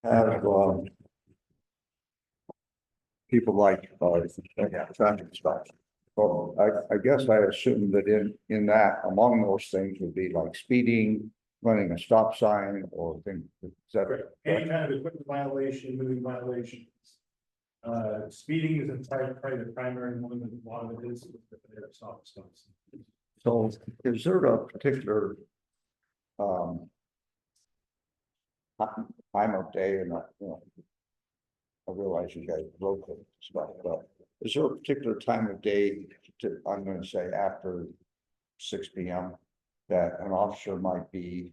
have people like traffic stops. Well, I guess I assume that in that, among those things would be like speeding, running a stop sign or things, et cetera. Any kind of equipment violation, moving violations. Speeding is probably the primary one, that a lot of it is stop signs. So is there a particular time of day and I realize you guys local stuff, but is there a particular time of day I'm gonna say after 6 p.m. that an officer might be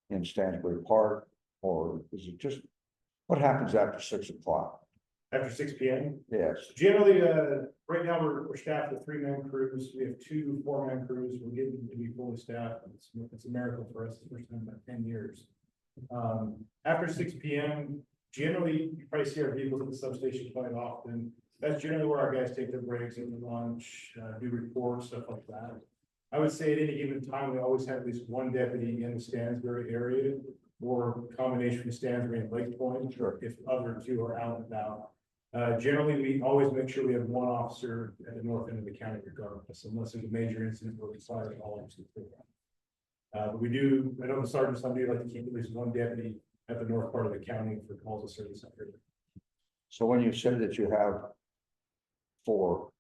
in Stansbury Park, or is it just what happens after 6 o'clock? After 6 p.m. Yes. Generally, right now we're staffed with 3-man crews. We have 2 4-man crews. We're getting to be fully staffed. It's a miracle for us. It's the first time in about 10 years. After 6 p.m., generally you probably see our vehicles at the substation quite often. That's generally where our guys take their breaks, eat lunch, do reports, stuff like that. I would say at any given time, we always have at least 1 deputy in the Stansbury area, or combination of Stansbury and Lake Point, Sure. If other 2 are out and about. Generally, we always make sure we have 1 officer at the north end of the county regardless, unless there's a major incident where we decide all officers. But we do, I know the sergeants, some do like to keep at least 1 deputy at the north part of the county for calls of service. So when you said that you have 4,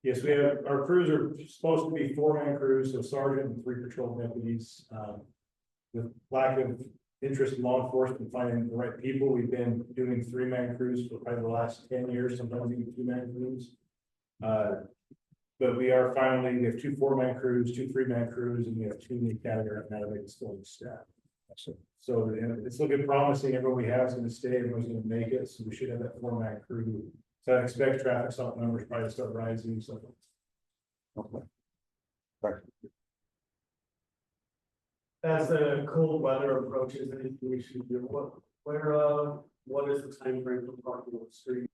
Yes, we have, our crews are supposed to be 4-man crews, so sergeant and 3 patrol deputies. With lack of interest in law enforcement and finding the right people, we've been doing 3-man crews for probably the last 10 years, sometimes even 2-man crews. But we have 2 4-man crews, 2 3-man crews, and we have 2 new category now to make it still staff. So it's looking promising. Everyone we have is going to stay, everyone's going to make it, so we should have that 4-man crew. So I expect traffic stop numbers probably to start rising, so. okay. Right. As the cold weather approaches, anything we should do, what is the time frame for parking on the street?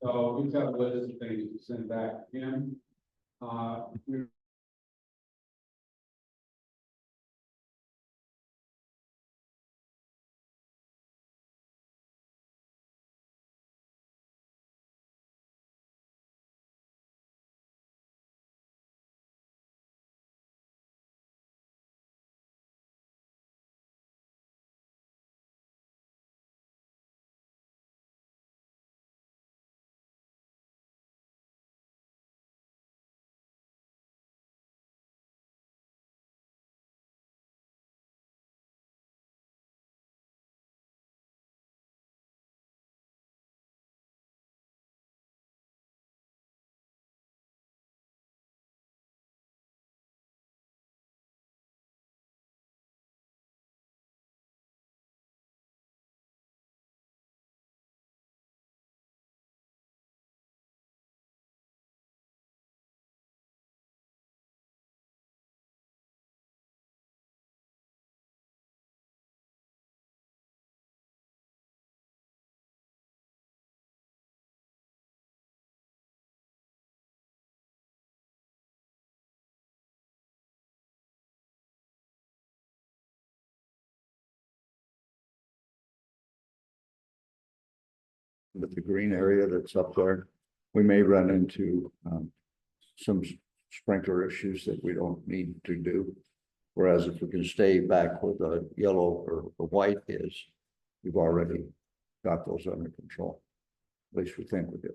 So we've got a list of things to send back in. We With the green area that's up there, we may run into some sprinkler issues that we don't need to do. Whereas if we can stay back where the yellow or the white is, we've already got those under control. At least we think we do.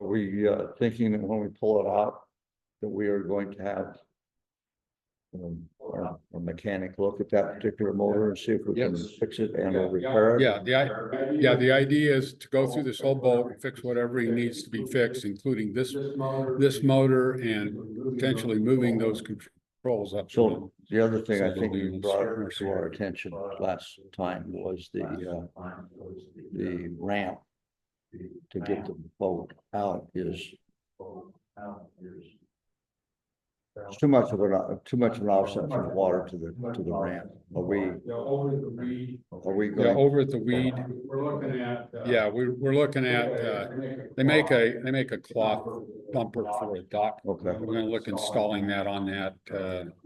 Are we thinking that when we pull it out, that we are going to have a mechanic look at that particular motor and see if we can Yes. fix it and or repair it? The idea is to go through this whole boat and fix whatever he needs to be fixed, including this motor and potentially moving those controls up. So the other thing I think you So brought to our attention last time was the ramp to get the boat out is too much of an offset from the water to the ramp. Are we Over the weed. going? Over at the weed. We're looking at. We're looking at, they make a cloth bumper for a dock. Okay. We're gonna look installing that on that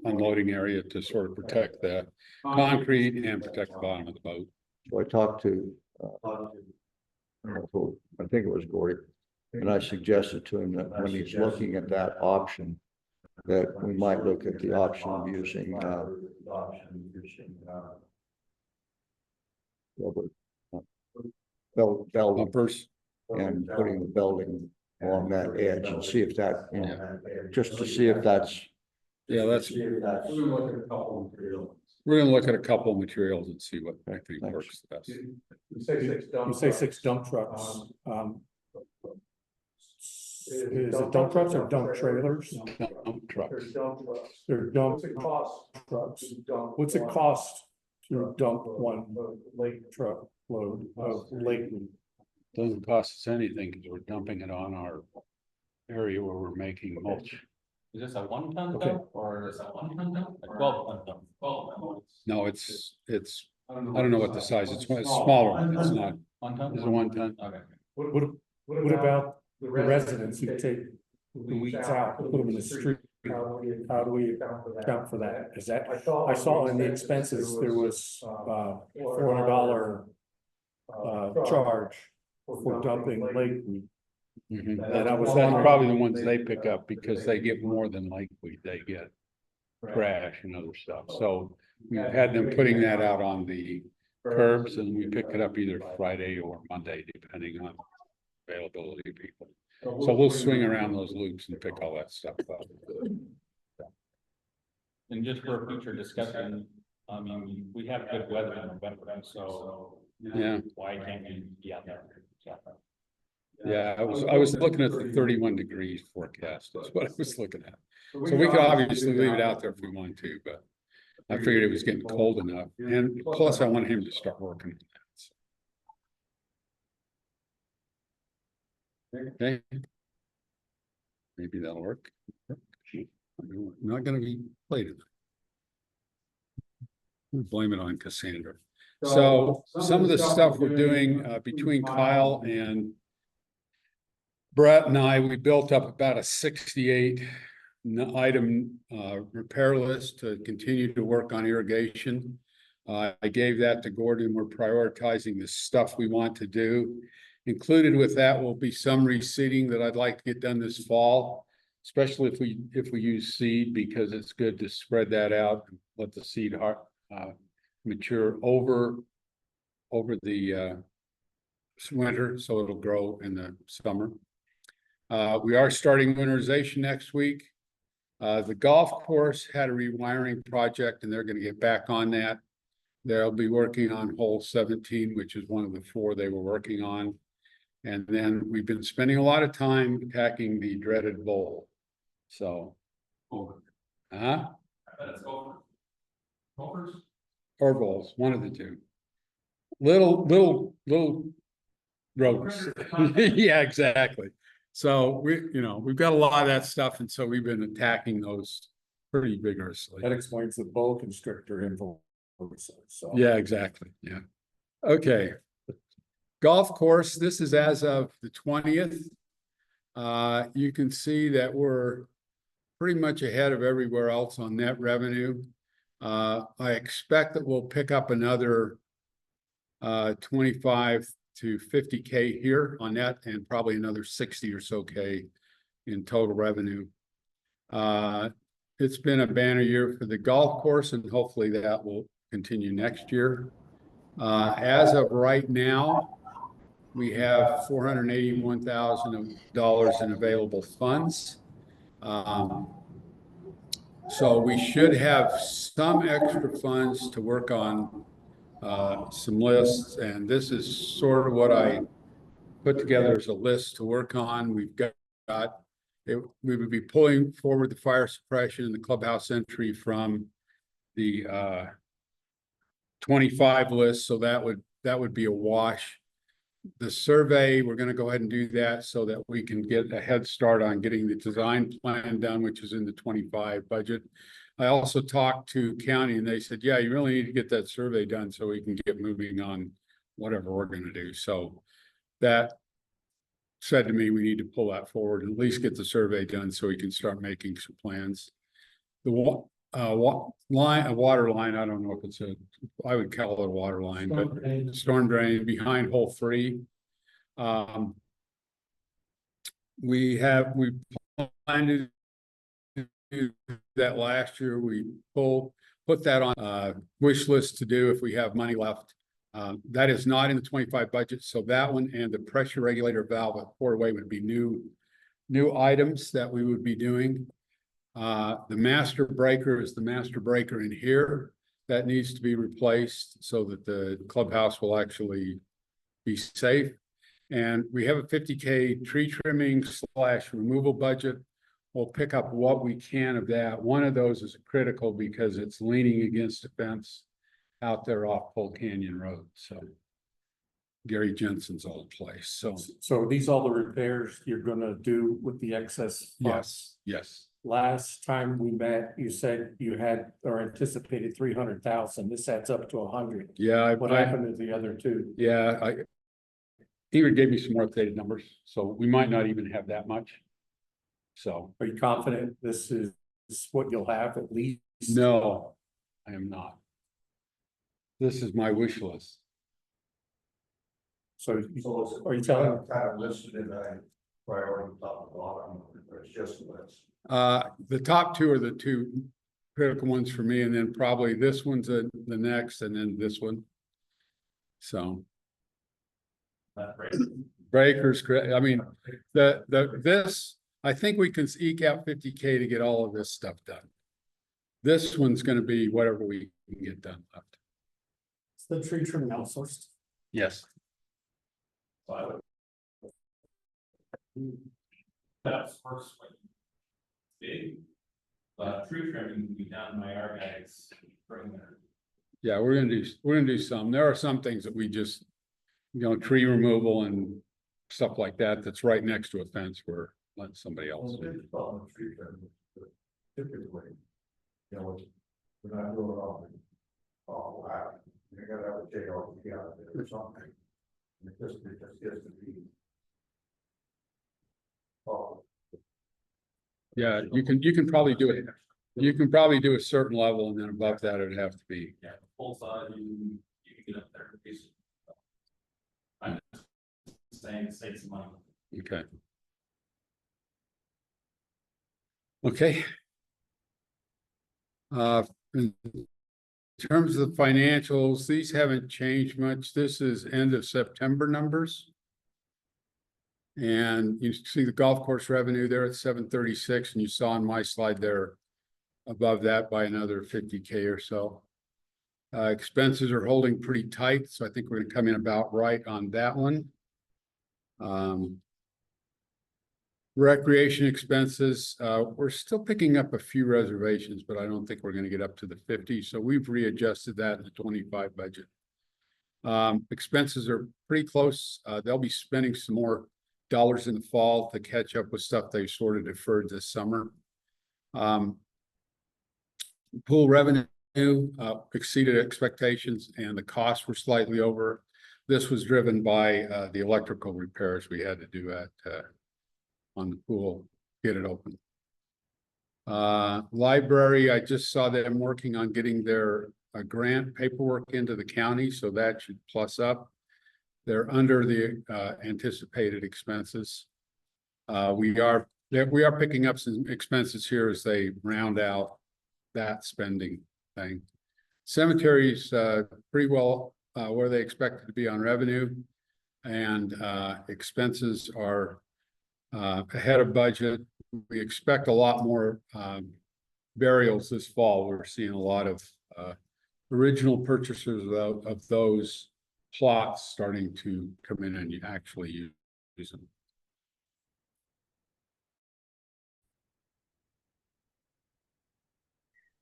unloading area to sort of protect the concrete and protect the bottom of the boat. So I talked to I think it was Gordy. And I suggested to him that when he's looking at that option, that we might look at the option of using, belt Bumpers, and putting the belting along that edge and see if that, you know, just to see if that's. yeah, that's, we're gonna look at a couple of materials and see what I think Thanks. works the best. You say six dump trucks. Is it dump trucks or dump trailers? Dump trucks. They're dump trucks. What's it cost to dump one lake truck load of lake? Doesn't cost us anything because we're dumping it on our area where we're making mulch. Is this a 1 ton Okay. dump or is it a 1 ton dump? A 12 ton dump? 12 ton. No, it's, I don't know what the size, it's a smaller one, it's not, 1 ton? it's a 1 ton. Okay. What about the residents who take the weeds out, put them in the street? How do we account for that? Is that, I saw in the expenses, there was $400 charge for dumping lake weed. Mhm. And I was That's wondering- probably the ones they pick up because they get more than lake weed, they get trash and other stuff, so. We had them putting that out on the curbs and we pick it up either Friday or Monday, depending on availability of people. So we'll swing around those loops and pick all that stuff up. And just for future discussion, I mean, we have good weather in November, so. Yeah. Why can't we be out there? Yeah, I was looking at the 31 degrees forecast, that's what I was looking at. So we could obviously leave it out there if we want to, but I figured it was getting cold enough, and plus I want him to start working on that. Okay. Maybe that'll work. I'm not gonna be late enough. Blame it on Cassandra. So some of the stuff we're doing between Kyle and Brett and I, we built up about a 68 item repair list to continue to work on irrigation. I gave that to Gordon. We're prioritizing the stuff we want to do. Included with that will be some reseeding that I'd like to get done this fall, especially if we use seed, because it's good to spread that out and let the seed mature over the winter, so it'll grow in the summer. We are starting winterization next week. The golf course had a rewiring project and they're going to get back on that. They'll be working on hole 17, which is one of the 4 they were working on. And then we've been spending a lot of time attacking the dreaded bowl. So, or bowls, one of the 2. Little ropes. Yeah, exactly. So we've got a lot of that stuff, and so we've been attacking those pretty vigorously. That explains the boa constrictor info. So. Yeah, exactly. Yeah. Okay. Golf course, this is as of the 20th. You can see that we're pretty much ahead of everywhere else on net revenue. I expect that we'll pick up another 25 to 50K here on that, and probably another 60 or so K in total revenue. It's been a banner year for the golf course, and hopefully that will continue next year. As of right now, we have $481,000 in available funds. So we should have some extra funds to work on some lists, and this is sort of what I put together as a list to work on. We've got it, we would be pulling forward the fire suppression and the clubhouse entry from the 25 list, so that would be a wash. The survey, we're going to go ahead and do that so that we can get a head start on getting the design plan done, which is in the 25 budget. I also talked to county and they said, yeah, you really need to get that survey done so we can get moving on whatever we're going to do. So that said to me, we need to pull that forward and at least get the survey done so we can start making some plans. a water line, I don't know if it's I would call it a water line, but storm drain behind hole 3. We planned to do that last year. We put that on wish list to do if we have money left. That is not in the 25 budget, so that one and the pressure regulator valve at Portaway would be new items that we would be doing. The master breaker is the master breaker in here that needs to be replaced so that the clubhouse will actually be safe. And we have a 50K tree trimming / removal budget. We'll pick up what we can of that. One of those is critical because it's leaning against a fence out there off Pole Canyon Road. So Gary Jensen's old place. So are these all the repairs you're gonna do with the excess funds? yes. Last time we met, you said you had or anticipated 300,000. This adds up to 100. Yeah. What happened to the other two? Yeah, Ingrid gave me some more updated numbers, so we might not even have that much. So, Are you confident this is what you'll have at least? no, I am not. This is my wish list. So So are you telling? kind of listed in a priority top and bottom, or it's just a list? The top 2 are the 2 critical ones for me, and then probably this one's the next, and then this one. So. Breakers, I mean, this, I think we can eke out 50K to get all of this stuff done. This one's gonna be whatever we can get done left. It's the tree trimming outsourced. Yes. That's first. Big. Tree trimming will be done by our guys bring their. Yeah, we're gonna do some. There are some things that we just, tree removal and stuff like that, that's right next to a fence where let somebody else. Typically, you know, we're not doing it all. Oh, wow, you gotta have a day off, you gotta do something. It just gets to be. Oh. Yeah, you can probably do it. You can probably do a certain level, and then above that, it'd have to be. Yeah, full side, you can get up there. I'm just saying, save some money. Okay. Okay. In terms of the financials, these haven't changed much. This is end of September numbers. And you see the golf course revenue there at 736, and you saw on my slide there above that by another 50K or so. Expenses are holding pretty tight, so I think we're gonna come in about right on that one. Recreation expenses, we're still picking up a few reservations, but I don't think we're gonna get up to the 50, so we've readjusted that in the 25 budget. Expenses are pretty close. They'll be spending some more dollars in the fall to catch up with stuff they sort of deferred this summer. Pool revenue exceeded expectations, and the costs were slightly over. This was driven by the electrical repairs we had to do on the pool, get it open. Library, I just saw them working on getting their grant paperwork into the county, so that should plus up. They're under the anticipated expenses. We are picking up some expenses here as they round out that spending thing. Cemeteries pretty well where they expected to be on revenue, and expenses are ahead of budget. We expect a lot more burials this fall. We're seeing a lot of original purchasers of those plots starting to come in and actually use them.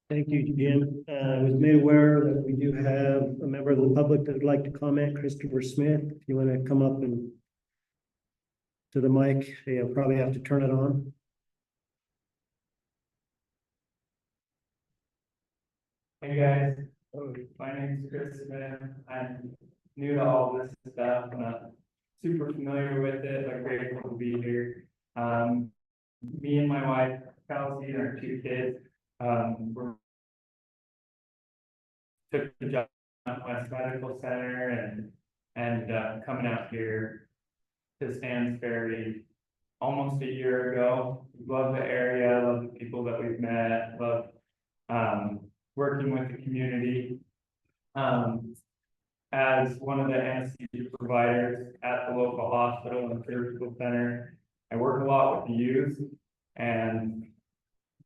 Thank you, Jim. I was made aware that we do have a member of the public that would like to comment, Christopher Smith. If you want to come up and to the mic, you'll probably have to turn it on. Hey guys, my name is Chris Smith. I'm new to all this stuff. I'm not super familiar with it, but grateful to be here. Me and my wife, Kelsey, and our 2 kids, we're took the job at West Medical Center and coming out here to Stansbury almost a year ago. Love the area, love the people that we've met, love working with the community. As one of the anesthesia providers at the local hospital and surgical center, I work a lot with the youth and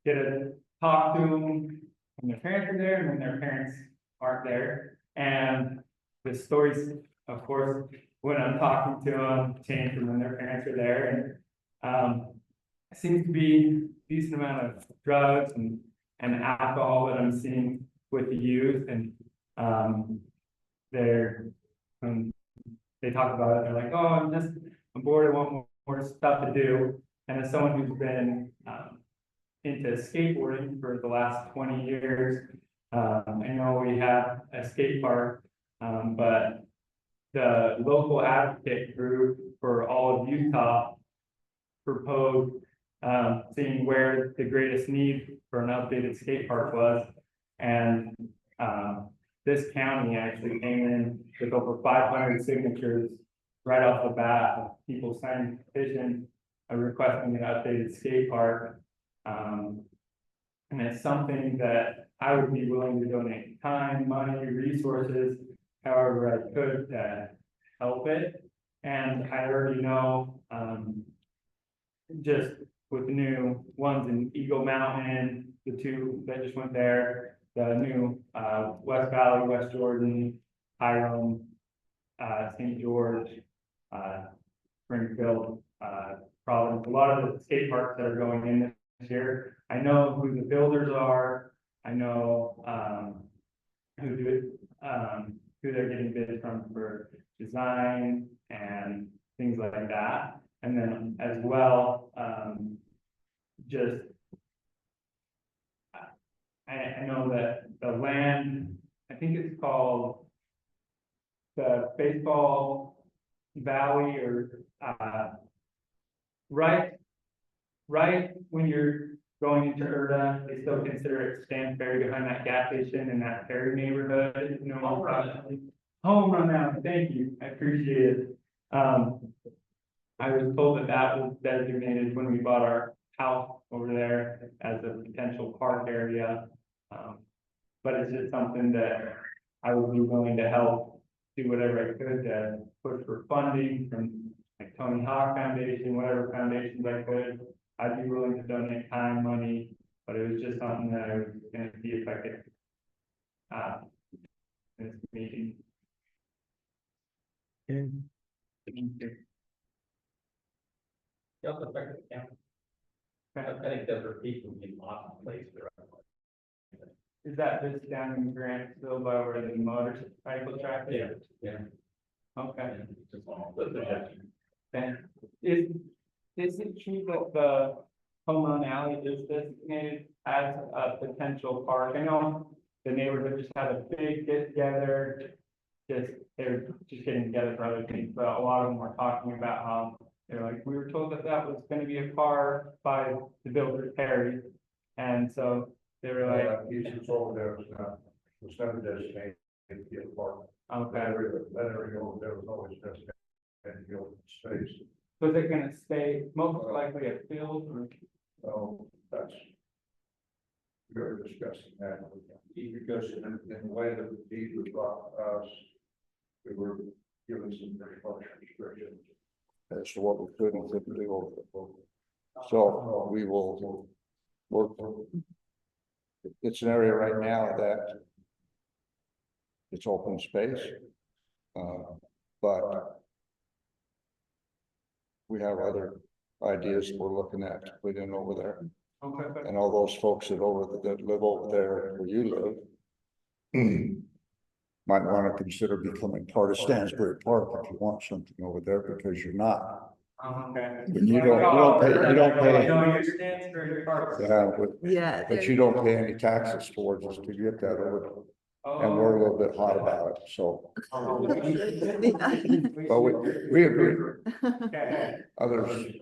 get to talk to them when their parents are there and when their parents aren't there. And the stories, of course, when I'm talking to them, change from when their parents are there. And it seems to be a decent amount of drugs and alcohol that I'm seeing with the youth. And they talk about it, they're like, oh, I'm bored, I want more stuff to do. And as someone who's been into skateboarding for the last 20 years, I know we have a skate park, but the local advocate group for all of Utah proposed seeing where the greatest need for an updated skate park was. And this county actually came in with over 500 signatures right off the bat of people signing a petition requesting an updated skate park. And it's something that I would be willing to donate time, money, resources, however I could to help it. And I already know, just with the new ones in Eagle Mountain, the two that just went there, the new West Valley, West Jordan, Hiram, St. George, Springfield, Providence, a lot of the skate parks that are going in this year. I know who the builders are. I know who they're getting bids from for design and things like that. And then as well, just I know that the land, I think it's called the Baseball Valley, or right when you're going into Urda, they still consider it Stansbury behind that gas station in that Perry neighborhood. You know, Home Run Mountain, thank you, I appreciate it. I was told that that was designated when we bought our house over there as a potential park area. But it's just something that I would be willing to help do whatever I could to push for funding from like Tony Hawk Foundation, whatever foundations I could. I'd be willing to donate time, money, but it was just something that I was gonna see if I could in this meeting. Yeah, the fact that, I think those are people in awesome place. Is that this down in Grantsville by where the motorcycle track is? Yeah. Okay. Just all. Then, is it true that the Home Run Alley is designated as a potential park? I know the neighborhood just had a big get together. They're just getting together for other things, but a lot of them were talking about how they're like, we were told that was gonna be a park by the builder Perry. And so they were like, It's over there, was never designated to be a park. okay, That area over there was always designated to be open space. so they're gonna stay most likely a field or? So that's. We were discussing that, because in the way that the deed was brought to us, we were given some very harsh restrictions as to what we could and couldn't do over the. So we will work. It's an area right now that it's open space, but we have other ideas we're looking at putting over there. Okay. And all those folks that live over there where you live might want to consider becoming part of Stansbury Park if you want something over there, because you're not. Okay. But you don't pay. No, you're Stansbury Park. Yeah, but you don't pay any taxes towards us to get that over. And we're a little bit hot about it, so. But we agree. Okay. Others,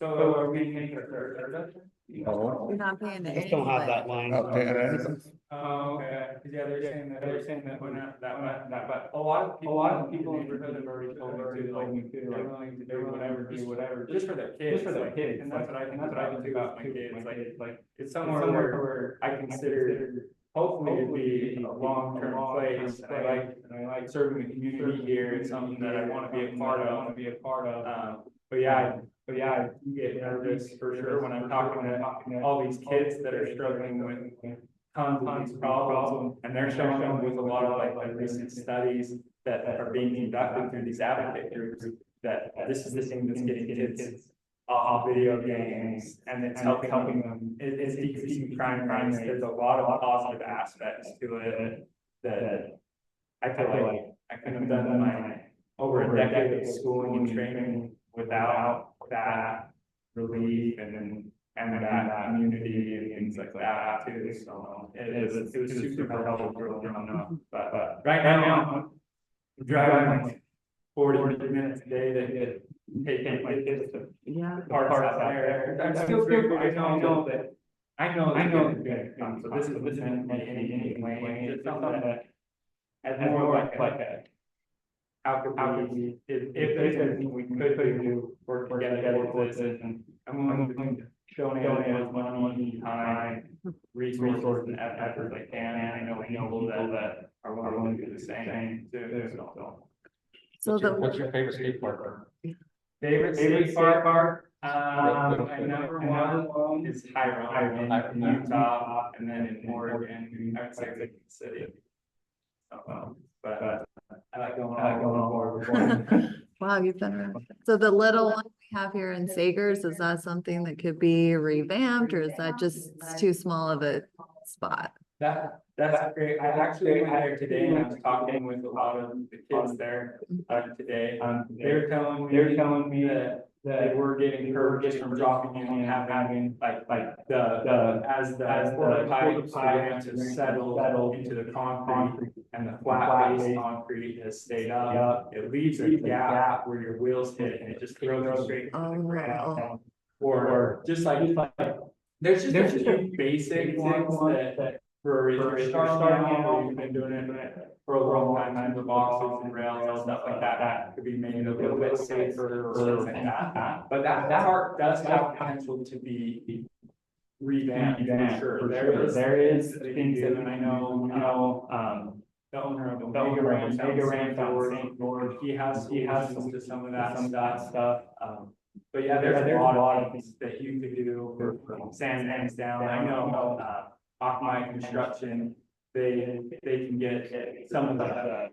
So are we making a third? Oh, You're not paying I the just don't have annual, that line. not paying it. Oh, okay, yeah, they're saying that when that, but a lot of people in the neighborhood have already told me too, they're willing to do whatever, just for their kids, and that's what I think about my kids, like, it's somewhere where I consider hopefully to be a long-term place, and I like serving the community here, it's something that I wanna be a part of, but yeah, I get nervous for sure when I'm talking to all these kids that are struggling with tons of these problems, and they're showing with a lot of like the recent studies that are being conducted through these advocate groups, that this is the thing that's getting kids off video games, and it's helping them, it's decreasing crime rates, there's a lot of positive aspects to it, that I feel like I couldn't have done my over a decade of schooling and training without that relief and that community and things like that too, so it was super helpful growing up, but right now, I'm driving like 40 minutes a day to take my kids to yeah. parks out there. I'm still grateful, I know that it's gonna come, so this isn't any way, it's something that as more like a how could we, if there's anything we could do, work together towards this, and I'm willing to donate as much money, time, resources, and effort as I can, and I know people that are willing to do the same too, So What's your favorite skate park? Favorite skate park? My number one is Hiram in Utah, and then in Oregon, I would say Kansas City. But I like going all over. wow, you've been around. So the little one we have here in Sagers, is that something that could be revamped, or is that just too small of a spot? That's great. I actually went there today and I was talking with a lot of the kids there today. They were telling me that they were getting hurt just from dropping in and having like as the porta pipes began to settle into the concrete and the flat base concrete has stayed up. It leaves a gap where your wheels hit and it just throws you straight to the ground. Or just like there's just a few basic ones that for if you're starting out, you've been doing it for a long time, the boxes and rails and stuff like that could be made a little bit safer or things like that. But that park does have potential to be revamped for sure. There is things that, and I know, the owner of Omega Ranch out in St. George, he has solutions to some of that stuff. But yeah, there's a lot of things that you could do for sand hands down. I know, off my construction, they can get some of the,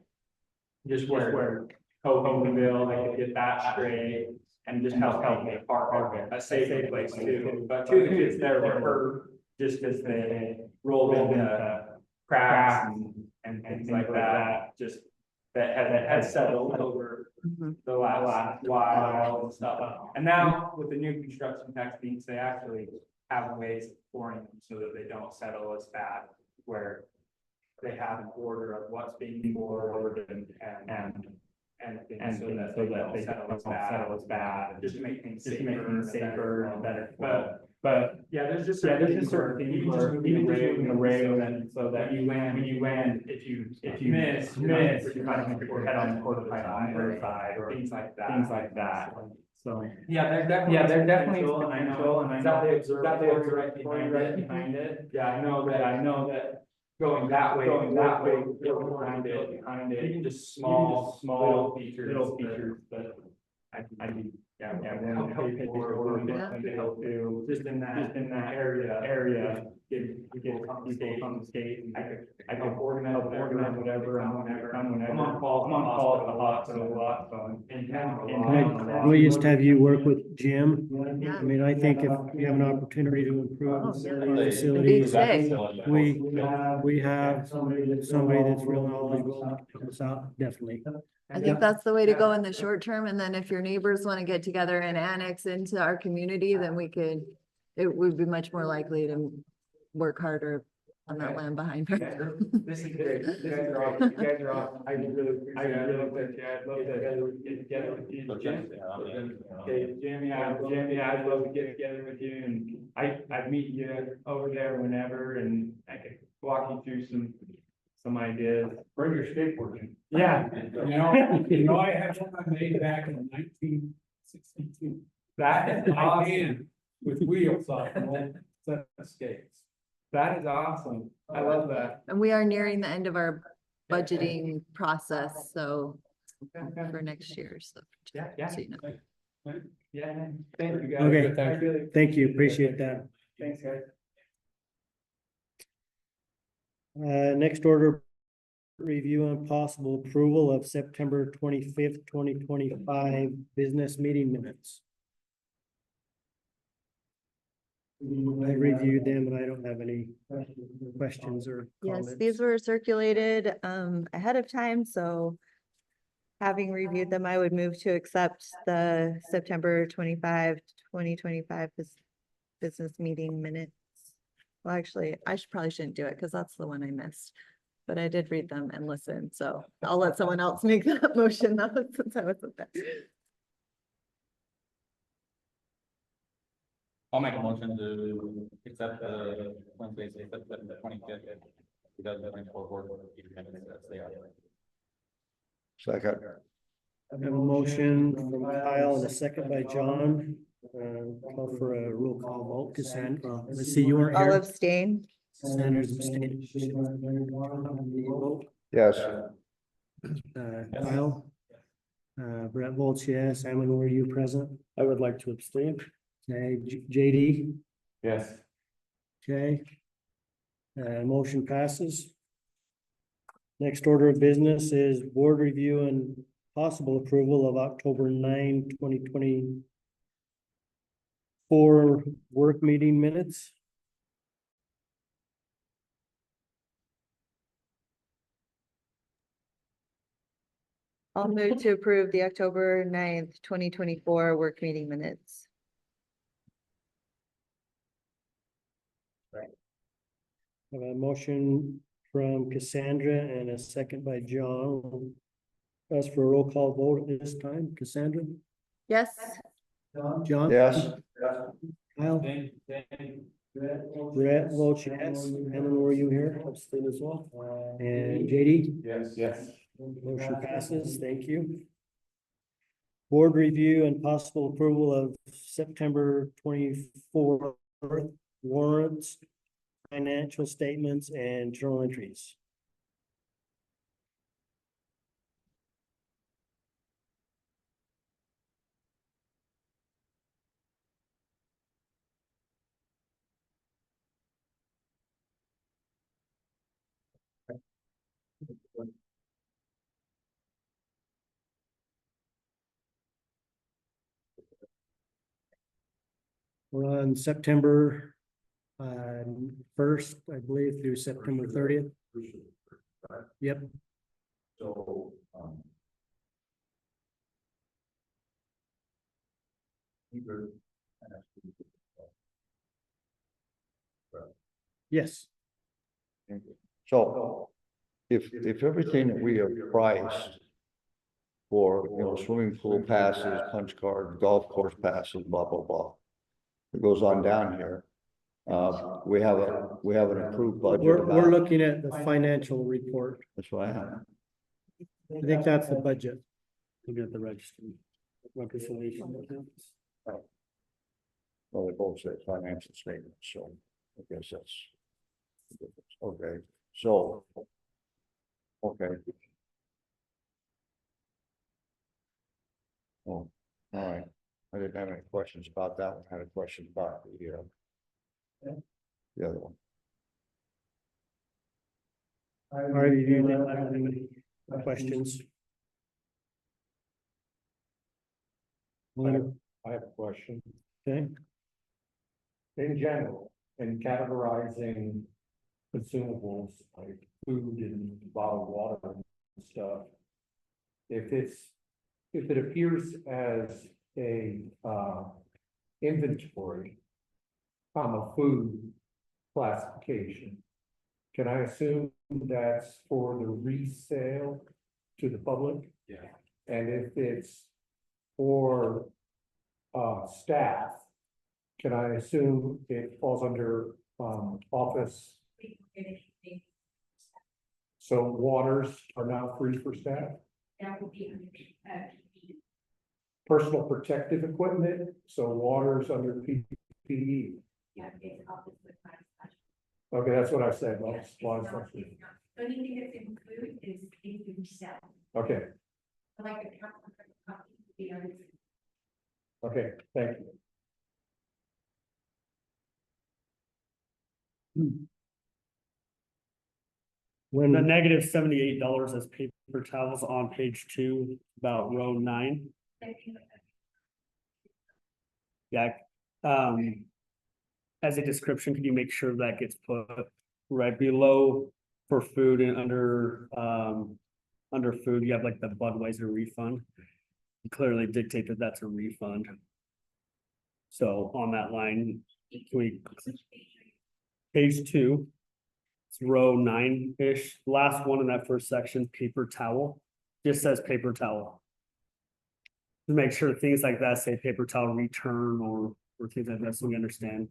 just where Coconville, they could get that straight and just help make the park a safer place too. But two of the kids there were hurt just because they rolled into cracks and things like that, just that had settled over the last while and stuff. And now with the new construction techniques, they actually have ways of pouring them so that they don't settle as bad, where they have an order of what's being poured and so that they don't settle as bad, just to make things safer and better. But yeah, there's just certain things where even just moving the rail and so that when you land, if you miss, you're kind of put your head on the quarter pipe on the other side or things like that. So yeah, there's definitely potential, and I know they observe right behind it. Yeah, I know that going that way, behind it, even just small little features that I do. Yeah, help help do just in that area. People come skate. I could organize whatever. I'm on call at the hospital a lot, so in town. We used to have you work with Jim. Yeah. I mean, I think if you have an opportunity to improve Oh, our yeah. facilities, Big we have somebody that's real knowledgeable to help us out, definitely. I think that's the way to go in the short term, and then if your neighbors want to get together and annex into our community, then it would be much more likely to work harder on that land behind her. This is great. This is awesome. You guys are awesome. I really, I'd love to get together with you, Jim. Okay, Jimmy, I'd love to get together with you and I'd meet you over there whenever and I could walk you through some ideas. Bring your skateboard in. Yeah. I had one I made back in 1962. That is awesome. With wheels on it, set of skates. That is awesome. I love that. And we are nearing the end of our budgeting process, so for next year, so. Yeah. so you know. Yeah, thank you guys. Okay. I really- Thank you, appreciate that. Thanks, guys. Next order, review and possible approval of September 25th, 2025 business meeting minutes. I reviewed them and I don't have any questions or Yes, comments. these were circulated ahead of time, so having reviewed them, I would move to accept the September 25, 2025 business meeting minutes. Well, actually, probably shouldn't do it because that's the one I missed. But I did read them and listen, so I'll let someone else make that motion though, since I wasn't there. I'll make a motion to accept the Wednesday, the 25th, 2024 board meeting minutes as they are. Second. I have a motion from Kyle and a second by John. Call for a roll call vote. Cassandra, let's see, you weren't I'll here. abstain. Sanders abstained. Yes. Kyle? Brett Volch, yes. Ammon, were you present? I would like to abstain. Okay, JD? Yes. Okay. Motion passes. Next order of business is board review and possible approval of October 9, 2024 work meeting minutes. I'll move to approve the October 9th, 2024 work meeting minutes. I have a motion from Cassandra and a second by John. Ask for a roll call vote at this time. Cassandra? Yes, John? Yes. Kyle? Brett votes yes. Ammon, were you here? Abstain as well. And JD? Yes. Motion passes. Thank you. Board review and possible approval of September 24 warrants, financial statements and journal entries. We're on September 1st, I believe, through September 30th. Yep. So, Yes. so if everything that we have priced for, swimming pool passes, punch card, golf course passes, blah, blah, blah. It goes on down here. We have an approved budget. We're looking at the financial report. That's what I have. I think that's the budget. Look at the register. Reconciliation accounts. Well, they both say financial statements, so I guess that's. Okay, so. Okay. Oh, all right. I didn't have any questions about that one. I had a question about the other one. I already reviewed that. I don't have any questions. I have a question. Okay, In general, in categorizing consumables like food and bottled water and stuff. If it appears as a inventory, food classification, Can I assume that's for the resale to the public? Yeah. And if it's for staff, can I assume it falls under office? So waters are now free for staff? That would be, Personal protective equipment, so waters under PPE. yeah, it's office with my. Okay, that's what I said. Yeah, Well, it's law not- enforcement. it's not- The only thing that's included is if you sell, Okay, like a couple of copies, the other. okay, thank you. When The negative $78 as paper towels on page 2, about row 9. Yeah, as a description, could you make sure that gets put right below for food and under food, you have like the Budweiser refund. You clearly dictate that that's a refund. So on that line, can we, page 2, it's row 9-ish, last one in that first section, paper towel, just says paper towel. To make sure things like that say paper towel return or things like that, so we understand.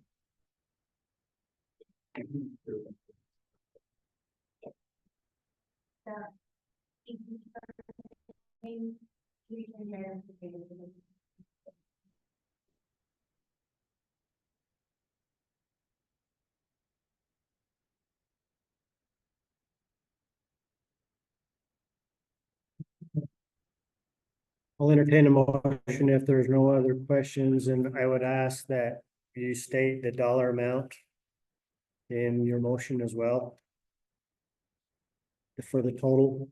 I'll entertain a motion if there's no other questions, and I would ask that you state the dollar amount in your motion as well. For the total.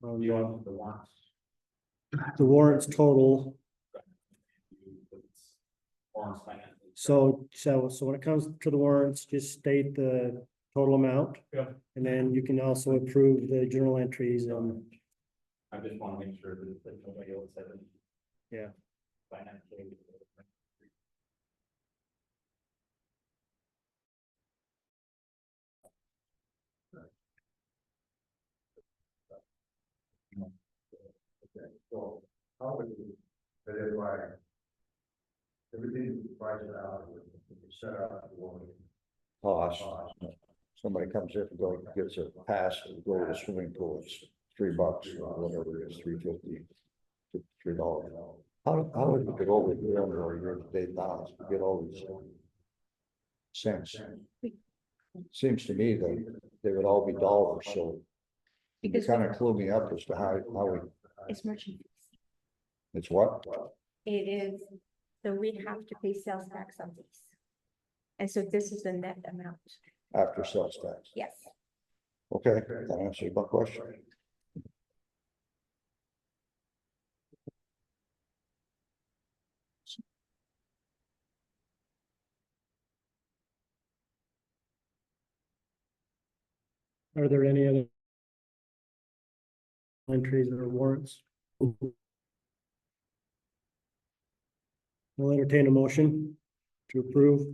The warrants. The warrants total, Warrants finance. so when it comes to the warrants, just state the total amount. Yeah. And then you can also approve the journal entries and, I just want to make sure that nobody else has any. Yeah. Financially. Okay, so how would you, but if I. Everything priced out, set out for cost. Somebody comes in and goes, gets a pass to go to the swimming pool, it's $3 or whatever it is, $3.50 to $3. How would you get over here or your state balance to get all these cents? Seems to me that they would all be dollars, so. You Because kind of clue me up as to how we, It's merchant. it's what? It is, so we have to pay sales tax on these. And so this is the net amount. After sales tax. Yes. Okay, that answers my question. are there any other entries or warrants? We'll entertain a motion to approve.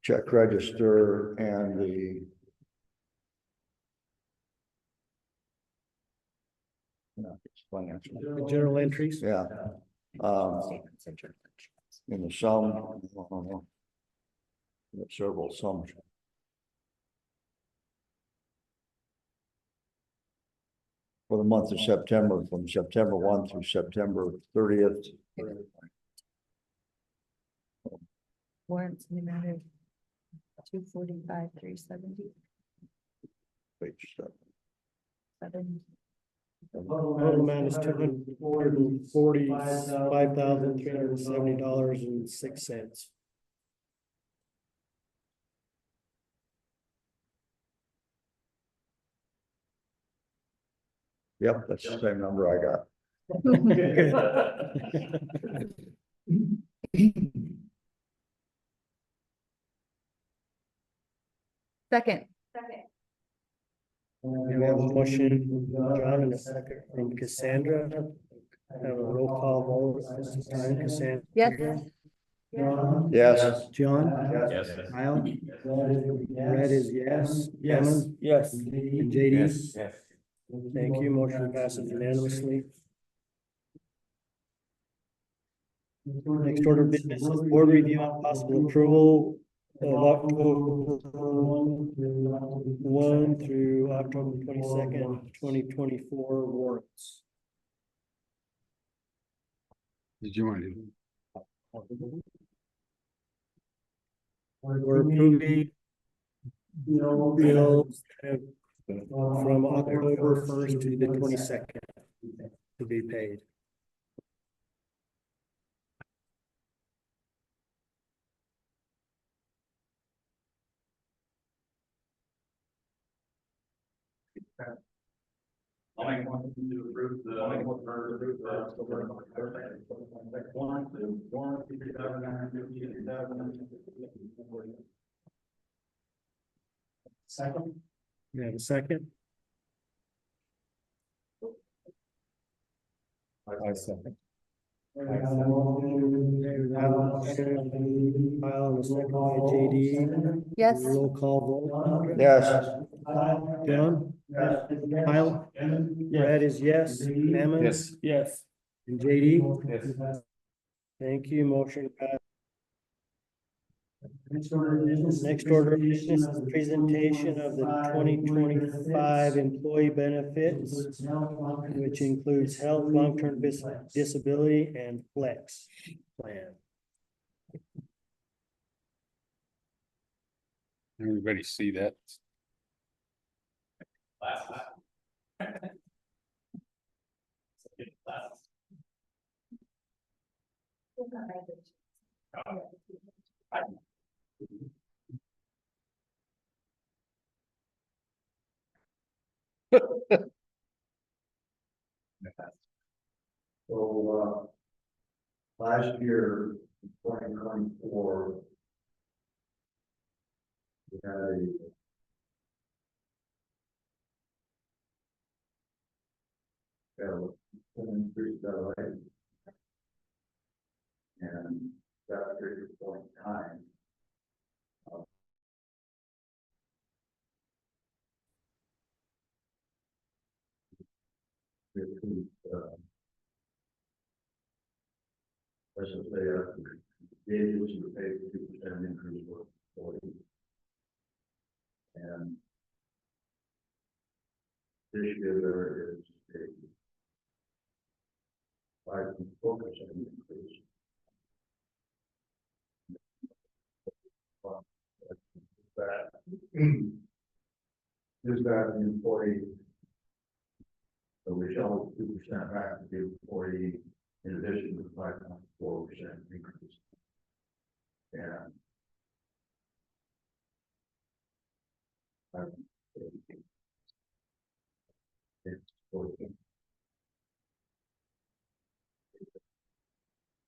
Check register and the. No, it's financial. The journal entries. Yeah. Statements and journal entries. In the sum, I don't know. There are several sums. For the month of September, from September 1 through September 30th. Warrants in the amount of 245,370. Page 7. Total amount is $245,370.06. Yep, that's the same number I got. Second. And we have a motion from John and a second from Cassandra. Have a roll call vote this time, Cassandra. Yes. John? Yes. John? Yes. Kyle? Red is yes. Hammond? Yes. And JD? Yes. Thank you. Motion passes unanimously. Next order of business is board review and possible approval of October 1 through October 22nd, 2024 warrants. Did you want to? We're approving bills from October 1st to the 22nd to be paid. I'll make one to approve the. I'll make one to approve the. One, two, one, 3,950, 3,950. Second. You have a second? I second. Kyle and a second by JD. Yes. Roll call vote. Yes. John? Kyle? Red is yes. Hammond? Yes. Yes. And JD? Yes. Thank you. Motion passed. Next order of business is presentation of the 2025 employee benefits, which includes health, long-term disability, and flex plan. Everybody see that? Last. So, last year, 2024. We had an increase that rate. And that period of point in time. Let's just say, gauge was to pay 2% increase for 40. And this year there is a 5.4% increase. That is that the employee. So we shall 2% back to the employee in addition to 5.4% increase. And it's 14.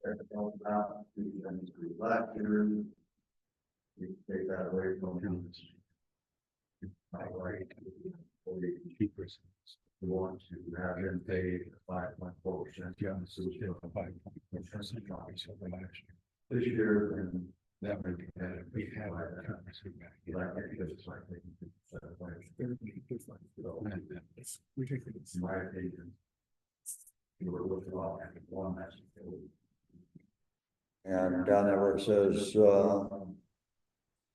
And about 2% increase last year. You take that away from him. Right. 2%. We want to have him pay 5.4%. Yeah, so it's still a 5.4% increase over last year. This year, and That would be better. We have our currency back. It's ridiculous. in my opinion. You were looking at one that's. And down there where it says,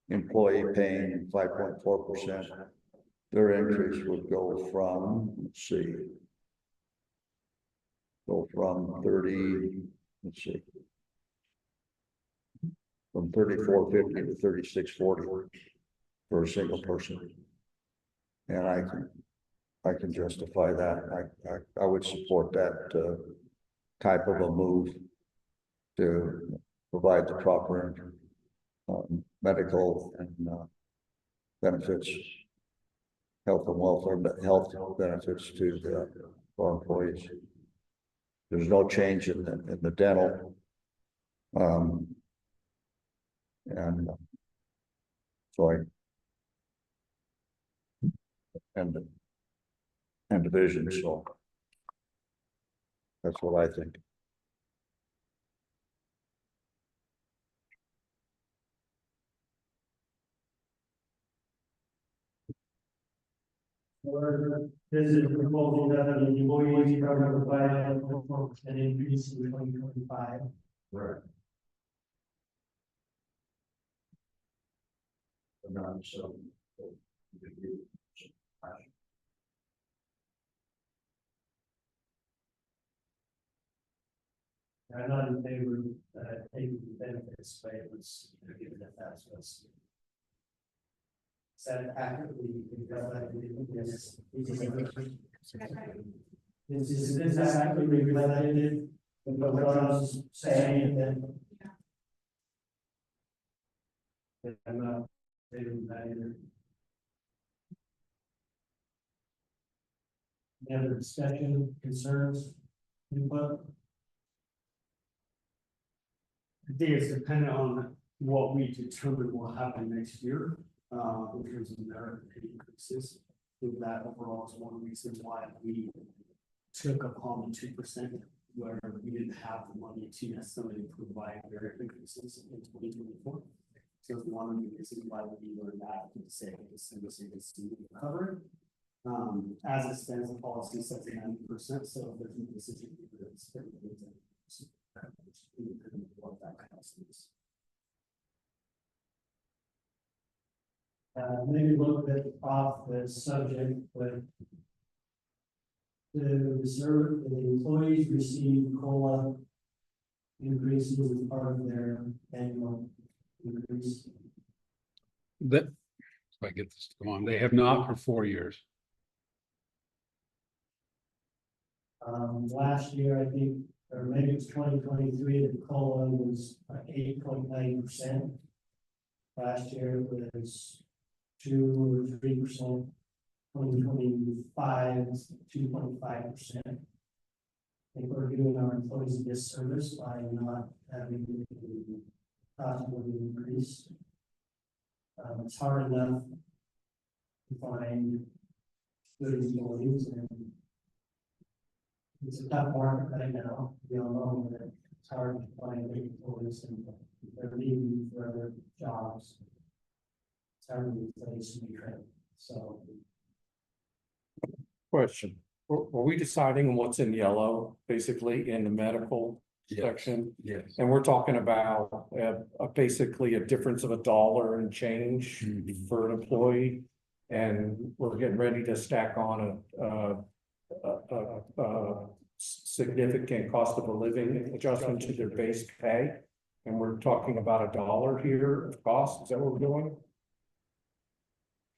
employee paying 5.4%, their increase would go from, let's see. Go from 30, let's see. From 34.50 to 36.40 for a single person. And I can justify that. I would support that, type of a move to provide the proper, medical and, benefits, health and welfare, health benefits to our employees. There's no change in the dental. And so and and division, so. That's what I think. Or this is a proposal that the employees covered by a 4% increase in 2025. Right. So. I'm not in favor of taking the benefits, but it was given that that's what's said accurately. Yes. Is this accurately reflected in what I was saying then? I'm not in favor of that either. Any other discussion, concerns, input? I think it's dependent on what we determine will happen next year, in terms of merit increases. I think that overall is one reason why we took upon the 2%, where we didn't have the money to necessarily provide merit increases in 2024. So it's one of the reasons why we learned that to say this to cover it. As it stands, the policy says 90%, so if there's no decision, it's independent of what that cost is. Maybe a little bit off the subject, but the employees receive COLA increases as part of their annual increase. That, if I get this to go on, they have not for 4 years. Last year, I think, or maybe it's 2023, the COLA was 8.9%. Last year it was 2 or 3%. 2025 is 2.5%. I think we're doing our employees a disservice by not having the cost of living increase. It's hard enough to find good employees, and it's a tough market right now. We all know that it's hard to find good employees, and they're leaving for other jobs. It's hard to replace new training. So. Question, were we deciding on what's in yellow, basically in the medical section? Yes. And we're talking about basically a difference of $1 and change for an employee. And we're getting ready to stack on a significant cost of a living adjustment to their base pay. And we're talking about $1 here of cost. Is that what we're doing?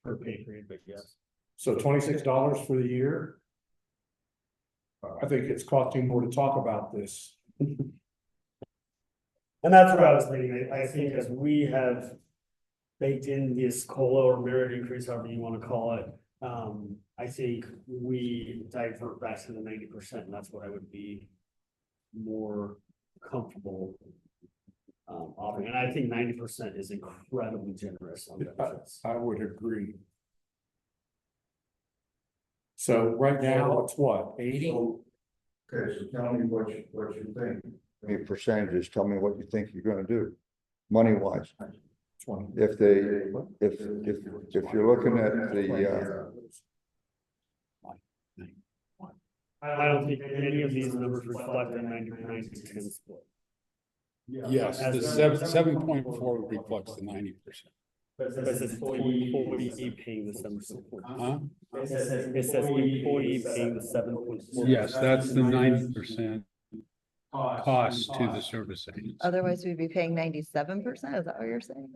Per pay grade, but yes. So $26 for the year. I think it's costing more to talk about this. And that's what I was thinking. I think as we have baked in this COLA or merit increase, however you want to call it, I think we divert back to the 90%, and that's what I would be more comfortable offering. And I think 90% is incredibly generous on benefits. I would agree. So right now, it's what, 80? Okay, so tell me what you think. Any percentages, tell me what you think you're gonna do, money wise. 20. If you're looking at the, I don't think any of these numbers reflect a 90-10 split. Yes, the 7.4 reflects the 90%. But it says employee paying the 7.4. Huh? It says employee paying the 7.4. Yes, that's the 90% cost to the service agents. Otherwise, we'd be paying 97%. Is that what you're saying?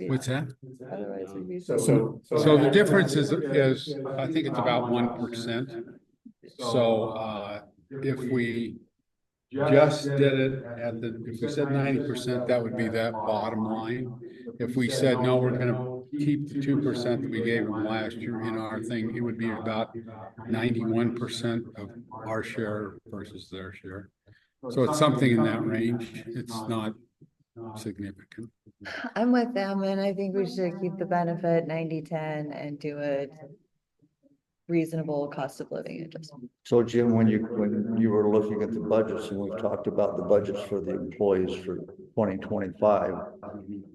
What's that? Otherwise, we'd be. So So the difference is I think it's about 1%. So if we just did it at if we said 90%, that would be that bottom line. If we said, no, we're gonna keep the 2% that we gave them last year in our thing, it would be about 91% of our share versus their share. So it's something in that range. It's not significant. I'm with them, and I think we should keep the benefit 90-10 and do it reasonable cost of living adjustment. So Jim, when you were looking at the budgets, and we've talked about the budgets for the employees for 2025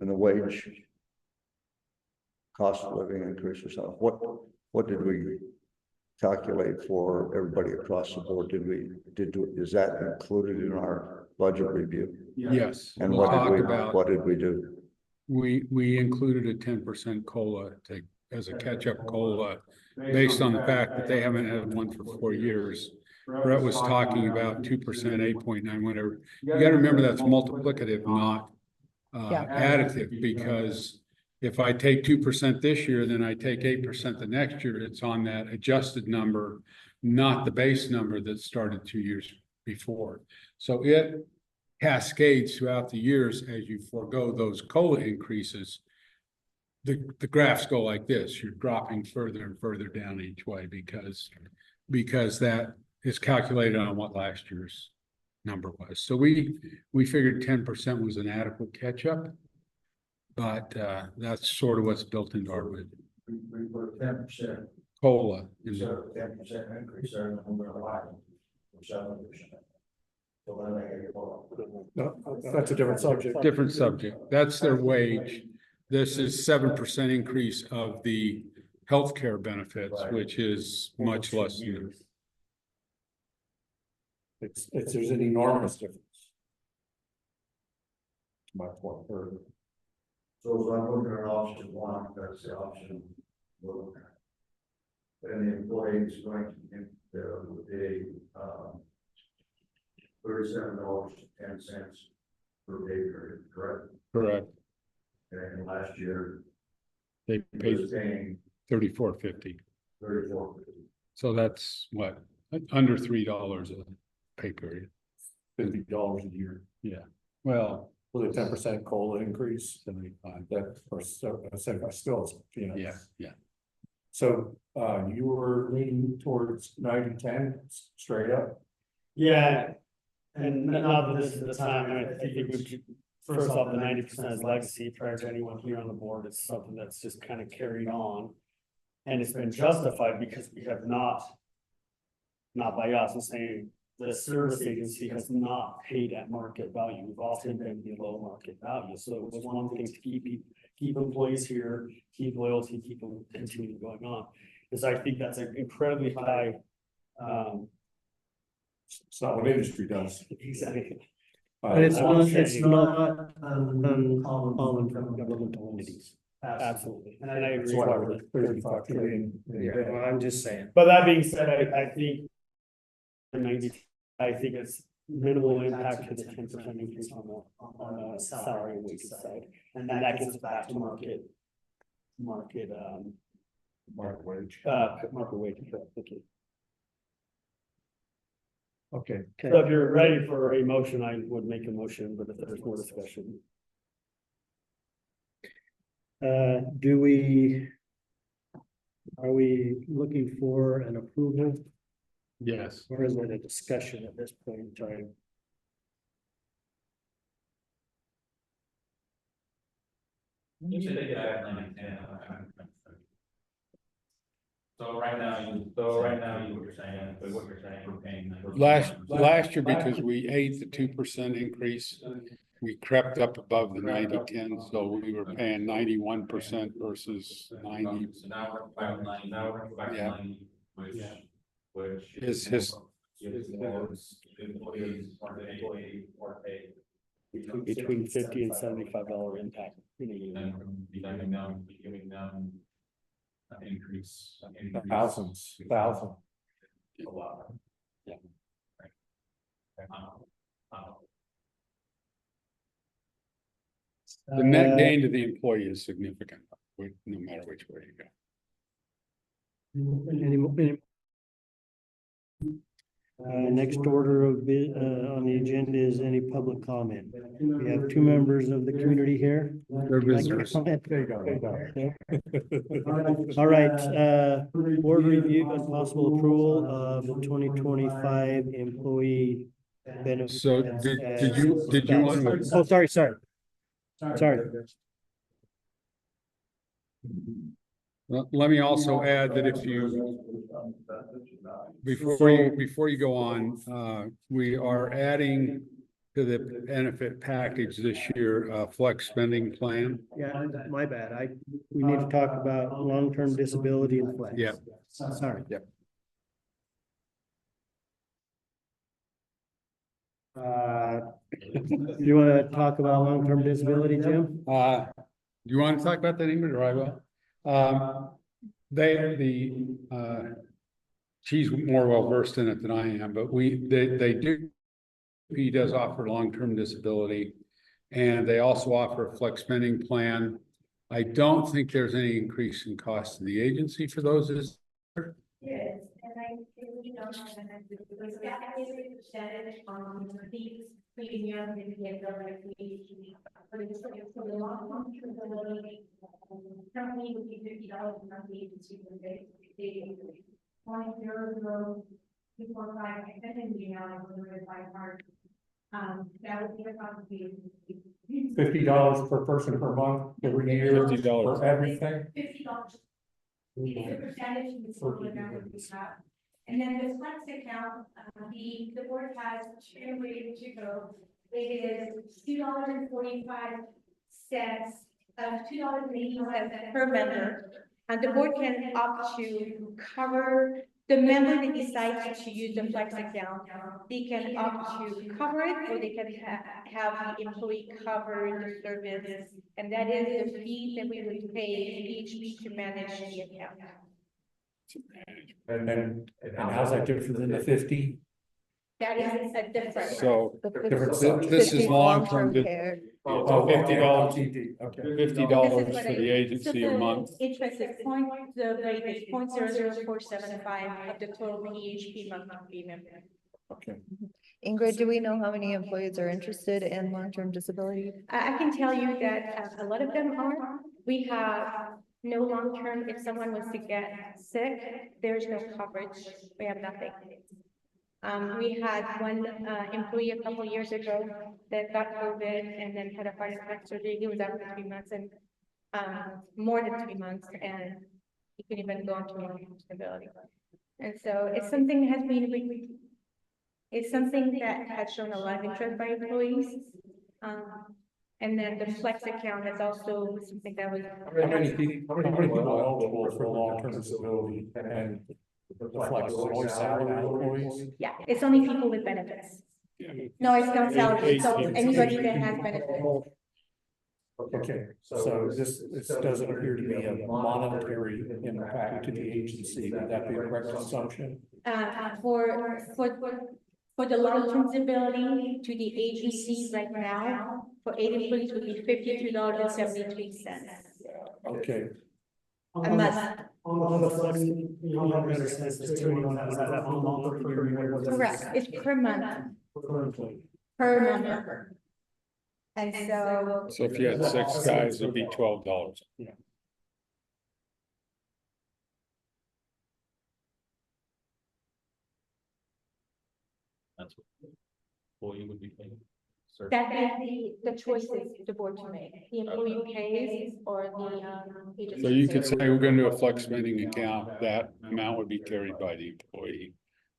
and the wage cost of living increase or something, what did we calculate for everybody across the board? Is that included in our budget review? Yes. And we what talked did about, what did we do? we included a 10% COLA as a catch-up COLA based on the fact that they haven't had one for 4 years. Brett was talking about 2%, 8.9, whatever. You gotta remember that's multiplicative, not Yeah. additive, because if I take 2% this year, then I take 8% the next year, it's on that adjusted number, not the base number that started 2 years before. So it cascades throughout the years as you forego those COLA increases. The graphs go like this, you're dropping further and further down each way because that is calculated on what last year's number was. So we figured 10% was an adequate catch-up, but that's sort of what's built into our budget. We put 10% COLA. instead of 10% increase there in the number of items. So then they get No, that's a different subject. Different subject. That's their wage. This is 7% increase of the healthcare benefits, which is much less than. There's an enormous difference. My point. So if I'm looking at option one, that's the option. And the employee is going to get the $37.10 per pay period, correct? Correct. And last year They he paid was paying $34.50. 34. So that's what, under $3 a pay period. $50 a year Yeah. Well, with a 10% COLA increase. 75. That, or so, still, you know. Yeah. So, you were leaning towards 90-10 straight up? Yeah, and not that this is the time, I think it would, first off, the 90% is legacy prior to anyone here on the board, it's something that's just kind of carried on. And it's been justified because we have not by us, I'm saying the service agency has not paid at market value, we've often been below market value, so it was one thing to keep employees here, keep loyalty, keep them continue going on. Because I think that's an incredibly high, It's not what industry does. exactly. But it's not uncommon from governmental entities. Absolutely, and I agree. That's why we're 35 trillion. Yeah, I'm just saying. But that being said, I think I think it's minimal impact to the 10% increase on the salary and wages side, and that gets back to market Market wage. market wage. Thank you. Okay. So if you're ready for a motion, I would make a motion, but if there's more discussion. Are we looking for an approval, Yes. or is it a discussion at this point in time? You should take it back 90-10. So right now, what you're saying, we're paying. Last year, because we ate the 2% increase, we crept up above the 90-10, so we were paying 91% versus 90. So now we're back to 90, now we're back to Yeah. 90, which. Is his, Employees are paid. Between $50 and $75 impact. And giving them an increase. Thousands. A lot. Yeah. the net gain to the employee is significant, no matter which way you go. Next order of on the agenda is any public comment. We have two members of the community here. They're visitors. There you go. All right, board review and possible approval of the 2025 employee benefits. So did you want? Oh, sorry. Let me also add that if you, before you go on, we are adding to the benefit package this year, flex spending plan. Yeah, my bad. We need to talk about long-term disability and flex. Yeah. Sorry. Yep. You want to talk about long-term disability, Jim? Do you want to talk about that, Ingrid, or I will? She's more well versed in it than I am, but they do. He does offer long-term disability, and they also offer a flex spending plan. I don't think there's any increase in cost to the agency for those. Yes, and I really don't have an answer because that is a percentage on the premium that we get but it's for the long term disability. Currently would be $50 a month agency for they 0.0025 and then by part. That would be a contribution. $50 per person per month, every year, $50 for everything. $50. It's a percentage of the total amount we have. And then the flex account, the board has 2 ways to go. It is $2.45 $2.80 per member. And the board can opt to cover the member that decides to use the flex account. They can opt to cover it, or they can have the employee cover the service. And that is the fee that we would pay each week to manage the account. And how's that different than the 50? That is a difference. So Different this is 50 long-term. care. $50. Okay. $50 for the agency a month. Interest is the rate is 0.00475 of the total PHP monthly premium. Okay. Ingrid, do we know how many employees are interested in long-term disability? I can tell you that a lot of them are. We have no long-term. If someone was to get sick, there's no coverage. We have nothing. We had one employee a couple years ago that got COVID and then had a heart attack surgery. He was out for 3 months and more than 3 months, and he couldn't even go into long-term disability. And so it's something that has been it's something that has shown a lot of interest by employees. And then the flex account is also something that was. How many people are eligible for long-term disability and the flex is always salary employees? Yeah, it's only people with benefits. No, it's not salary, so anybody that has benefits. Okay, so this doesn't appear to be a monetary impact to the agency. Would that be a correct assumption? For the long-term disability to the agency right now, for 8 employees would be $52.73. Okay. A month. On the flex, you don't have better sense as to is that how long per year? Correct, it's per month, Per employee. per member. And so. So if you had 6 guys, it'd be $12. That's what you would be paying. That is the choices the board to make. The employee pays or the agency. So you could say we're gonna do a flex spending account, that amount would be carried by the employee.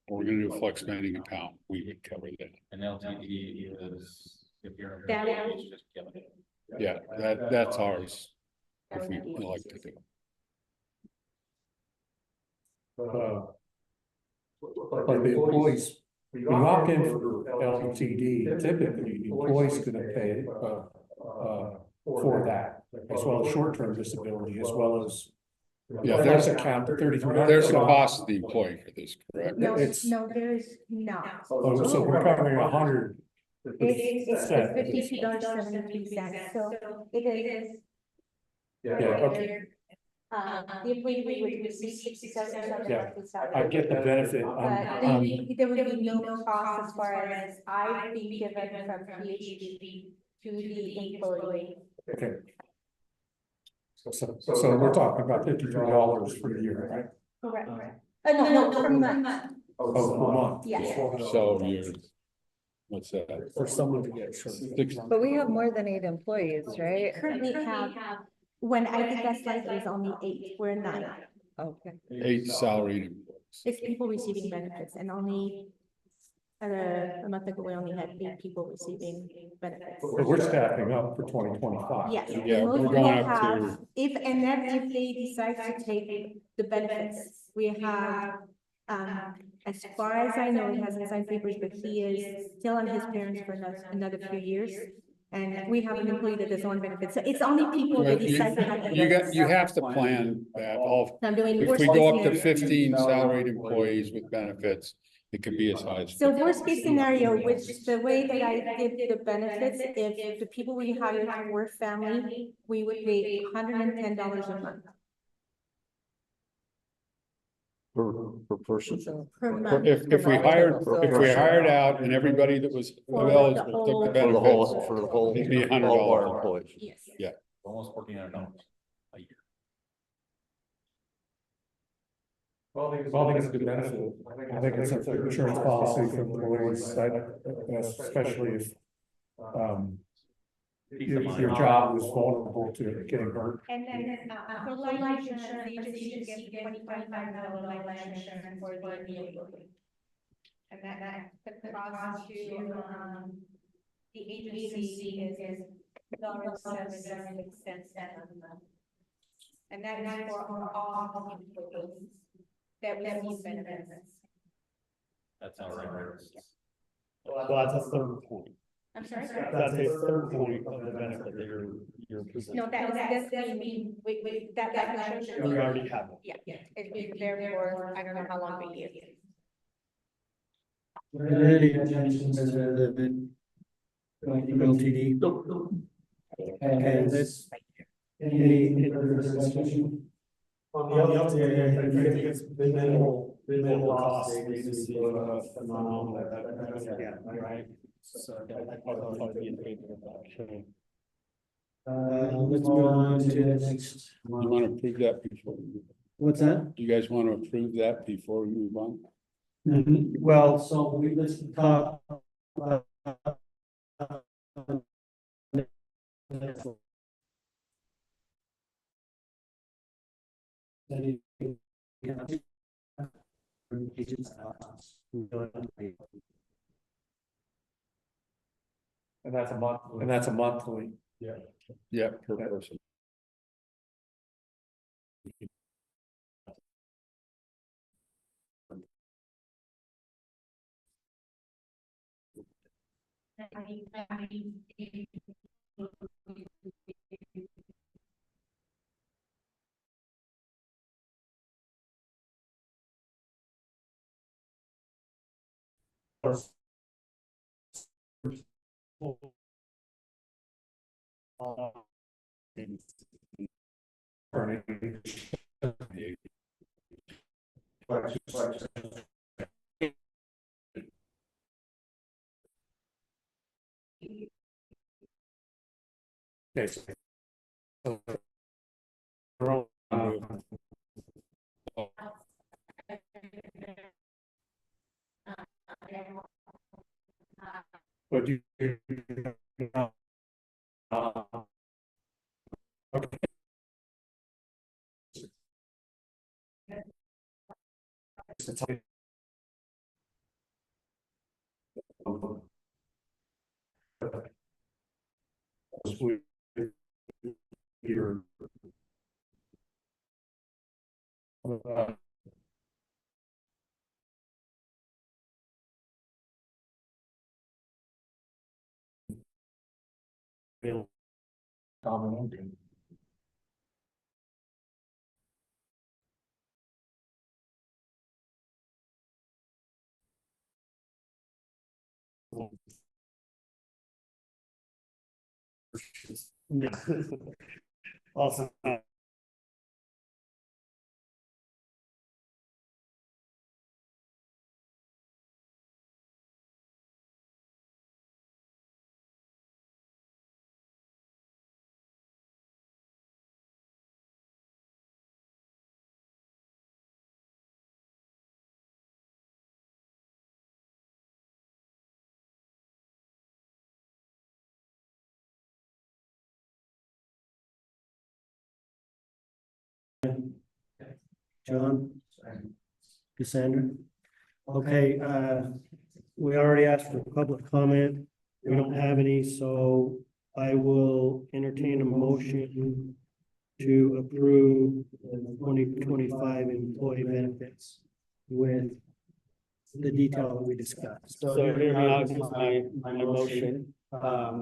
Or we're gonna do a flex spending account, we would cover that. An LTD is, if you're. That it's just killing it. Yeah, that's ours. If we like to do. But the employees, when you opt in for LTD, typically the employee's gonna pay for that, as well as short-term disability, as well as. Yeah, There's a count, 3,300. There's a cost to the employee for this, correct? No, It's- no, there is not. Oh, so we're covering 100. It's $52.73, so it is. Yeah, okay. The employee would receive 67. Yeah, I get the benefit. But there would be no cost as far as I being given from PHP to the employee. Okay. So we're talking about $53 for the year, right? Correct. No, per month. Oh, per month. Yes. So you're, what's that? For someone to get. Six- But we have more than 8 employees, right? Currently have When I did that slide, it was only 8, we're 9. Okay. 8 salaried employees. It's people receiving benefits and only a month ago, we only had 8 people receiving benefits. But we're staffing up for 2025. Yes. Yeah, most we're people going up have- to- if they decide to take the benefits, we have, as far as I know, he hasn't signed papers, but he is still on his parents for another few years. And we have an employee that doesn't want benefits, so it's only people that Well, decide to have. you have to plan that all, I'm doing if worst we case go up to scenario. 15 salaried employees with benefits, it could be as high as. So worst case scenario, which the way that I did the benefits, if the people we hired were family, we would pay $110 a month Per person. per month. If we hired out and everybody that was For the eligible took the whole- benefits, For the whole. it'd be $100 all of our employees. Yes. Almost $1,400 a year. Well, I think it's a good benefit. I think it's an insurance policy for employees, especially if, your job was vulnerable to getting hurt. And then, for life insurance, the agency should get $25 life insurance for the employee. And that the cost to, the agency is $1.76 a month. And that is for all employees that receive benefits. That's all right. Well, that's a third point. I'm sorry? That's a third point of the benefit that you're. No, that's that life insurance. We already have it. Yeah, it's been there for, I don't know how long, but years. Any objections to the LTD? Okay, let's, any further discussion? On the LTA, I think it's been minimal cost savings for phenomenal. Yeah, right. So I thought be in favor of that. Sure. Let's move on to the next. You want to approve that before? What's that? Do you guys want to approve that before we move on? Well, so let's talk. And that's a monthly. Yeah, per person. Okay. But you. Okay. Here. Common. Also, John? Cassandra? Okay, we already asked for public comment. We don't have any, so I will entertain a motion to approve the 2025 employee benefits with the detail that we discussed. So here now is my motion. I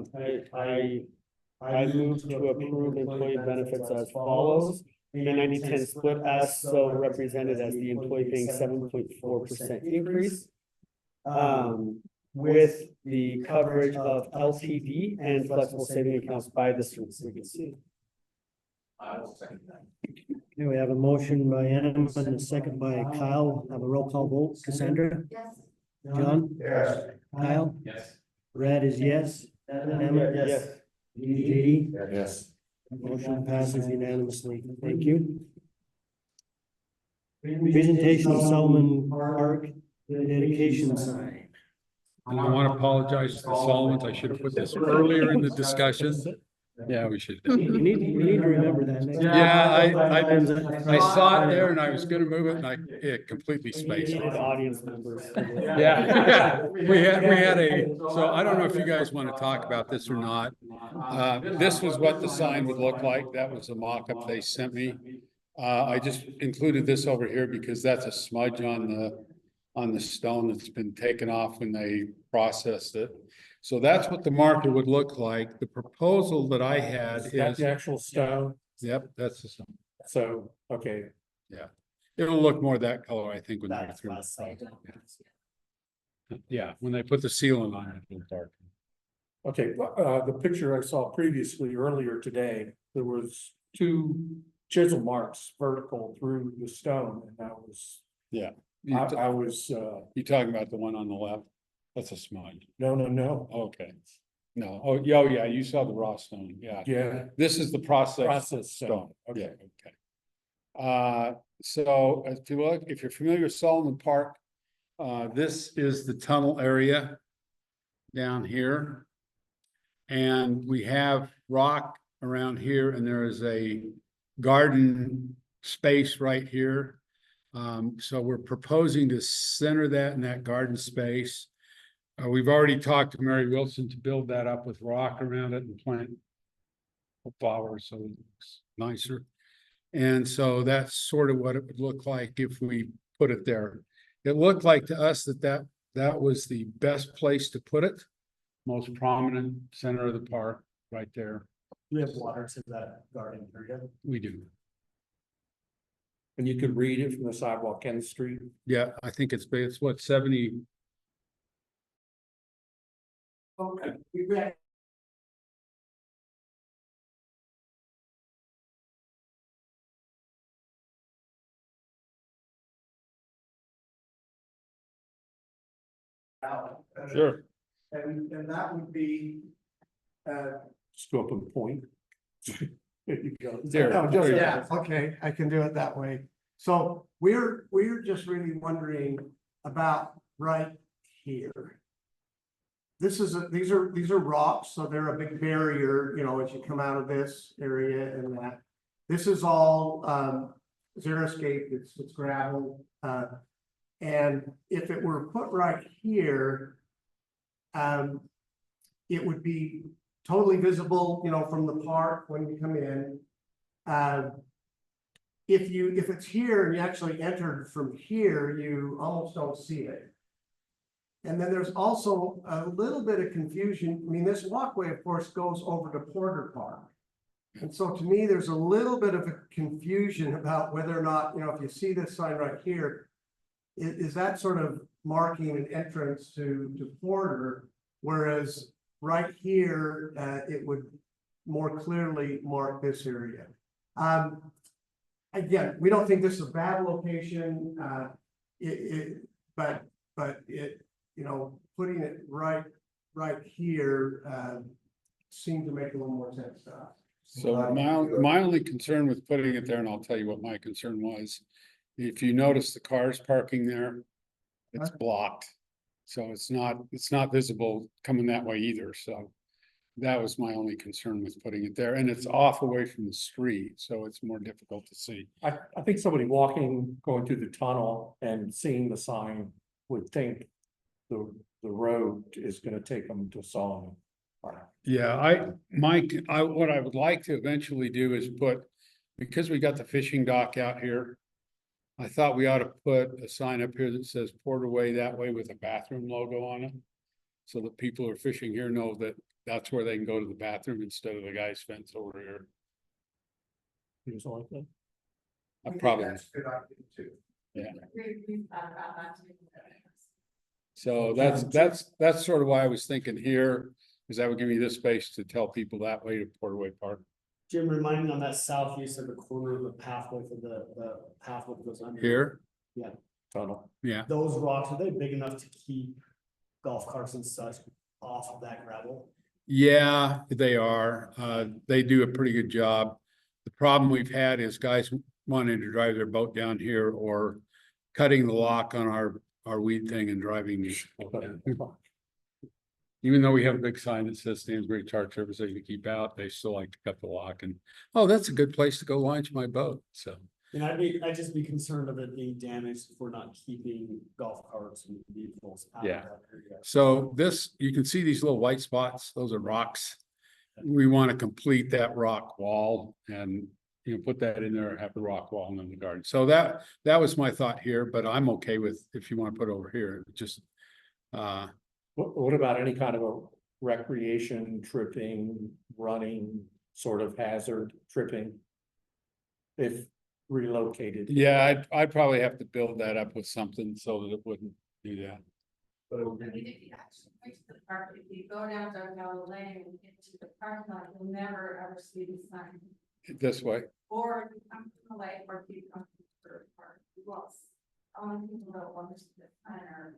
move to approve employee benefits as follows. K-9010 split as so represented as the employee paying 7.4% increase. With the coverage of LTD and flexible saving accounts by the service agency. I will second that. Okay, we have a motion by Adam and a second by Kyle. Have a roll call vote. Cassandra? Yes. John? Yes. Kyle? Yes. Brad is yes. Emma? Yes. JD? Yes. Motion passes unanimously. Thank you. Presentation of Solomon Park dedication sign. And I want to apologize to the Solomons. I should have put this earlier in the discussion. Yeah, we should. You need to remember that next. time. Yeah, I saw it there and I was gonna move it and it completely spaced. The audience members. Yeah, we had so I don't know if you guys want to talk about this or not. This was what the sign would look like. That was a mock-up they sent me. I just included this over here because that's a smudge on the stone that's been taken off when they processed it. So that's what the marker would look like. The proposal that I had That's is, the actual stone. yep, that's the stone. So, okay, It'll look more that color, I think, when they're That's through. what I said. Yeah, when they put the sealant on it, it'll darken. okay, the picture I saw previously earlier today, there was 2 chisel marks vertical through the stone, and that was, You I was, you talking about the one on the left? That's a smudge. no, Okay. No, oh, yeah, you saw the raw stone, yeah. yeah, This is the process process stone. stone, Yeah, okay. okay. So if you look, if you're familiar with Solomon Park, this is the tunnel area down here. And we have rock around here and there is a garden space right here. So we're proposing to center that in that garden space. We've already talked to Mary Wilson to build that up with rock around it and plant flowers so it looks nicer. And so that's sort of what it would look like if we put it there. It looked like to us that was the best place to put it. Most prominent center of the park, right there. We have water to that garden area. We do. And you could read it from the sidewalk and the street. Yeah, I think it's what, 70. Okay. We read. Sure. And that would be, Just go up and point. There you go. There. no, just, There you yeah, okay, I can do it that way. So we're just really wondering about right here. This is, these are rocks, so they're a big barrier, you know, as you come out of this area and that. This is all, xeriscape, it's gravel, and if it were put right here, it would be totally visible, you know, from the park when you come in. If it's here and you actually entered from here, you almost don't see it. And then there's also a little bit of confusion. I mean, this walkway, of course, goes over to Porter Park. And so to me, there's a little bit of a confusion about whether or not, you know, if you see this sign right here, is that sort of marking an entrance to Porter, whereas right here, it would more clearly mark this area. Again, we don't think this is a bad location, but it, you know, putting it right here seemed to make a little more sense to us. So my only concern with putting it there, and I'll tell you what my concern was. If you notice the cars parking there, it's blocked. So it's not visible coming that way either, so. That was my only concern with putting it there, and it's off away from the street, so it's more difficult to see. I think somebody walking, going through the tunnel and seeing the sign would think the road is gonna take them to Solomon. Yeah, Mike, what I would like to eventually do is put, because we got the fishing dock out here. I thought we ought to put a sign up here that says Port Away that way with a bathroom logo on it. So that people who are fishing here know that that's where they can go to the bathroom instead of the guy's fence over here. Things like that. I probably, Good idea too. We've thought about that too. so that's sort of why I was thinking here, because that would give me this space to tell people that way to Port Away Park. Jim, remind me on that southeast of the corner of the pathway for the pathway that goes under. Here, Tunnel. yeah, Those rocks, are they big enough to keep golf carts and such off of that gravel? yeah, they are. They do a pretty good job. The problem we've had is guys wanting to drive their boat down here or cutting the lock on our weed thing and driving. Even though we have a big sign that says Stansbury Charter Service that you keep out, they still like to cut the lock and, oh, that's a good place to go launch my boat, so. And I'd just be concerned of it being damaged if we're not keeping golf carts and vehicles out of Yeah. that area. So this, you can see these little white spots, those are rocks. We want to complete that rock wall and, you know, put that in there, have the rock wall in the garden. So that was my thought here, but I'm okay with, if you want to put it over here, just. What about any kind of a recreation, tripping, running, sort of hazard tripping? If relocated. Yeah, I'd probably have to build that up with something so that it wouldn't do that. I mean, if you actually went to the park, if you go down Darnell Lane into the parking lot, you'll never ever see the sign. This way, Or if you come from the lake, or if you come from the third park, well, only people that want to see the sign are.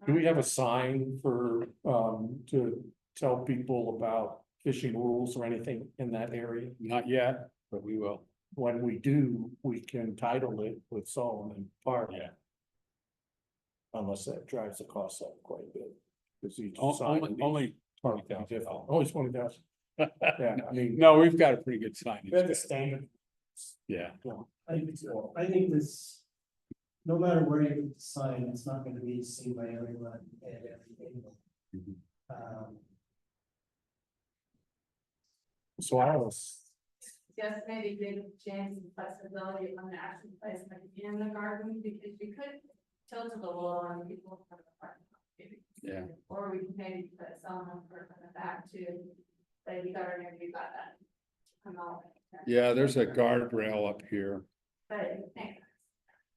Do we have a sign for, to tell people about fishing rules or anything in that area? not yet, but we will. When we do, we can title it with Solomon Park. Yeah. Unless that drives the cost up quite a bit. Because each O- sign. Only Only $20,000. 20,000. Yeah, I mean. No, we've got a pretty good signage. We have the standard. Yeah, I think this, no matter where you put the sign, it's not gonna be seen by everyone at every angle. Mhm. So I was, Just maybe give James some flexibility on the actual placement in the garden, because you could tilt it a little and people from the park. yeah. Or we can maybe put someone for the back too, like you got, maybe you got that. Come out. Yeah, there's a guardrail up here. But,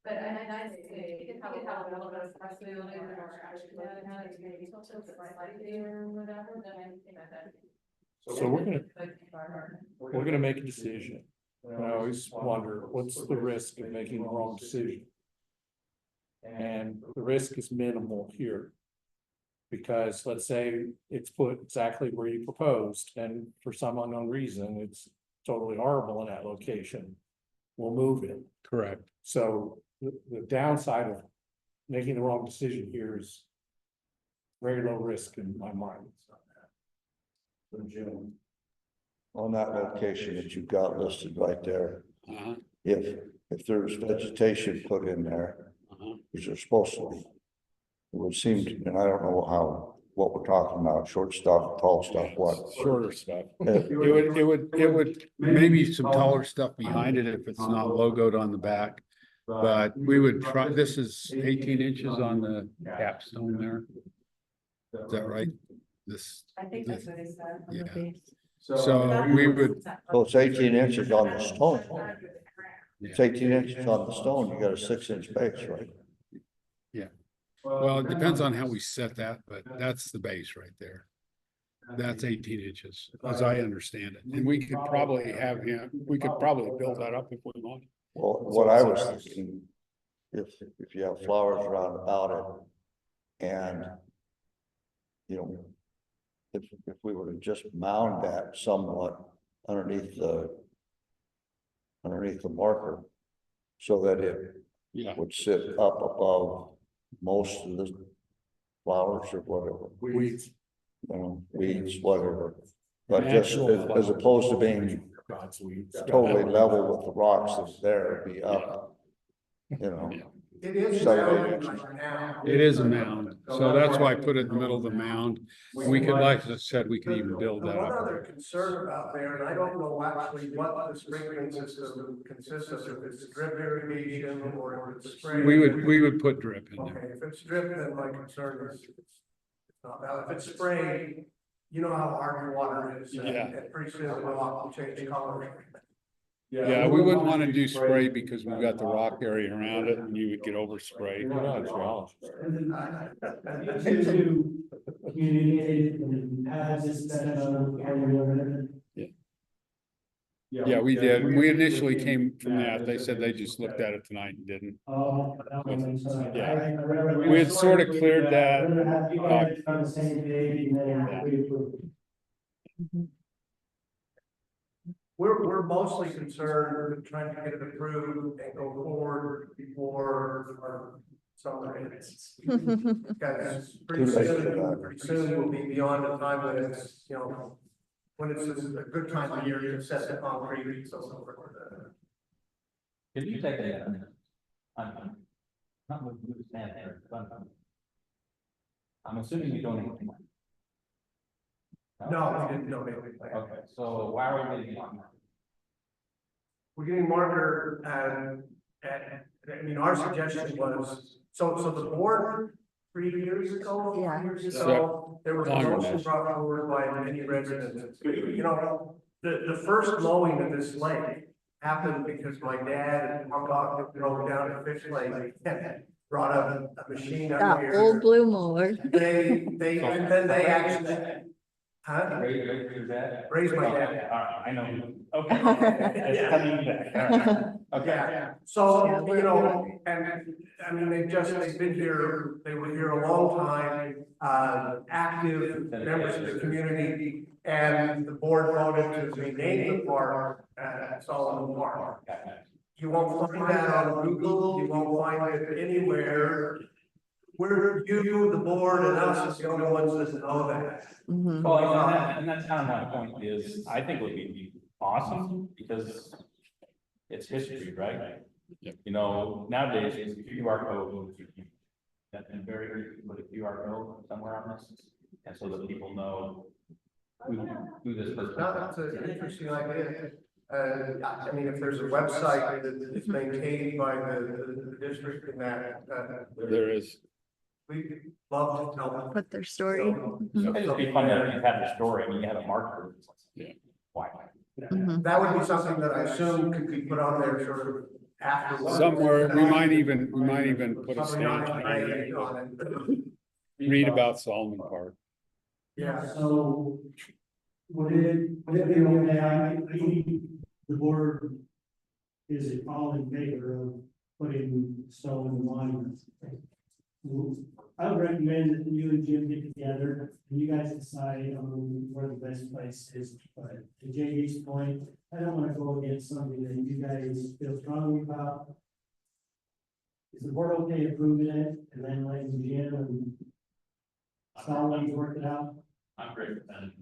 and I say, you could have a little bit of flexibility or actually, maybe tilt it slightly or whatever, then I think that. so we're gonna make a decision. And I always wonder, what's the risk of making the wrong decision? And the risk is minimal here. Because let's say it's put exactly where you proposed, and for some unknown reason, it's totally horrible in that location. We'll move it. Correct. So the downside of making the wrong decision here is very low risk in my mind. On that location that you've got listed right there, Uh-huh, if there's vegetation put in there, uh-huh. which are supposed to be. It would seem, and I don't know what we're talking about, short stuff, tall stuff, what. Shorter stuff. Uh, It would, maybe some taller stuff behind it if it's not logoed on the back. But we would try, this is 18 inches on the capstone there. Is that right? This, I think that's what he said. On the Yeah. base. so we would, So it's 18 inches on the stone. Yeah. It's 18 inches on the stone, you got a 6-inch base, right? well, it depends on how we set that, but that's the base right there. That's 18 inches, as I understand it. And we could probably have him, we could probably build that up if we want. Well, what I was thinking, if you have flowers around about it, and you know, if we were to just mound that somewhat underneath the marker, so that it Yeah. would sit up above most of the flowers or whatever. Weeds. you know, weeds, whatever. But just Natural as opposed to being God's weeds. totally level with the rocks that's there, it'd be up, you know. It is. So- It is a mound, so that's why I put it in the middle of the mound. We could, like I said, we could even build that One up. other concern about there, and I don't know actually what the sprinkling system consists of, if it's drip irrigation or if it's spray. We would put drip in Okay, there. if it's drip, then my concern is it's not valid. If it's spray, you know how hard your water is. Yeah. And pretty soon it'll change color. Yeah, we wouldn't want to do spray because we've got the rock area around it and you would get oversprayed. You're not a geologist. To communicate and have this set up, Yeah, we did. We initially came from that. They said they just looked at it tonight and didn't. Yeah. We had sort of cleared that. You guys on the same page and then we approve. We're mostly concerned with trying to get it approved and go forward before our summer ends. Because Too late for that. pretty soon we'll be beyond the time when it's, you know, when it's a good time of year to set the concrete and so forth. Can you take a, not with you stand there, but I'm assuming you don't need money. No, we didn't donate any land. Okay, so why are we getting one? We're getting marker I mean, our suggestion was, so the board 3 years ago, 4 Yeah. years ago, there was a Longer than motion that. brought forward by many residents. You know, the first mowing of this lake happened because my dad and my dog drove down to Fish Lake and brought a machine up That here. old blue mower. And then they actually, huh? Raised my dad. All right, I know. Okay. It's coming back. All right. Okay, so, Yeah, you know, and, I mean, they've been here, they were here a long time, active members of the community. And the board voted to rename the park, Solomon Park. You won't find that on Google, you won't find it anywhere. We're, you, the board, and us is the only ones that know that. Mhm. Well, and that's kind of my point is, I think it would be awesome because it's history, right? Yep. You know, nowadays, it's QR code. And very, very, put a QR code somewhere on this, and so that people know who this person That's an interesting idea. I mean, if there's a website that is maintained by the district and that, There is. we love to tell them. Put their story. So it'd be fun to have a story and you have a marker. Yeah. Why? Mhm. That would be something that I assume could be put on there sort of after. Somewhere, we might even put a Something on stamp it. read about Solomon Park. Yeah. So would it be okay, I think the board is all in favor of putting stone in the monument. I would recommend that you and Jim get together and you guys decide on where the best place is. But to JD's point, I don't wanna go against something that you guys feel strongly about. Is the board okay approving it and then letting Jim and Solomon work it out? I'm great with that.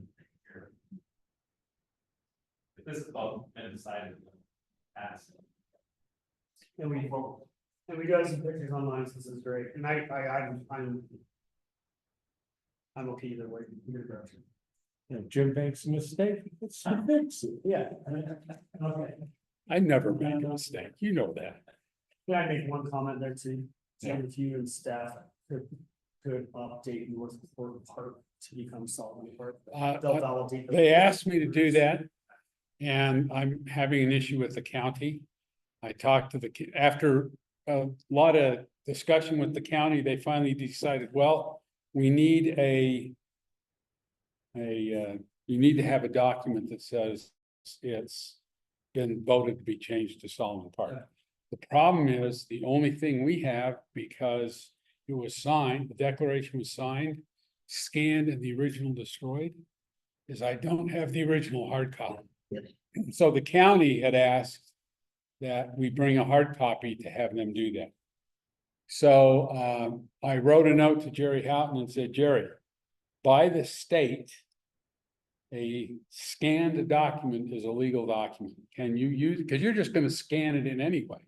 If this is all been decided, past. And we got some pictures online, so this is great, and I'm okay either way, either direction. You know, Jim makes a mistake, it's fix it. Yeah. Okay. I never make a mistake. You know that. Can I make one comment there too? Saying if you and staff could update North Fork Park to become Solomon Park. They'll validate. They asked me to do that. And I'm having an issue with the county. I talked to after a lot of discussion with the county, they finally decided, well, we need you need to have a document that says it's been voted to be changed to Solomon Park. The problem is, the only thing we have, because it was signed, the declaration was signed, scanned, and the original destroyed, is I don't have the original hard copy. So the county had asked that we bring a hard copy to have them do that. So I wrote a note to Jerry Houghton and said, Jerry, by the state, a scanned document is a legal document. Can you use, because you're just gonna scan it in anyway.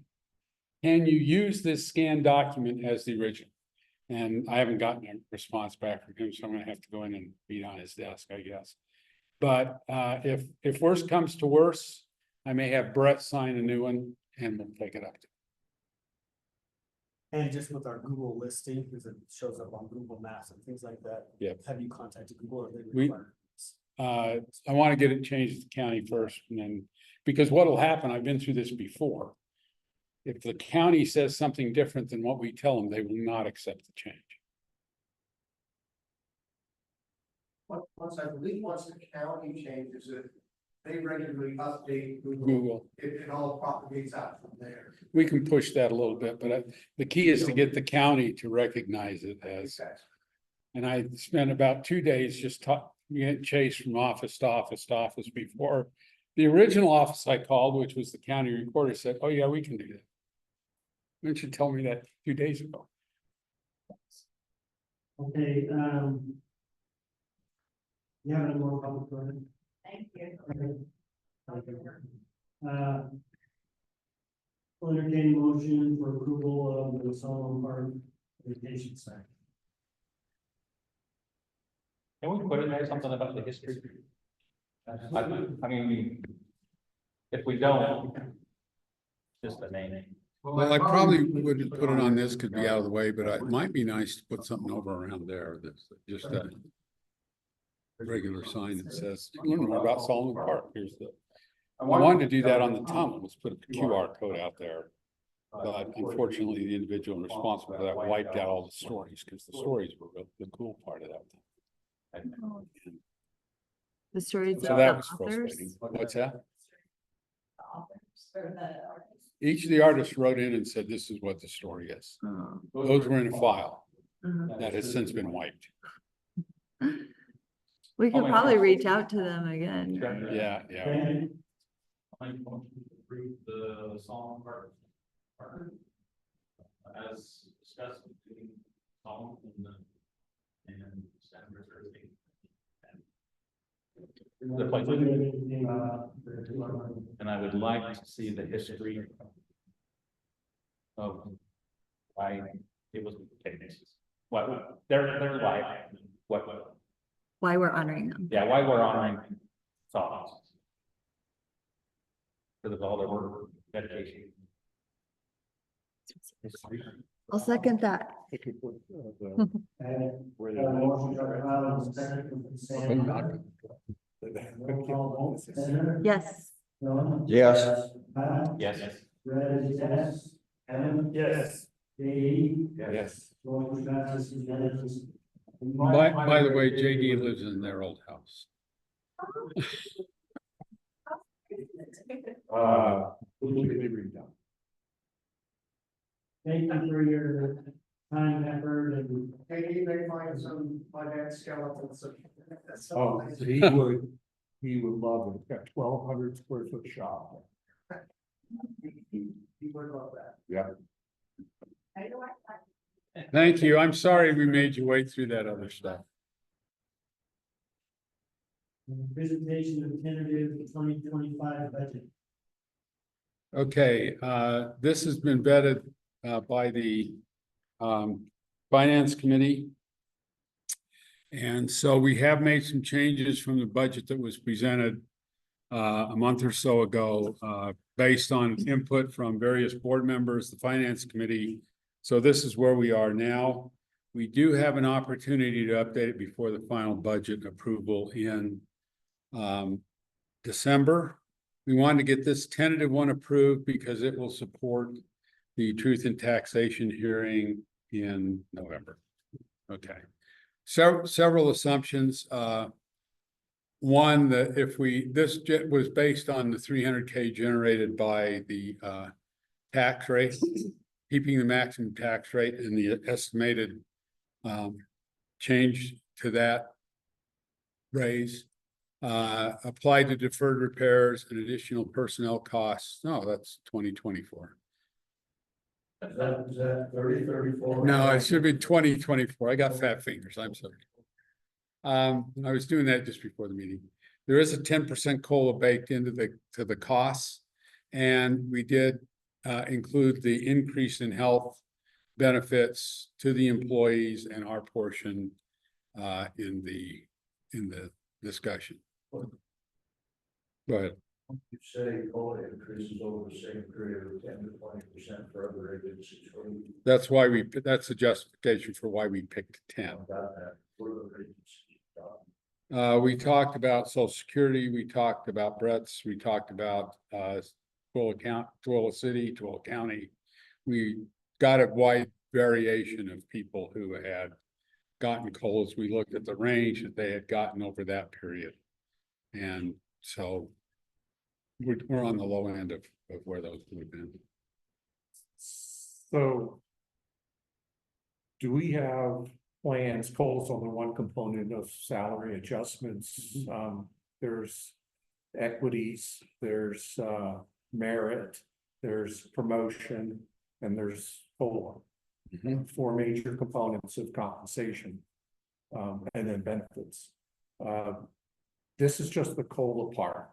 Can you use this scanned document as the original? And I haven't gotten a response back from him, so I'm gonna have to go in and beat on his desk, I guess. But if worse comes to worse, I may have Brett sign a new one and we'll take it up. And just with our Google listing, because it shows up on Google Maps and things like that. Yep. Have you contacted Google or they We- require? I want to get it changed to the county first and then, because what'll happen, I've been through this before. If the county says something different than what we tell them, they will not accept the change. Once I believe, once the county changes it, they regularly update Google. It all propagates out from there. We can push that a little bit, but the key is to get the county to recognize it as. And I spent about 2 days just getting chased from office to office to office before. The original office I called, which was the county recorder, said, oh yeah, we can do that. Why didn't you tell me that 2 days ago? Okay, you have any more public comment? Thank you. Will entertain a motion for approval of the Solomon Park vacation site. Can we put in there something about the history? I mean, if we don't, just the name. Well, I probably wouldn't put it on this, could be out of the way, but it might be nice to put something over around there that's just a regular sign that says, learn more about Solomon Park. Here's the, I wanted to do that on the tunnel, let's put a QR code out there. But unfortunately, the individual responsible for that wiped out all the stories, because the stories were the cool part of that. The stories So of that the was authors. frustrating. What's that? Each of the artists wrote in and said, this is what the story is. Oh, Those were in a file uh-huh. that has since been wiped. We could probably reach out to them again. Yeah, yeah. Approve the Solomon Park. As discussed between Solomon and Stansbury. The place. And I would like to see the history of why it was taken. What, their life, what, Why we're honoring them. yeah, why we're honoring Solomon. Because of all their work, dedication. I'll second that. Yes. Yes. Yes. Yes. Adam? Yes. Yes. By the way, JD lives in their old house. Thank you for your time, effort, and Maybe they find some by that skeletons. Oh, he would love it. Got 1,200 square foot shop. He would love that. Yeah. Thank you. I'm sorry we made you wait through that other stuff. presentation of tentative 2025 budget. Okay, this has been vetted by the Finance Committee. And so we have made some changes from the budget that was presented a month or so ago, based on input from various board members, the Finance Committee. So this is where we are now. We do have an opportunity to update it before the final budget approval in December. We wanted to get this tentative one approved because it will support the truth in taxation hearing in November. Okay. Several assumptions. One, that if this was based on the 300K generated by the tax rate, keeping the maximum tax rate and the estimated change to that raise. Applied to deferred repairs and additional personnel costs. No, that's 2024. Is that 30, 34? No, it should be 2024. I got fat fingers. I'm sorry. I was doing that just before the meeting. There is a 10% COLA baked into the costs. And we did include the increase in health benefits to the employees and our portion in the discussion. Go ahead. You say COLA increases over the same period of 10 to 20% for other agencies. That's why that's the justification for why we picked 10. We talked about Social Security, we talked about Brett's, we talked about Tooele City, Tooele County. We got a wide variation of people who had gotten COLAs. We looked at the range that they had gotten over that period. And so we're on the low end of where those would have been. So do we have plans, COLA's on the one component of salary adjustments? There's equities, there's merit, there's promotion, and there's COLA. Four major components of compensation, and then benefits. This is just the COLA part.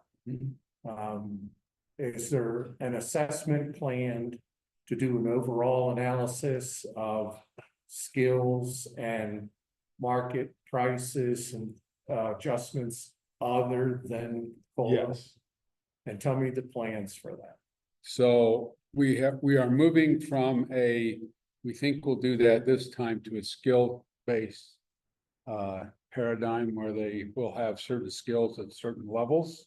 Is there an assessment planned to do an overall analysis of skills and market prices and adjustments other than COLA? Yes. And tell me the plans for that. So we are moving from we think we'll do that this time to a skill-based paradigm where they will have certain skills at certain levels.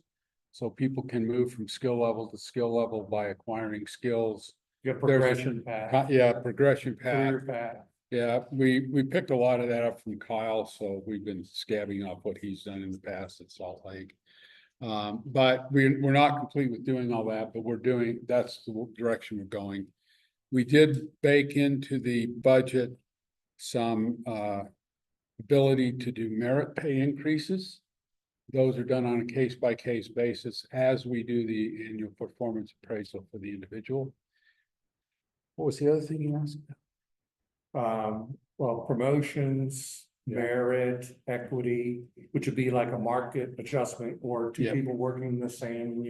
So people can move from skill level to skill level by acquiring skills. Your progression path. Yeah, progression path. Career path. Yeah, we picked a lot of that up from Kyle, so we've been scabbing up what he's done in the past at Salt Lake. But we're not complete with doing all that, but that's the direction we're going. We did bake into the budget some ability to do merit pay increases. Those are done on a case-by-case basis as we do the annual performance appraisal for the individual. What was the other thing you asked? Well, promotions, merit, equity, which would be like a market adjustment or two people working the same,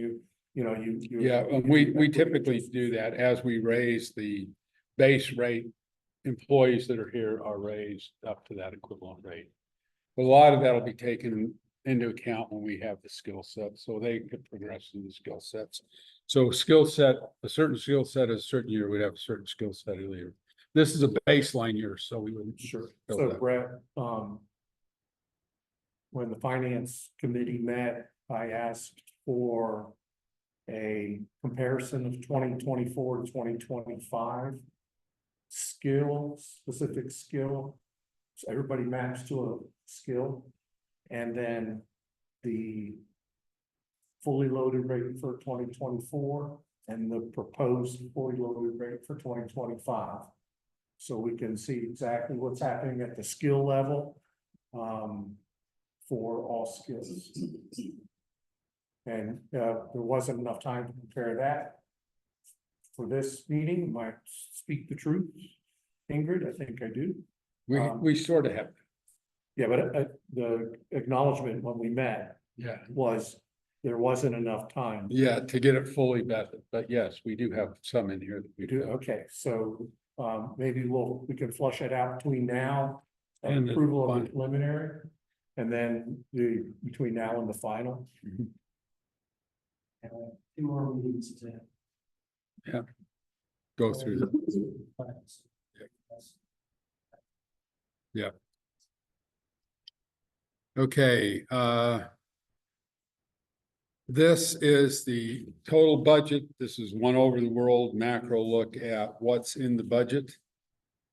Yeah, and we typically do that as we raise the base rate. Employees that are here are raised up to that equivalent rate. A lot of that will be taken into account when we have the skill set, so they could progress in the skill sets. So a certain skill set a certain year, we'd have a certain skill set a year. This is a baseline year, so we wouldn't. Sure. So Brett, when the finance committee met, I asked for a comparison of 2024 to 2025 specific skill. So everybody maps to a skill. And then the fully loaded rate for 2024 and the proposed fully loaded rate for 2025. So we can see exactly what's happening at the skill level for all skills. And there wasn't enough time to compare that for this meeting. Might speak the truth, Ingrid, I think I do. We sort of have. Yeah, but the acknowledgement when we met was there wasn't enough time. Yeah, to get it fully vetted, but yes, we do have some in here that we do. Okay, so maybe we can flush it out between now and And approval of the preliminary, and then between now and the final. Two more meetings to. Go through them. Yeah. Okay, this is the total budget. This is one over the world macro look at what's in the budget.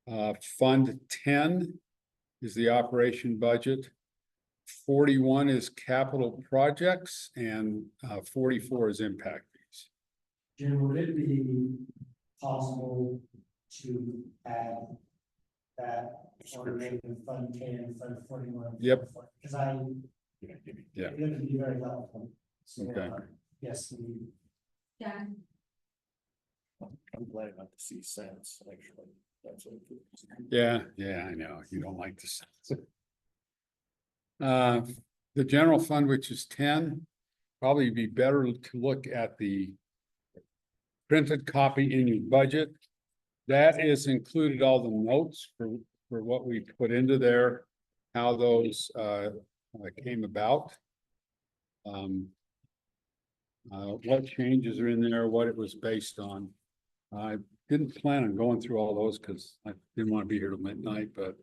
Fund 10 is the operation budget. 41 is capital projects and 44 is impact fees. Jim, would it be possible to add that description in Fund 10, Fund 41? Yep. Because Yeah. it would be very helpful. So, Okay. yes. Yeah. I'm glad not to see sense, actually. That's what Yeah, I know. You don't like this. The general fund, which is 10, probably be better to look at the printed copy in your budget. That is included all the notes for what we put into there, how those came about. What changes are in there, what it was based on. I didn't plan on going through all those because I didn't want to be here till midnight, but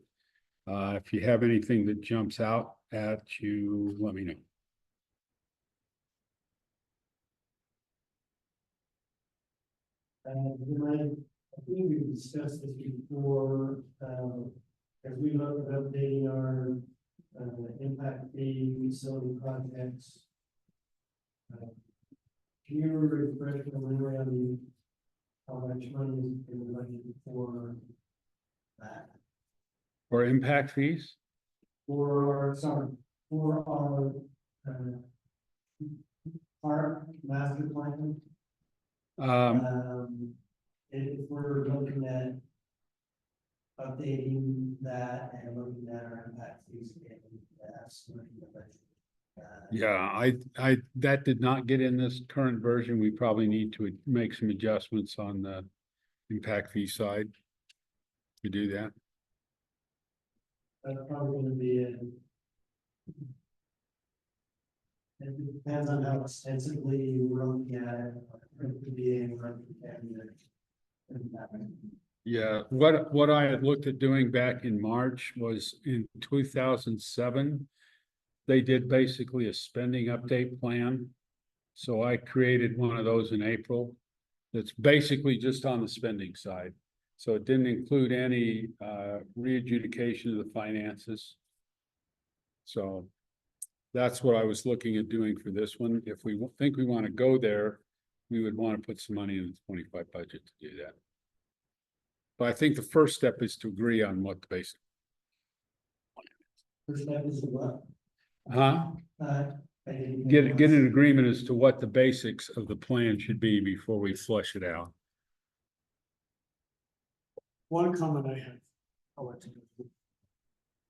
if you have anything that jumps out at you, let me know. I think we discussed this before, as we look at updating our, impact fee facility projects. Can you refresh the memory on how much money is in the budget for that? For impact fees? For our, park master plan? If we're looking at updating that and looking at our impact fees, that's looking at the budget. Yeah, that did not get in this current version. We probably need to make some adjustments on the impact fee side to do that. That's probably gonna be it depends on how extensively we're looking at it. It could be anywhere from 10 years. Yeah, what I had looked at doing back in March was in 2007. They did basically a spending update plan. So I created one of those in April. That's basically just on the spending side. So it didn't include any re-adjudication of the finances. So that's what I was looking at doing for this one. If we think we want to go there, we would want to put some money in the 25 budget to do that. But I think the first step is to agree on what the basic. First step is what? Get an agreement as to what the basics of the plan should be before we flush it out. One comment I have. I'll let you go.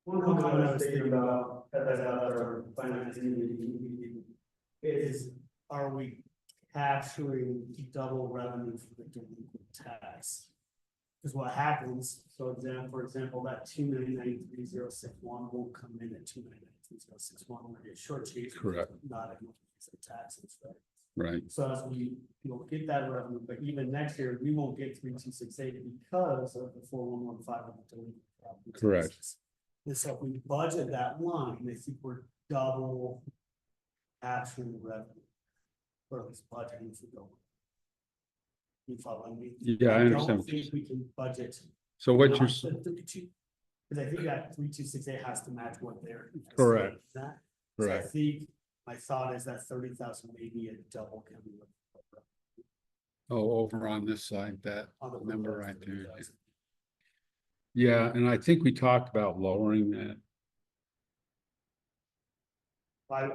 One comment I was thinking about as our financing meeting is, are we capturing double revenue for the delinquent tax? Because what happens, so for example, that 2993061 won't come in at 2993061, we're gonna get shortchanged. Correct. Not at the taxes, right? Right. So as we, get that revenue, but even next year, we won't get 3268 because of the 4115 of the delinquent property Correct. taxes. And so if we budget that line, I think we're double capturing the revenue. Or at least budgeting if we go. You follow me? Yeah, I understand. don't think we can budget. So what not you're, the 32, because I think that 3268 has to match what they're. Correct. That. So I correct. think my thought is that 30,000 may be a double coming. Oh, over on this side, that On the number right there. 30,000. Yeah, and I think we talked about lowering that.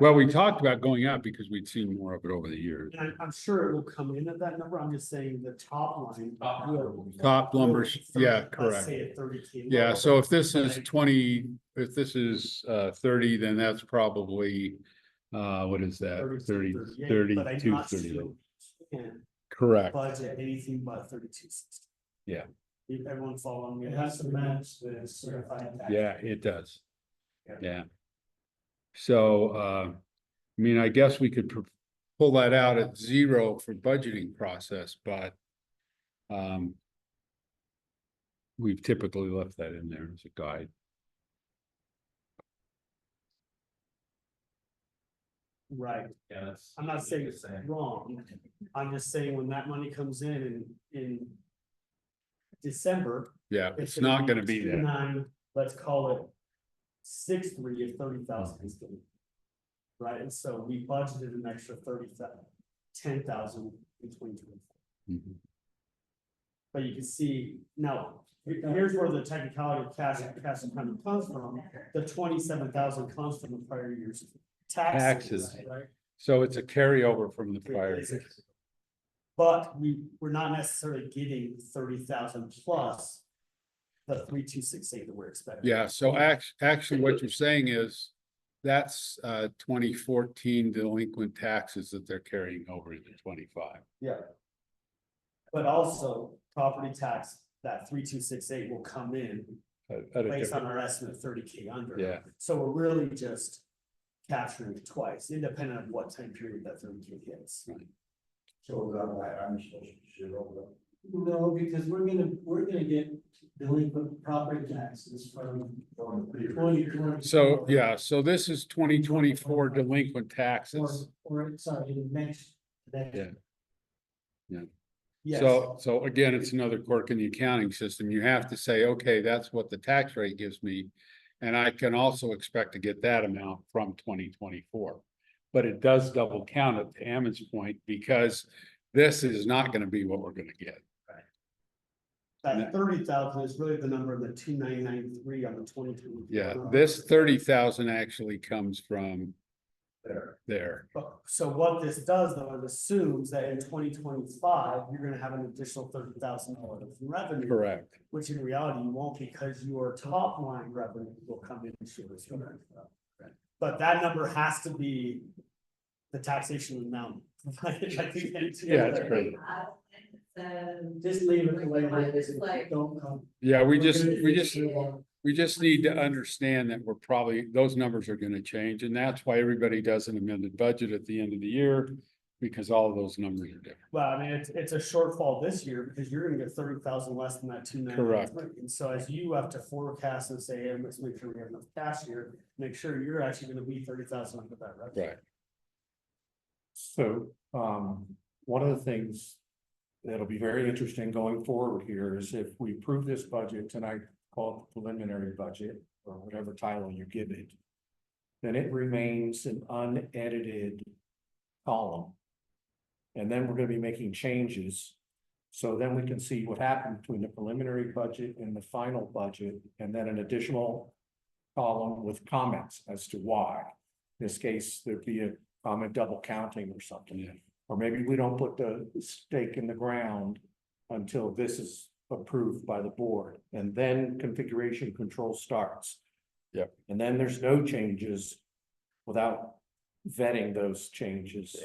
Well, we talked about going up because we'd seen more of it over the years. And I'm sure it will come in at that number. I'm just saying the top line. Top numbers, yeah, Let's correct. say at 30K. Yeah, so if this is 20, if this is 30, then that's probably, what is that? 30, 32, 30. Correct. Budget anything but 3260. Yeah. If everyone following me. It has to match the certified. tax. Yeah, it does. Yeah. So, I mean, I guess we could pull that out at 0 for budgeting process, but we've typically left that in there as a guide. Right. Yeah, that's. I'm not saying it's wrong. I'm just saying when that money comes in December. Yeah, it's not gonna be that. 29, let's call it 6.3 if 30,000 is good. Right, and so we budgeted an extra 10,000 in 2024. Mhm. But you can see, now, here's where the technicality of cash kind of comes from. The 27,000 comes from the prior year's taxes, right? So it's a carryover from the prior years. But we're not necessarily getting 30,000 plus the 3268 that we're expecting. Yeah, so actually what you're saying is that's 2014 delinquent taxes that they're carrying over into 25. Yeah. But also, property tax, that 3268 will come in At a based on different, our estimate 30K under. yeah, So we're really just capturing it twice, independent of what time period that 30K hits. So that way I'm supposed to zero. No, because we're gonna get delinquent property taxes from 2020. so, yeah, so this is 2024 delinquent taxes. Or, sorry, next. Yeah. Yeah. Yes. So again, it's another quirk in the accounting system. You have to say, okay, that's what the tax rate gives me. And I can also expect to get that amount from 2024. But it does double count it to Ammon's point, because this is not gonna be what we're gonna get. That 30,000 is really the number of the 2,993 on the 2020. Yeah, this 30,000 actually comes from there. So what this does though, it assumes that in 2025, you're gonna have an additional $30,000 of revenue. Correct. Which in reality you won't, because your top line revenue will come in short. But that number has to be the taxation amount. Yeah, it's great. Just leave it the way it is. Don't come. Yeah, we just need to understand that we're probably, those numbers are gonna change, and that's why everybody does an amended budget at the end of the year, because all of those numbers are different. Well, I mean, it's a shortfall this year because you're gonna get 30,000 less than that 2,993. And so as you have to forecast and say, hey, let's make sure we have enough cash here, make sure you're actually gonna be 30,000 under that, right? Right. So, one of the things that'll be very interesting going forward here is if we approve this budget tonight, called the preliminary budget, or whatever title you give it, then it remains an unedited column. And then we're gonna be making changes. So then we can see what happened between the preliminary budget and the final budget, and then an additional column with comments as to why. In this case, there'd be a comment double counting or something. Or maybe we don't put the stake in the ground until this is approved by the board, and then configuration control starts. Yep. And then there's no changes without vetting those changes.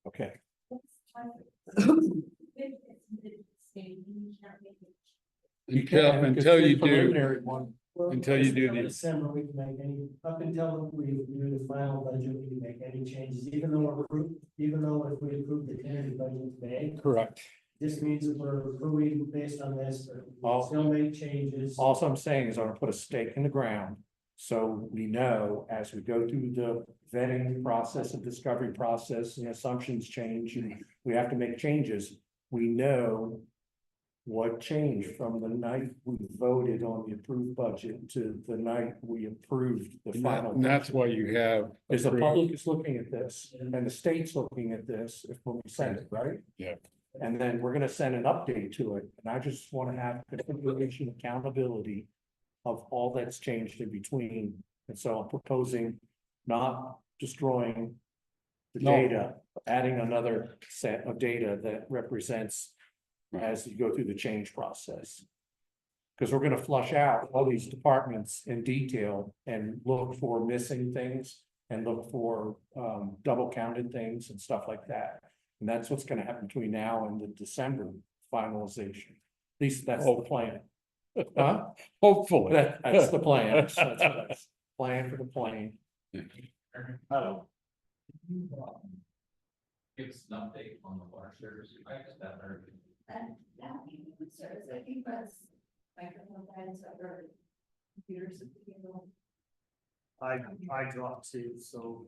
Okay. Until you do, Preliminary one. until you do the, December, we can make any, up until we do the final budget, we can make any changes, even though if we approve the tentative budget today. correct. This means that we're approving based on this, but we All- can still make changes. All I'm saying is I'm gonna put a stake in the ground. So we know as we go through the vetting process and discovery process, and assumptions change, and we have to make changes. We know what changed from the night we voted on the approved budget to the night we approved the final. And that's budget. why you have. Is the public is looking at this and the state's looking at this if when we send it, right? Yeah. And then we're gonna send an update to it, and I just wanna have configuration accountability of all that's changed in between. And so I'm proposing not destroying the No. data, adding another set of data that represents as you go through the change process. Because we're gonna flush out all these departments in detail and look for missing things and look for double counted things and stuff like that. And that's what's gonna happen between now and the December finalization. At least that's the plan. Huh? Hopefully. That's the plan. That's what I- Plan for the plane. Oh, Give us an update on the water service, I guess that heard. I think that's microphone guys over computers. I dropped too, so.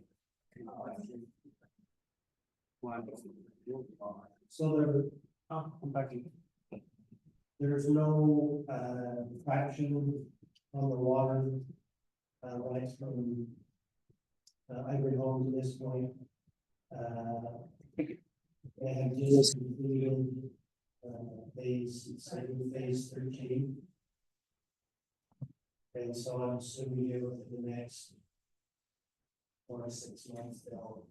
So there, I'm back in. there's no, traction on the water. Lights from, Ivory Home to this point. They have just completed, phase 13. And so I'm assuming here within the next 4 to 6 months, they'll.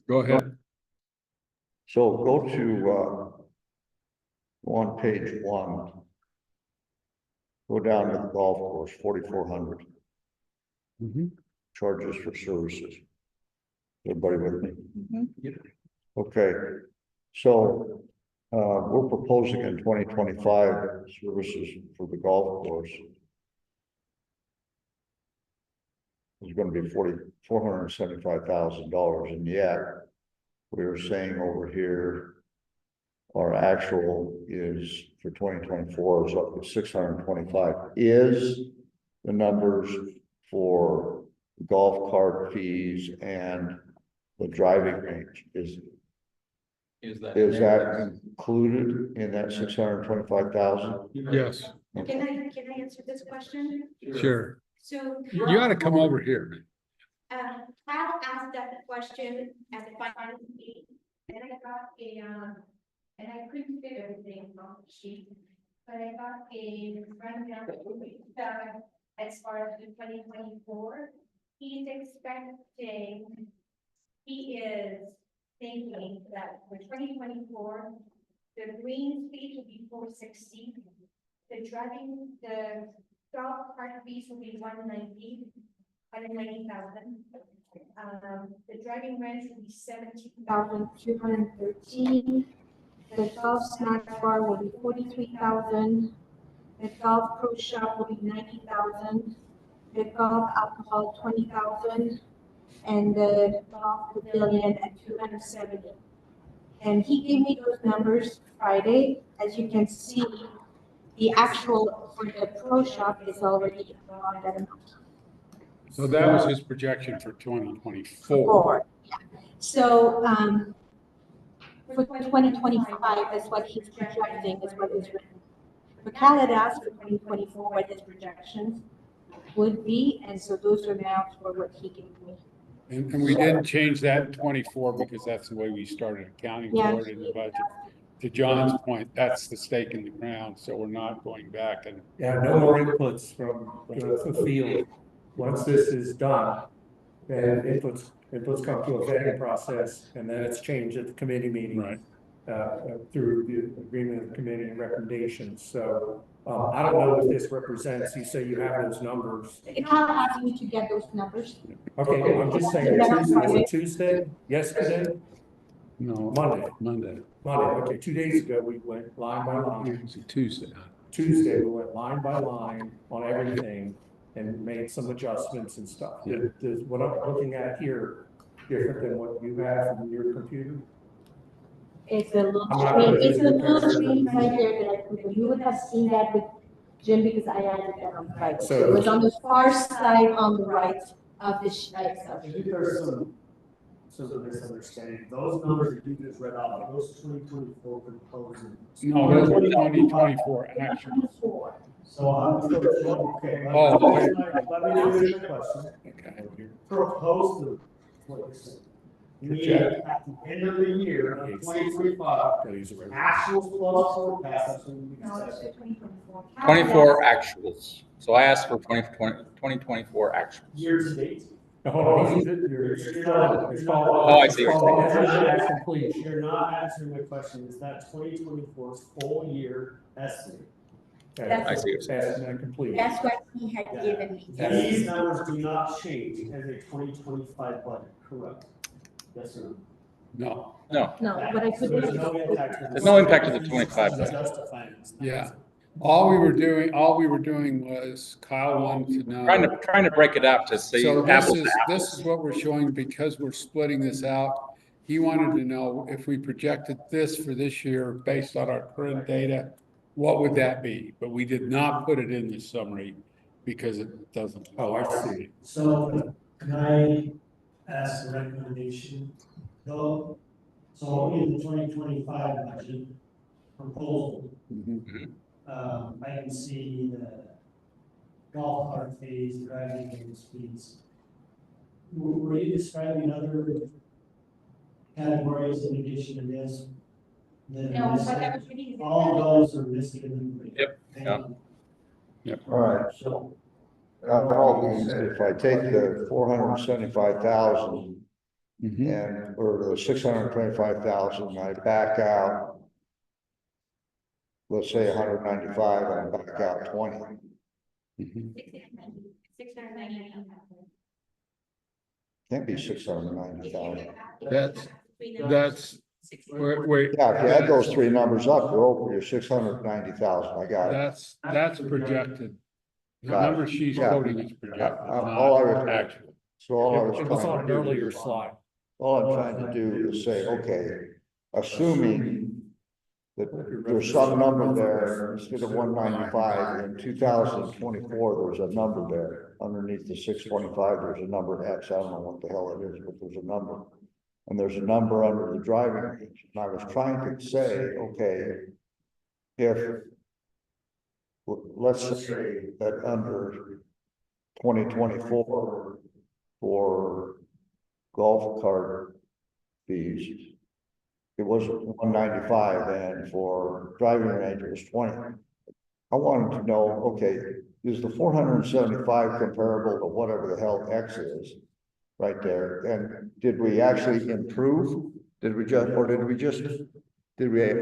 Go ahead. So go to, Go on page 1. Go down to the golf course, 4,400. Mhm. Charges for services. Everybody with me? Mhm. Okay, so, we're proposing in 2025 services for the golf course. It's gonna be $475,000, and yet we were saying over here, our actual is for 2024 is up to 625. Is the numbers for golf cart fees and the driving range, is that included in that 625,000? Yes, Can I answer this question? sure. So. You ought to come over here. Kyle asked that question at the final meeting, and I got and I couldn't fit everything on the sheet, but I got a rundown as far as the 2024. He's expecting, he is thinking that for 2024, the green fees will be 460. The golf cart fees will be 190,000. The driving range will be 17,213. The golf snack bar will be 43,000. The golf pro shop will be 90,000. The golf alcohol 20,000, and the golf pavilion at 270. And he gave me those numbers Friday. As you can see, the actual for the pro shop is already about that amount. So that was his projection for 2024. So, for 2025, that's what he's projecting, is what is written. But Cal had asked for 2024 what his projections would be, and so those are now for what he gave me. And we didn't change that in 24 because that's the way we started accounting for it in the budget. To John's point, that's the stake in the ground, so we're not going back and. Yeah, no more inputs from the field. Once this is done, then inputs come to a vetting process, and then it's changed at the committee meeting. Right. Through the agreement of committee and recommendations. So I don't know what this represents. You say you have those numbers. Cal asked me to get those numbers. Okay, I'm just saying, Tuesday, yesterday, No. Monday. Okay, 2 days ago, we went line by line. It was a Tuesday. Tuesday, we went line by line on everything and made some adjustments and stuff. Yeah. What I'm looking at here, different than what you have in your computer? It's a little, I'm not gonna it's a do little the change right there that I put, you would have seen that with Jim because I added that on Friday. So it was on the far side on the right of the sheet. I think there's some misunderstanding. Those numbers that you just read out, are those 2024 proposals. No, those are 2024 actually. So I'm still, okay. Oh, Let me finish the question. Okay. Proposed to, what you're saying. We, at the end of the year of 2025, actuals plus forecast, that's when we No, it's can say. 2024. 24 actuals. So I asked for 2024 actuals. Year to date. Oh, I see. You're not answering my question. Is that 2024's full year estimate? I see. Estimate complete. That's what he had given me. These numbers do not change as a 2025 budget, correct? Yes or no? No, No, but I So could. there's no impact. There's no impact to the 25 budget. Justifying this. yeah. All we were doing was Kyle wanted to know. Trying to break it out to see So apples to this apples. is what we're showing because we're splitting this out. He wanted to know if we projected this for this year based on our current data, what would that be? But we did not put it in the summary because it doesn't. Oh, I see. So can I ask a recommendation? Though, so in the 2025 budget proposal, Mhm. I can see the golf cart fees, driving fees. Were you describing other categories in addition to this? No, but that was really. All those are listed in the. Yep, yeah. All right, so. All these, if I take the 475,000 Mhm. and, 625,000, I back out let's say 195 and back out 20. Mhm. 690. Can't be 690,000. That's, wait. Yeah, if you add those three numbers up, you're over your 690,000. I got it. That's projected. The Got it. number she's Yeah. quoting is projected, All I not was- actual. So all I was It was trying on to an do, earlier slide. all I'm trying to do is say, okay, assuming that there's some number there, instead of 195, in 2024, there's a number there. Underneath the 625, there's a number X, I don't know what the hell it is, but there's a number. And there's a number under the driving range. And I was trying to say, okay, if, let's say that under 2024 for golf cart fees, it was 195, and for driving range, it was 20. I wanted to know, okay, is the 475 comparable to whatever the hell X is right there? And did we actually improve? Did we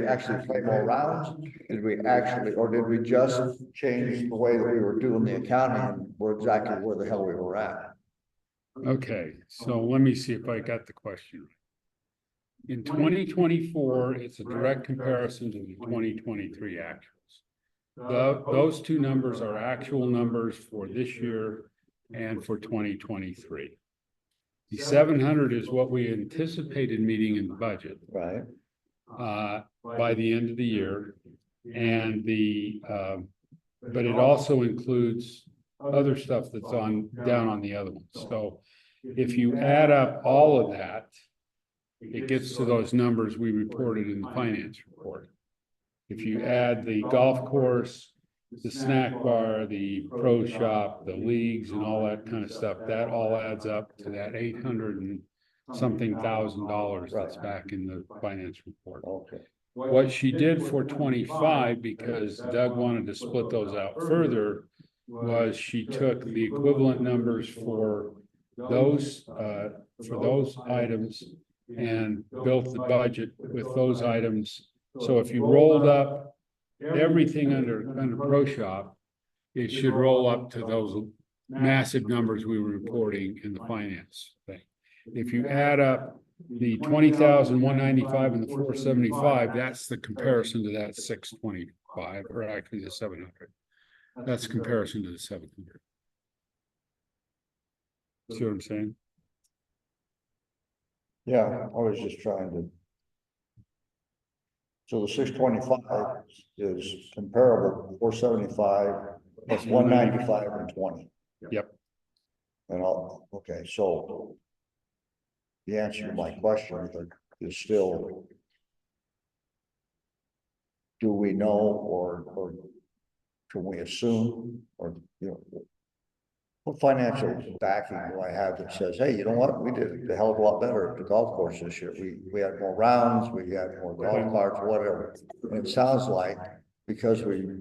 actually play more rounds? Did we just change the way that we were doing the accounting, and we're exactly where the hell we were at? Okay, so let me see if I got the question. In 2024, it's a direct comparison to the 2023 actuals. Those two numbers are actual numbers for this year and for 2023. The 700 is what we anticipated meeting in the budget. Right. By the end of the year, and but it also includes other stuff that's down on the other one. So if you add up all of that, it gets to those numbers we reported in the finance report. If you add the golf course, the snack bar, the pro shop, the leagues and all that kind of stuff, that all adds up to that 800 and something $1,000 that's back in the finance report. Okay. What she did for 25, because Doug wanted to split those out further, was she took the equivalent numbers for those items and built the budget with those items. So if you rolled up everything under Pro Shop, it should roll up to those massive numbers we were reporting in the finance thing. If you add up the 20,195 and the 475, that's the comparison to that 625, or actually the 700. That's comparison to the 700. See what I'm saying? Yeah, I was just trying to. So the 625 is comparable to 475, that's 195 and 20. Yep. And all, okay, so the answer to my question is still, do we know, or can we assume, or, you know, what financial backing do I have that says, hey, you know what, we did a hell of a lot better at the golf course this year. We had more rounds, we had more golf carts, whatever. And it sounds like because we've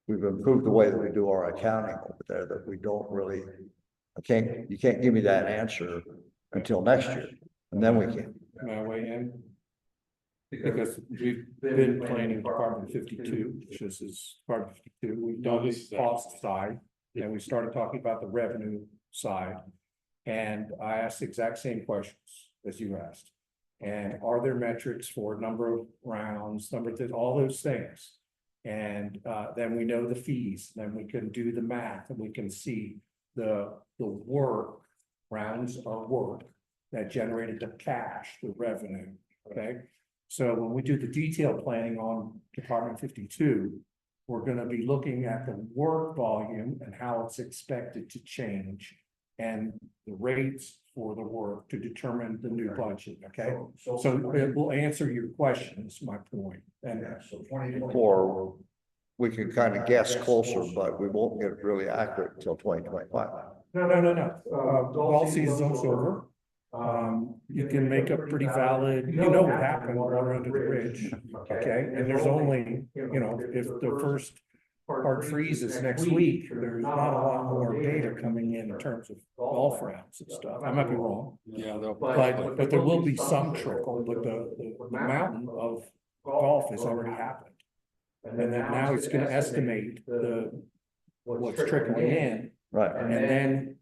improved the way that we do our accounting over there, that we don't really, you can't give me that answer until next year, and then we can. May I weigh in? Because we've been planning Department 52, which is Department 52, we've done the cost side, and we started talking about the revenue side. And I asked the exact same questions as you asked. And are there metrics for number of rounds, all those things? And then we know the fees, then we can do the math, and we can see the work, rounds are work that generated the cash, the revenue, okay? So when we do the detailed planning on Department 52, we're going to be looking at the work volume and how it's expected to change and the rates for the work to determine the new budget, okay? So it will answer your questions, my point. And So 24, we can kind of guess closer, but we won't get really accurate until 2025. no. Golf season's over. You can make a pretty valid, you know what happened water under the bridge, okay? And there's only, you know, if the first part freezes next week, there's not a lot more data coming in terms of golf rounds and stuff. I might be wrong. Yeah, But there will be some trickle, but the mountain of golf has already happened. And then now it's gonna estimate what's trickling in, Right. and then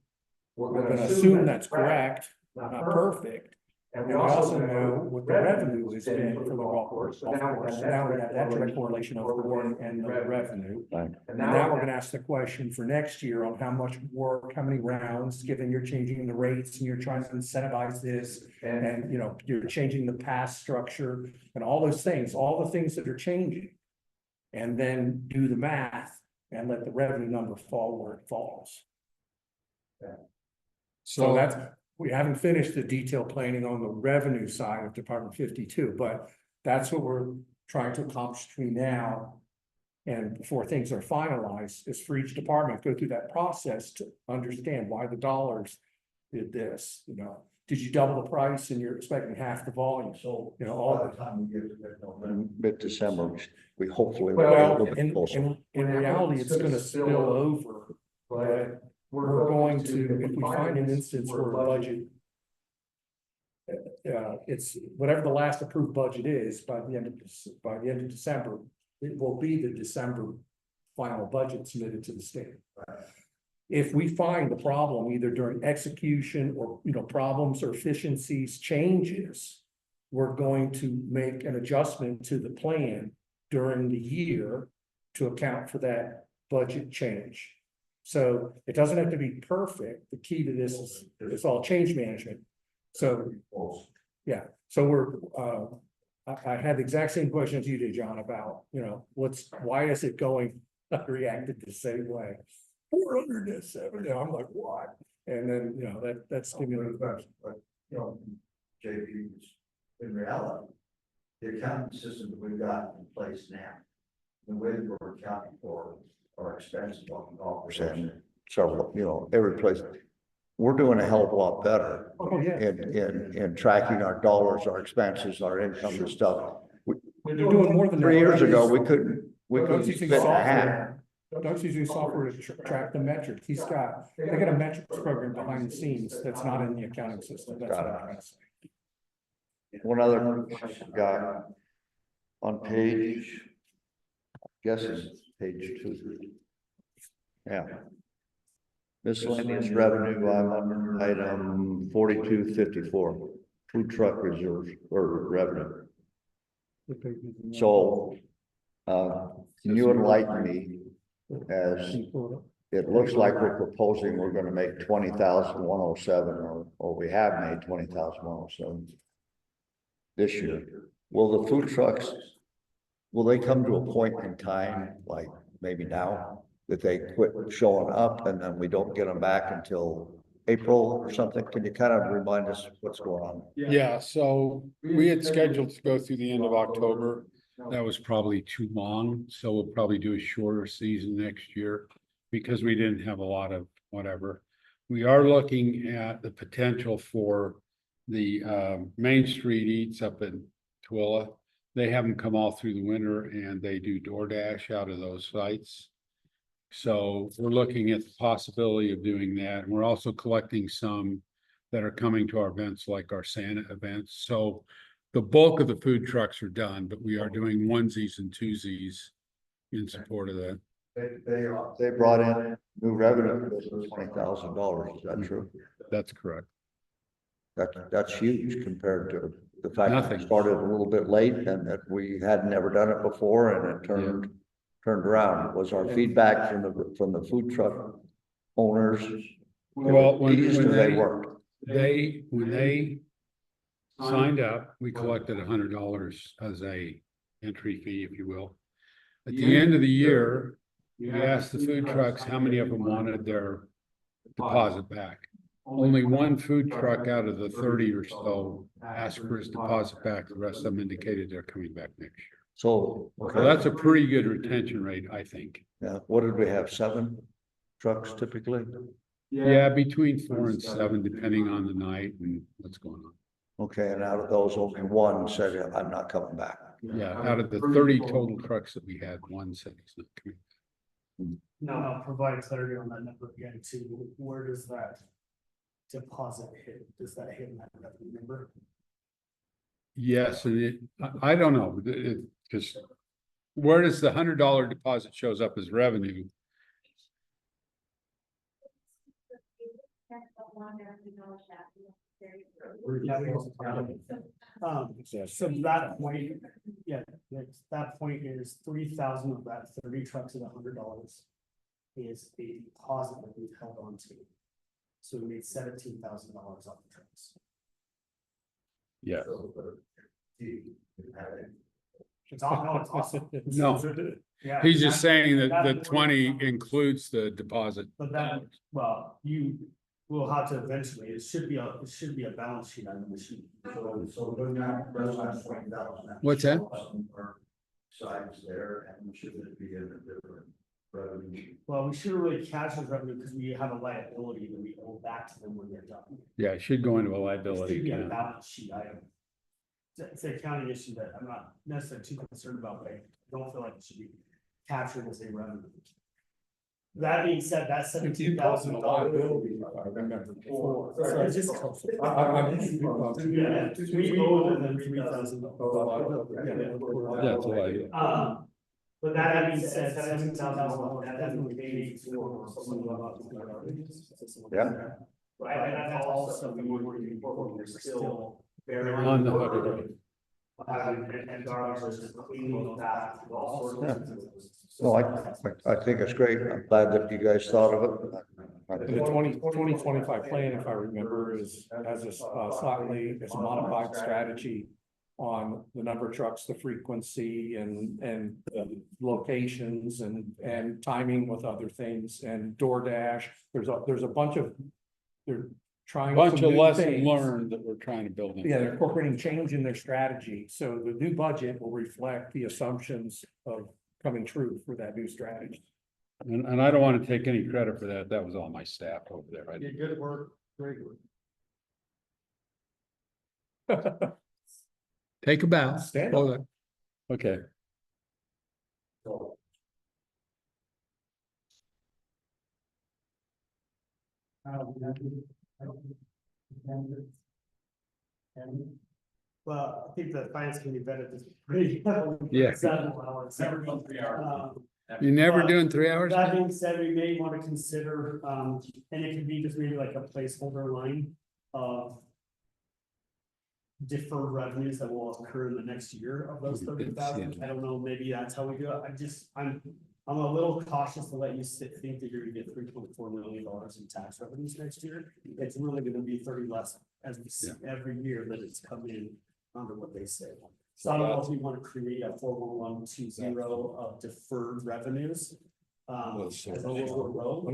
we're gonna assume that's correct, not perfect. And we also know what the revenue has been for the golf course. So now we have that direct correlation of the work and the revenue. Right. And now we're gonna ask the question for next year on how much work, how many rounds, given you're changing the rates and you're trying to incentivize this. And, you know, you're changing the pass structure and all those things, all the things that are changing. And then do the math and let the revenue number fall where it falls. So that's, we haven't finished the detailed planning on the revenue side of Department 52, but that's what we're trying to accomplish between now and before things are finalized, is for each department, go through that process to understand why the dollars did this, you know. Did you double the price and you're expecting half the volume? So, you know, all the time we get to Mid-December, we hopefully. will be a well, little bit closer. in reality, it's gonna spill over, but we're going to, if we find an instance where a budget. It's whatever the last approved budget is by the end of December, it will be the December final budget submitted to the state. If we find the problem either during execution or, you know, problems or efficiencies changes, we're going to make an adjustment to the plan during the year to account for that budget change. So it doesn't have to be perfect. The key to this is it's all change management. So, yeah, so I had the exact same questions you did, John, about, you know, why is it going, reacted the same way? 470, I'm like, what? And then, you know, that's stimulating. But, you know, JP, in reality, the accounting system that we've got in place now, the way that we're accounting for our expenses on golf percent, several, you know, every place, we're doing a hell of a lot better Oh, yeah. in tracking our dollars, our expenses, our income and stuff. They're doing more than that. 3 years ago, we couldn't Doug's spit using in a hat. software. Doug's using software to track the metrics. They got a metrics program behind the scenes that's not in the accounting system. That's what I'm trying to say. One other question got on page, I guess it's page 2. Yeah. Miscellaneous revenue, I'm on item 4254, food truck reserve or revenue. So, can you enlighten me as it looks like we're proposing we're gonna make 20,107 or we have made 20,107 this year. Will the food trucks, will they come to a point in time, like maybe now, that they quit showing up and then we don't get them back until April or something? Can you kind of remind us what's going on? Yeah, so we had scheduled to go through the end of October. That was probably too long, so we'll probably do a shorter season next year because we didn't have a lot of whatever. We are looking at the potential for the Main Street Eats up in Twilla. They have them come all through the winter and they do DoorDash out of those sites. So we're looking at the possibility of doing that. And we're also collecting some that are coming to our events, like our Santa events. So the bulk of the food trucks are done, but we are doing onesies and twosies in support of that. They brought in new revenue for $20,000. Is that true? That's correct. That's huge compared to the fact that Nothing. it started a little bit late and that we had never done it before and it turned around. Was our feedback from the food truck owners? Well, when they worked. when they signed up, we collected $100 as a entry fee, if you will. At the end of the year, we asked the food trucks how many of them wanted their deposit back. Only one food truck out of the 30 or so asked for his deposit back. The rest of them indicated they're coming back next year. So That's a pretty good retention rate, I think. yeah, what did we have? 7 trucks typically? Yeah, between 4 and 7, depending on the night and what's going on. Okay, and out of those, only one said, I'm not coming back. Yeah, out of the 30 total trucks that we had, one said he's not coming. Now, provide clarity on that number again too. Where does that deposit hit? Does that hit in that revenue number? Yes, and I don't know. Cause where does the $100 deposit shows up as revenue? So that point, yeah, that point is 3,000 of that 30 trucks at $100 is a deposit that we've held on to. So we made $17,000 off the trucks. Yeah. It's awesome. No. Yeah, He's just saying that the that- 20 includes the deposit. But that, well, you will have to eventually, it should be a balance sheet on the machine. So they're not, that's not 20,000. What's that? Sides there, and should it be in a different revenue? Well, we shouldn't really catch those revenue because we have a liability that we owe back to them when they're done. Yeah, it should go into a It liability should be a account. balance sheet item. It's an accounting issue that I'm not necessarily too concerned about, but I don't feel like it should be captured as a revenue. That being said, that's $17,000. I remember before. So it's just. Yeah, we owe them $3,000. Yeah, it's a liability. But that being said, $17,000, that definitely pays for some of the. Yeah. Right, and that's also, we were before, we're still. On the $100. And garbage is cleaning that, all sorts of things. Well, I think it's great. I'm glad that you guys thought of it. The 2025 plan, if I remember, has a slightly, it's a modified strategy on the number of trucks, the frequency and locations and timing with other things and DoorDash. There's a bunch of, they're trying. Bunch some of new lessons things. learned that we're trying to build in. Yeah, they're incorporating change in their strategy. So the new budget will reflect the assumptions of coming true for that new strategy. And I don't want to take any credit for that. That was all my staff over there. I didn't. Good work, great work. Take a bow. Stand Hold up. on. Okay. Well, I think the finance can be better this pretty. Yeah. 7 hours. You're never But doing 3 hours? That being said, we may want to consider, and it could be just maybe like a placeholder line of deferred revenues that will occur in the next year of those 30,000. I don't know, maybe that's how we do it. I'm a little cautious to let you think that you're gonna get $3.4 million in tax revenues next year. It's really gonna be 30 less as we see every year that it's coming in under what they say. So I don't know if we want to create a 41120 of deferred revenues. As a little row.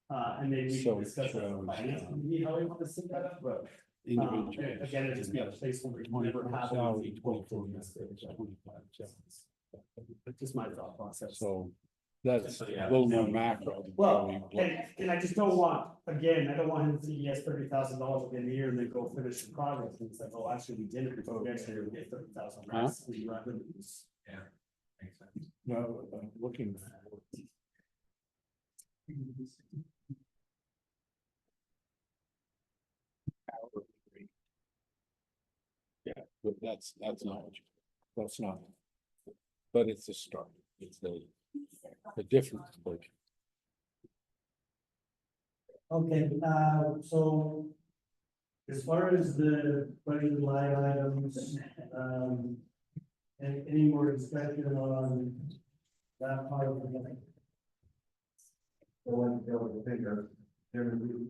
And maybe we can discuss that with finance committee, how we want to set that up, but. Again, it'd just be a placeholder. You never have anything to this stage. That's just my thought process. So that's a little more macro. Well, and I just don't want, again, I don't want him to see he has $30,000 at the end of the year and then go finish the project and it's like, oh, actually, we didn't, because next year we get 30,000 less in revenues. Yeah. Makes sense. No, looking. Yeah, but that's not what you, That's not. but it's a start. It's the difference. Like, Okay, so as far as the budget line items, any more discussion on that part of the? The one that was bigger, there would be.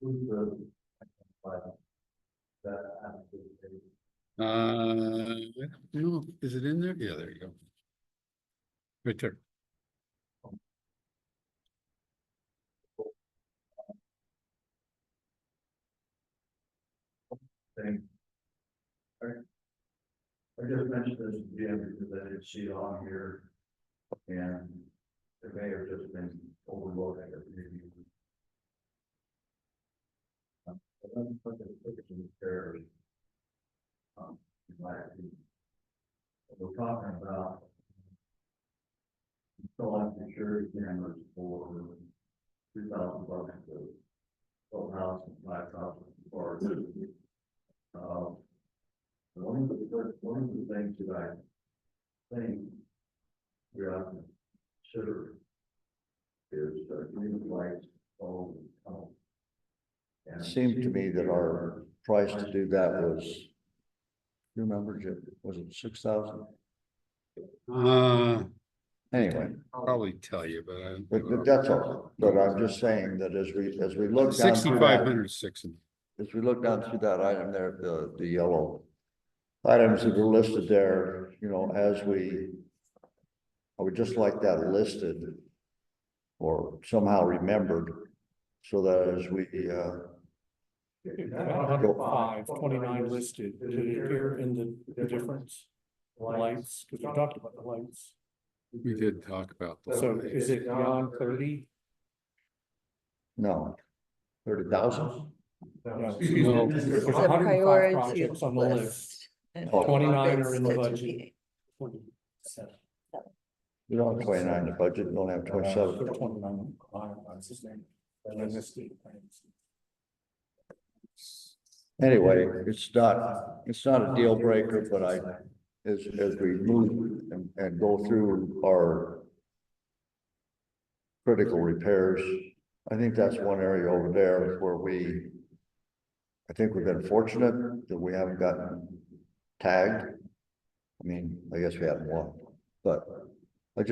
Who's the? no, is it in there? Yeah, there you go. Right there. Thing. I just mentioned this again because I didn't see it on here. And it may have just been overlooked. We're talking about. Installing security cameras for $2,000 to 12,000, 5,000. part. One of the things that I think we ought to consider is green lights all the time. It seemed to me that our price to do that was, you remember, Jim, was it 6,000? Anyway, I'll probably tell you, but but that's all. But I'm just saying that as we look down through that, 6,506. as we look down through that item there, the yellow items that are listed there, you know, I would just like that listed or somehow remembered so that as we, 105, 29 listed, did it appear in the difference? Lights, because we talked about the lights. We did talk about the So lights. is it beyond 30? no, 30,000? No, excuse me, there's This is a 105 priority projects on the list. list. and 29 are in the bids to budget. be- 27. We don't have 29 in the budget, we don't have 27. 29. That's his name. And I missed it. Anyway, it's not a deal breaker, but as we move and go through our critical repairs, I think that's one area over there where I think we've been fortunate that we haven't gotten tagged. I mean, I guess we haven't won, but a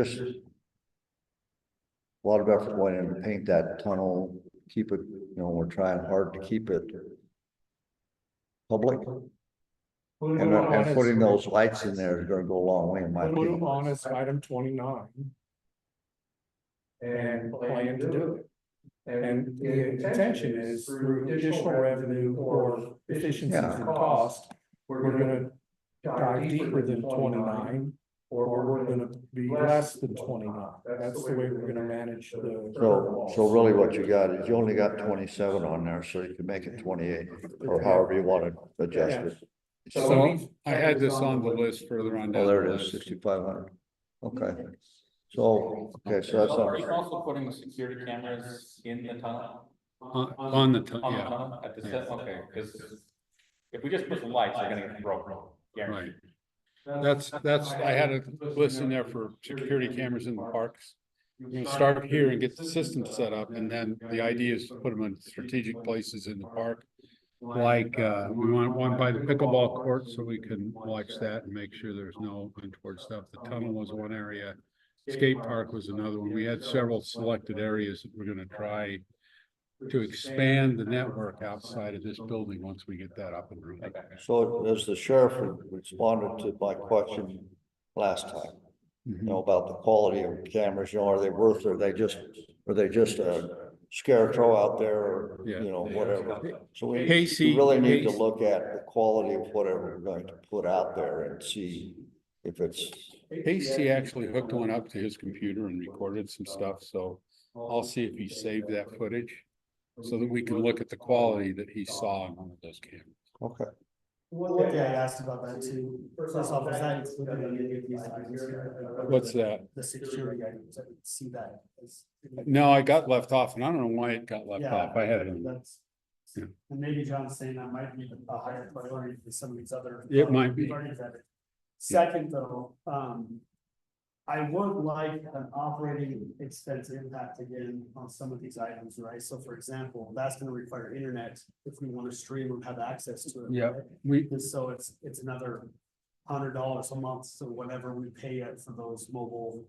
lot of effort went in to paint that tunnel, keep it, you know, we're trying hard to keep it public. And putting those lights in there is gonna go a long way in my Put them opinion. on as item 29. And plan to do it. And the intention is through additional revenue or efficiencies in cost, we're gonna dive deeper than 29. Or we're gonna be less than 29. That's the way we're gonna manage the. So really what you got is you only got 27 on there, so you can make it 28 or however you want to adjust it. So I had this on the list further on down. Oh, there the it is, list. 6,500. Okay. So that's Are you all. also putting security cameras in the tunnel? On the, On the yeah, tunnel, at the Yeah. set, okay, because if we just put the lights, they're gonna get broken. right. That's, I had a list in there for security cameras in the parks. We're gonna start here and get the system set up, and then the idea is to put them in strategic places in the park. Like, we want one by the pickleball court, so we can watch that and make sure there's no untoward stuff. The tunnel was one area. Skate park was another one. We had several selected areas that we're gonna try to expand the network outside of this building once we get that up and running. So as the sheriff responded to my question last time, you know, about the quality of cameras, you know, are they worth, are they just a scarecrow out there or, Yeah. you know, whatever. So we Casey- really need to Casey- look at the quality of whatever we're going to put out there and see if it's, Casey actually hooked one up to his computer and recorded some stuff, so I'll see if he saved that footage. So that we can look at the quality that he saw on one of those cameras. okay. One thing I asked about that too, first off, is that included in any of these items here? What's that? The security items, I didn't see that. No, I got left off, and I don't know why it got left Yeah, off. I had it on. that's- Yeah. And maybe John's saying that might be a higher priority than some of these other. It might be. we've already vetted. Second, though, I would like an operating expense impact again on some of these items, right? So for example, that's gonna require internet if we wanna stream and have access to it. Yeah, right? we, And so it's another $100 a month, so whatever we pay it for those mobile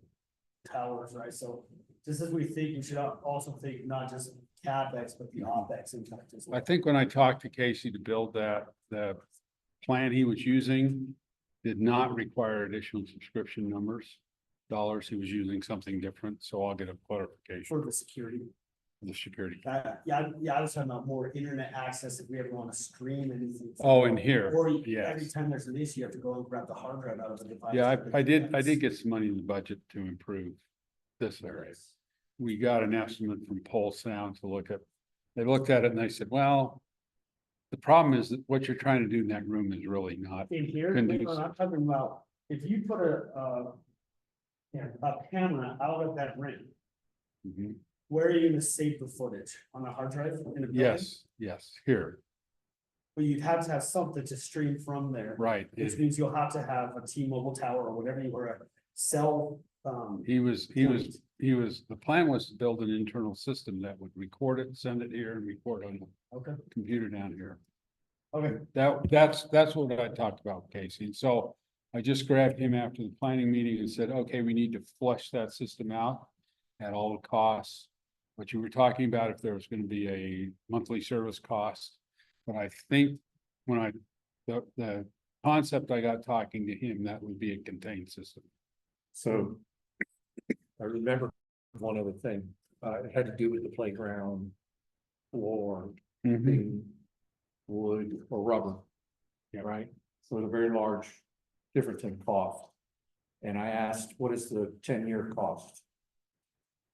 towers, right? So just as we think, we should also think not just CapEx, but the OpEx impact as well. I think when I talked to Casey to build that, the plan he was using did not require additional subscription dollars. He was using something different, so I'll get a clarification For the security. for the security. Yeah, I was talking about more internet access if we ever want to stream anything. Oh, in here, Or yes. every time there's an issue, you have to go and grab the hard drive out of the device. Yeah, I did get some money in the budget to improve this area. We got an estimate from Pole Sound to look at, they looked at it and they said, well, the problem is that what you're trying to do in that room is really not. In here, conducive. I'm talking about, if you put a camera out of that ring, Mhm. where are you gonna save the footage? On a hard drive in a building? Yes, here. But you'd have to have something to stream from there. Right. Which means you'll have to have a T-Mobile tower or whatever you were, a cell, He was, the plan was to build an internal system that would record it, send it here and record on the okay, computer down here. okay. That's what I talked about, Casey. And so I just grabbed him after the planning meeting and said, okay, we need to flush that system out at all the costs. But you were talking about if there was gonna be a monthly service cost. But I think when the concept I got talking to him, that would be a contained system. So I remember one other thing, it had to do with the playground floor being wood or rubber. Yeah, right? So it's a very large difference in cost. And I asked, what is the 10-year cost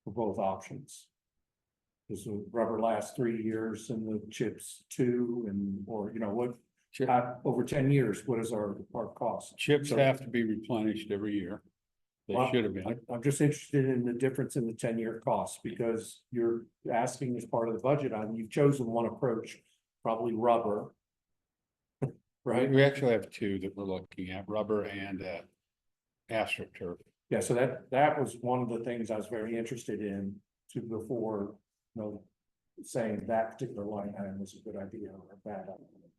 for both options? Does the rubber last 3 years and the chips 2 and, or, you know, what, over 10 years, what is our cost? Chips So- have to be replenished every year. They Well, should have been. I'm just interested in the difference in the 10-year cost, because you're asking as part of the budget, you've chosen one approach, probably rubber. Right? We actually have two that we're looking at, rubber and AstroTurf. Yeah, so that was one of the things I was very interested in before, you know, saying that particular line item was a good idea or a bad idea.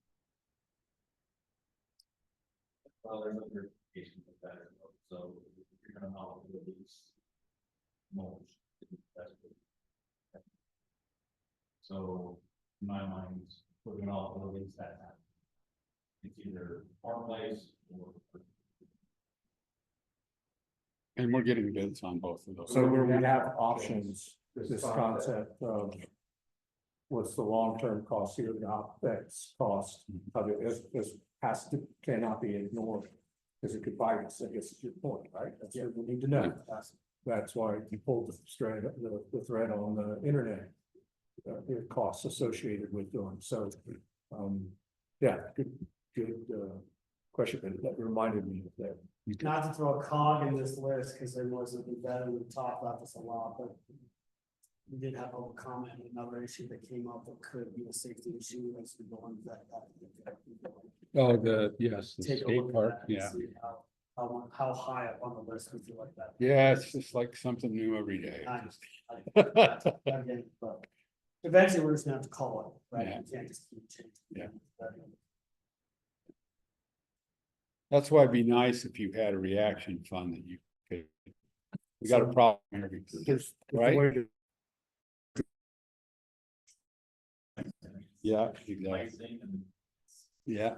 Well, there's other cases of that, so if you're gonna know these mulch. that's good. So, in my mind, we're gonna all release that. It's either our place or. And we're getting bids on both of those. So where we have options, this concept of what's the long-term cost here, the OpEx cost of it cannot be ignored. Because it could bite us, I guess is your point, right? That's what we need to know. That's why you pulled the thread on the internet. The costs associated with doing, so, yeah, good question, but that reminded me of that. Not to throw a cog in this list, because there wasn't, we talked about this a lot, but we did have a comment on another issue that came up that could be a safety issue as we go into that. Oh, the Take a skate look at park, that and yeah. see how high up on the list we feel like that. Yeah, it's just like something new every day. Again, but eventually we're just gonna have to call it, right? Yeah. You can't just keep changing. Yeah. That's why it'd be nice if you had a reaction fund that you could. We got a problem here, because- right? Yeah, exactly. Yeah,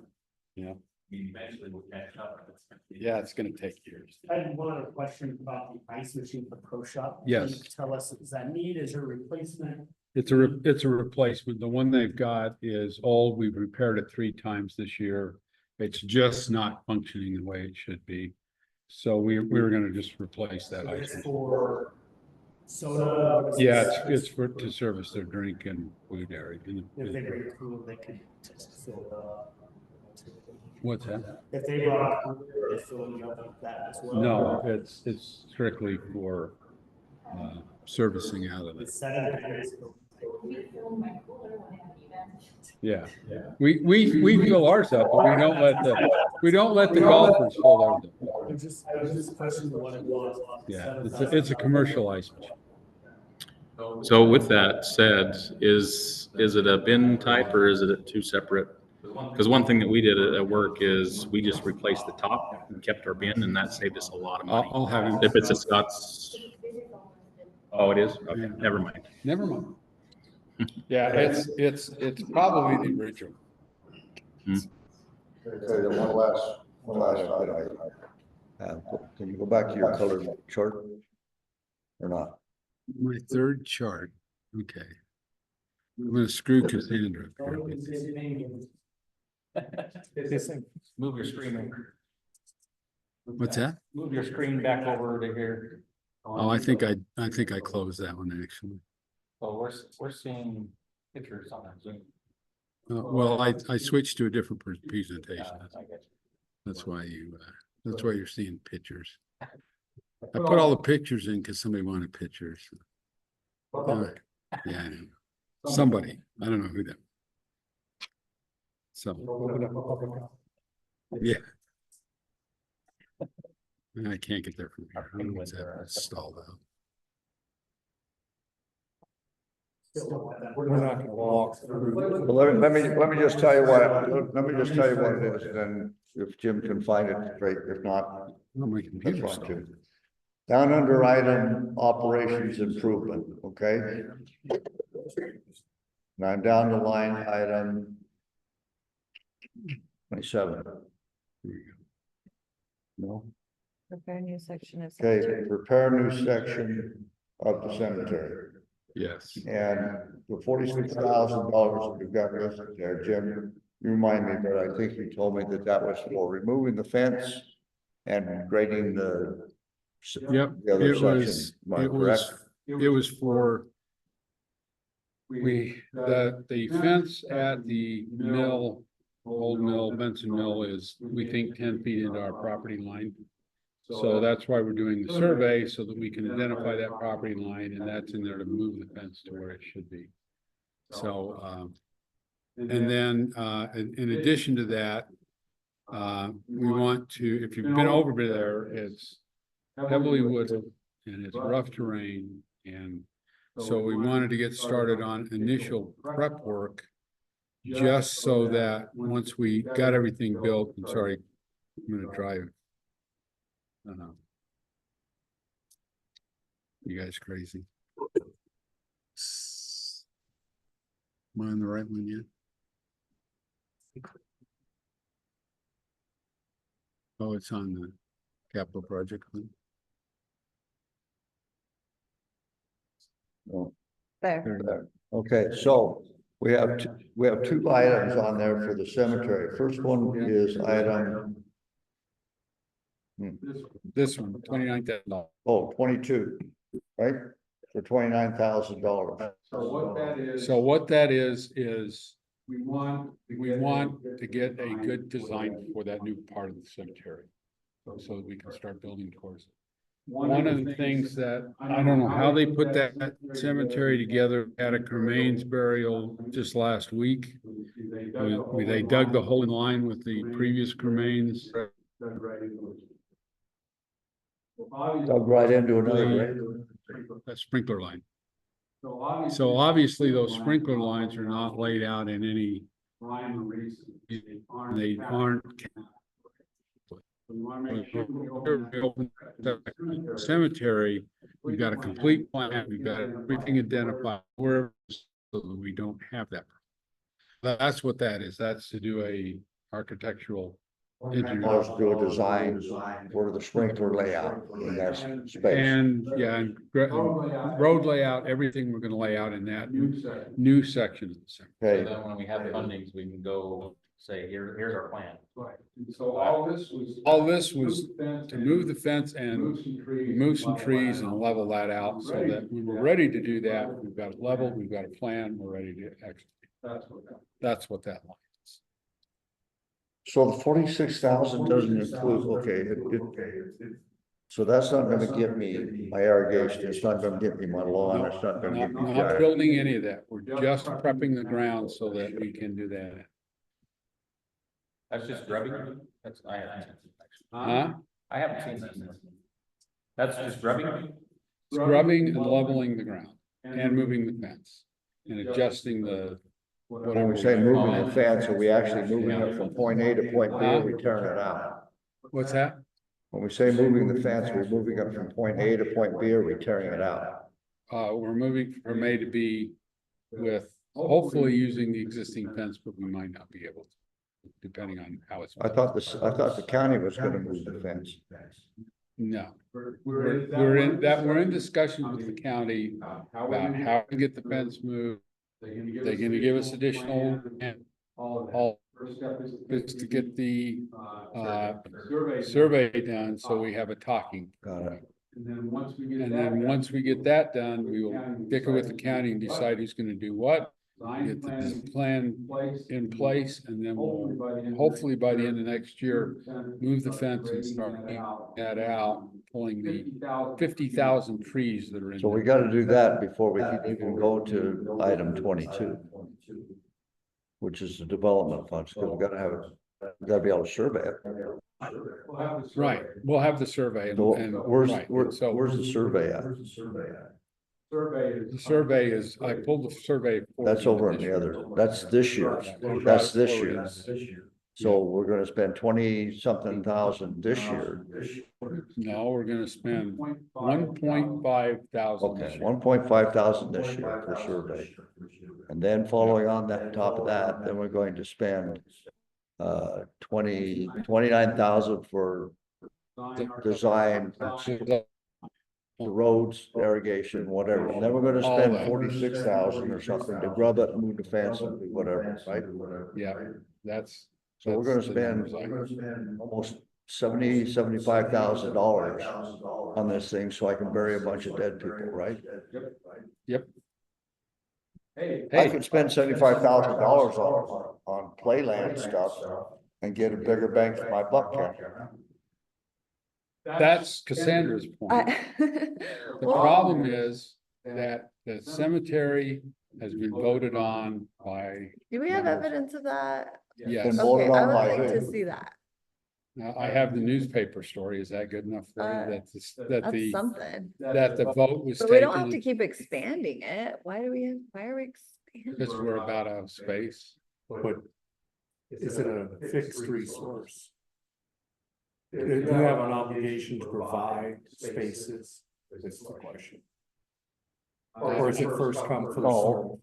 Eventually we'll catch up. yeah, it's gonna take years. I had one other question about the ice machine for Pro Shop. Yes. Can you tell us, is that need, is there a replacement? It's a replacement. The one they've got is old. We've repaired it 3 times this year. It's just not functioning the way it should be. So we were gonna just replace that ice It's machine. for soda. Yeah, it's for to service their drink and food area. If they bring a cooler, they could just fill it up. What's that? If they brought a cooler, they fill it up with that as well. No, it's strictly for servicing out of it. It's 7 degrees. Yeah, we fill ours up, but we don't let the golfers fill theirs up. I was just questioning what it was. Yeah, it's a commercial ice machine. So with that said, is it a bin type or is it 2 separate? Because one thing that we did at work is we just replaced the top and kept our bin, and that saved us a lot of money. I'll have him. If it's a Scott's. Oh, it is? Okay, Yeah. never mind. Never mind. Yeah, it's probably the original. Okay, then one last item. Can you go back to your colored chart? Or not? My third chart, okay. I'm gonna screw Cassandra. Move your screen over. What's that? Move your screen back over to here. Oh, I think I closed that one actually. Oh, we're seeing pictures on that Zoom. Well, I switched to a different presentation. I get That's why you're seeing pictures. I put all the pictures in because somebody wanted pictures. Yeah, I know. Somebody, I don't know who that. So, Open up a public. yeah. I can't get there from here. I don't know what's happening. It's stalled out. We're not gonna walk through. Well, let me just tell you what it is, then if Jim can find it, great, if not, Oh, my that's computer's fine stalled. too. Down under item operations improvement, okay? Now I'm down to line item 27. No, Prepare new section of. okay, cemetery. prepare new section of the cemetery. Yes. And the $46,000 we've got listed there, Jim, you remind me, but I think you told me that that was for removing the fence and grading the. Yep, The other it was, section, am I it was, correct? it was for. The fence at the mill, old mill, Benson Mill is, we think 10 feet into our property line. So that's why we're doing the survey, so that we can identify that property line, and that's in there to move the fence to where it should be. So, and then, in addition to that, we want to, if you've been over there, it's heavily wooded and it's rough terrain. And so we wanted to get started on initial prep work, just so that once we got everything built, I'm sorry, I'm gonna drive. You guys crazy? Am I on the right one yet? Oh, it's on the capital project one. No. There. Okay, so we have two items on there for the cemetery. First one is item, This one, $29,000. 22, right? For $29,000. So what that is we want to get a good design for that new part of the cemetery. So that we can start building towards it. One of the things that, I don't know how they put that cemetery together, at a cremains burial just last week. They dug the hole in line with the previous cremains. Dug right into another grave. A sprinkler line. So obviously those sprinkler lines are not laid out in any. They aren't. Cemetery, we've got a complete plan, we've got everything identified, where, so that we don't have that. That's what that is, that's to do a architectural. Let's do a design for the sprinkler layout in that space. And, yeah, and road layout, everything we're gonna lay out in that new section of the cemetery. Okay, So then when we have fundings, we can go say, here's our plan. So all this was to move the fence and remove some trees and level that out, so that when we're ready to do that, we've got it leveled, we've got a plan, we're ready to execute. That's what that line is. so the 46,000 doesn't include, so that's not gonna give me my irrigation, it's not gonna give me my lawn, it's not gonna give me. Not building any of that, we're just prepping the ground so that we can do that. That's just grubbing. That's, I haven't seen it, actually. Huh? I haven't seen this. That's just grubbing. Scrubbing and leveling the ground and moving the fence and adjusting the. When we say moving the fence, are we actually moving it from point A to point B, or we tearing it out? What's that? When we say moving the fence, we're moving it from point A to point B, or we tearing it out? We're moving from A to B with hopefully using the existing fence, but we might not be able to, depending on how it's. I thought the county was gonna move the fence. No, we're in discussions with the county about how to get the fence moved. They're gonna give us additional, and all is to get the survey done, so we have a talking. Got it. And then once we get that done, we will bicker with the county and decide who's gonna do what. Get the plan in place, and then we'll, hopefully by the end of next year, move the fence and start that out, pulling the 50,000 trees that are in. So we there. gotta do that before we can even go to item 22. which is the development funds, because we gotta have it, we gotta be able to survey it. Right, we'll have the survey So and, where's, right, so where's the survey at? the survey is, I pulled the survey. for That's you over in this the year. other, that's this year's, We that's brought it this forward. year's. So we're gonna spend 20-something thousand this year. No, we're gonna spend 1.5 thousand this Okay, year. 1.5 thousand this year for survey. And then following on that, top of that, then we're going to spend 29,000 for design, the roads, irrigation, whatever. And then we're gonna All spend that. 46,000 or something to grub it, move the fence, and do whatever, right? Yeah, that's. So we're gonna that's the numbers spend almost $75,000 on this thing, so I can bury a bunch of dead people, right? Yep. I Hey, could spend $75,000 on playland stuff and get a bigger bang for my buck, Ken. that's Cassandra's point. The problem is that the cemetery has been voted on by, Do we have evidence of that? yes. Been voted Okay, I on would by like to who? see that. Now, I have the newspaper story. Is that good enough for you? That That's the, something. that the vote was But we don't have to taken keep expanding it. Why are we expanding? because we're about out of space. But is it a fixed resource? Do you have an obligation to provide spaces? Is the question. Or is it first come, first served? No,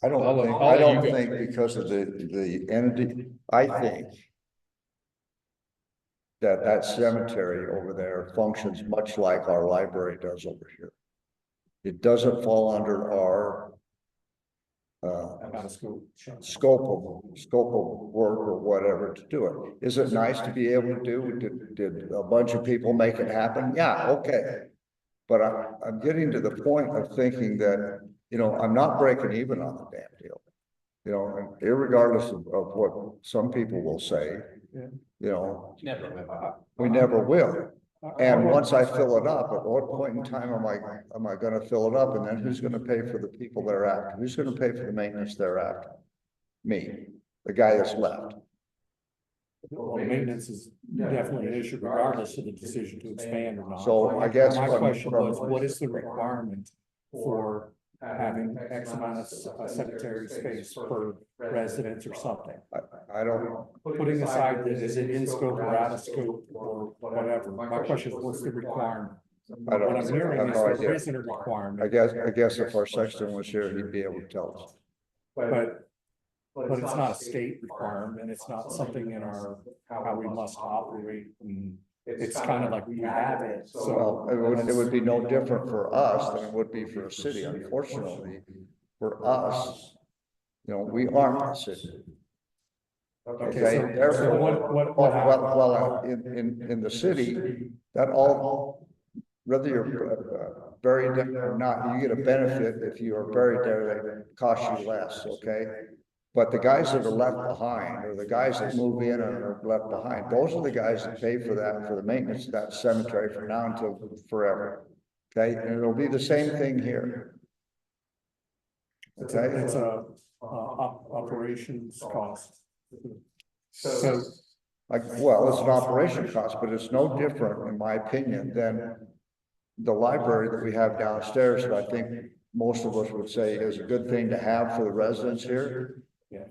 I I'll don't let- think, I'll I let you don't go. think because of the entity, I think that cemetery over there functions much like our library does over here. It doesn't fall under our Out of scope. scope of work or whatever to do it. Is it nice to be able to do? Did a bunch of people make it happen? Yeah, okay. But I'm getting to the point of thinking that, I'm not breaking even on the damn deal. And irregardless of what some people will say, we never will. And once I fill it up, at what point in time am I gonna fill it up? And then who's gonna pay for the people thereafter? Who's gonna pay for the maintenance thereafter? Me, the guy that's left. Well, maintenance is definitely an issue regardless of the decision to expand or not. So I guess My from- question was, what is the requirement for having X amount of cemetery space per residence or something? I don't, Putting aside that, is it in scope or out of scope or whatever, my question is, what's the requirement? I don't- What I'm hearing I have is no there idea. isn't a requirement. I guess if our sexton was here, he'd be able to tell us. But it's not a state requirement, it's not something in our, how we must operate, and it's kind of like we have it, so. Well, it would be no different for us than it would be for a city. Unfortunately, for us, we aren't a city. Okay, Okay, so therefore, what happened? well, in the city, that all, whether you're buried there or not, you get a benefit if you are buried there, that costs you less, okay? But the guys that are left behind, or the guys that move in and are left behind, those are the guys that pay for that, for the maintenance of that cemetery from now until forever. Okay, and it'll be the same thing here. It's Okay, a operations cost. So, well, it's an operation cost, but it's no different, in my opinion, than the library that we have downstairs, that I think most of us would say is a good thing to have for the residents here. Yeah.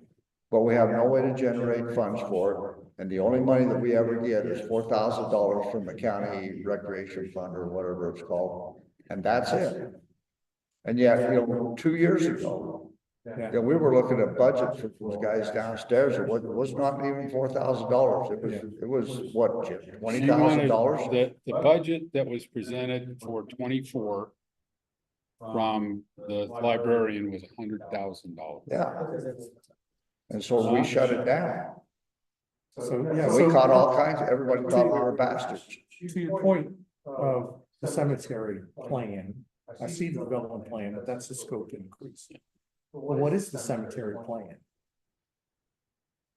But we have no way to generate funds for it, and the only money that we ever get is $4,000 from the county recreation fund or whatever it's called, and that's it. And yet, 2 years ago, we were looking at budget for those guys downstairs, it was not even $4,000, it was what, Jim, $20,000? The budget that was presented for 24 from the librarian was $100,000. Yeah. And so we shut it down. so, And yeah, we so caught all kinds, everybody thought we were bastards. to your point of the cemetery plan, I see the development plan, but that's the scope increase. Well, what is the cemetery plan?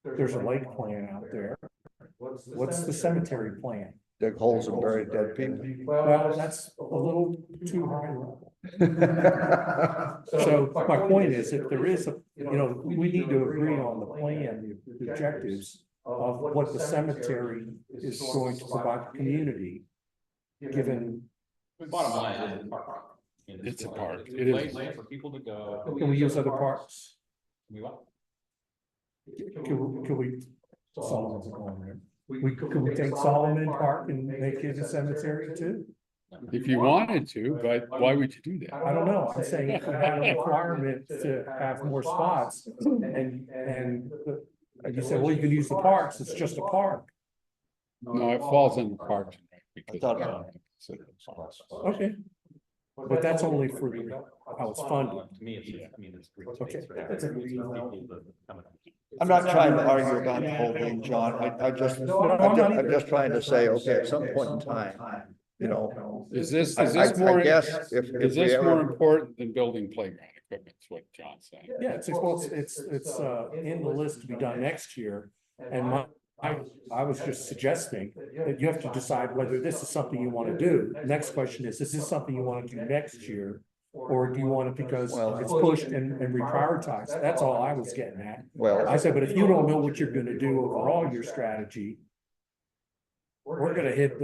There's a lake plan out there. What's the cemetery plan? dig holes and bury dead people. Well, that's a little too high level. So my point is, if there is we need to agree on the plan, the objectives of what the cemetery is going to provide the community, given. Bottom line is it's a park. It's a park. It's It a is. place for people to go. Can we use other parks? We what? Can we, Solomon's going there. Could we take Solomon Park and make it a cemetery too? If you wanted to, but why would you do that? I don't know, I'm saying if we had a requirement to have more spots, and you said, well, you can use the parks, it's just a park. No, it falls in the park. Because Okay. But that's only for how it's funded. To me, it's green Okay. space, right? That's a It's green for belt. people to come and- I'm not trying to argue about the whole thing, John. I'm just trying to say, okay, at some point in time, Is this I more, guess if is we this more ever, important than building playground equipment, is what John's saying? Yeah, it's in the list to be done next year, and I was just suggesting that you have to decide whether this is something you want to do. Next question is this something you want to do next year? Or do you want it because it's pushed and reprioritized? That's all I was getting at. well, I said, but if you don't know what you're gonna do overall, your strategy, we're gonna hit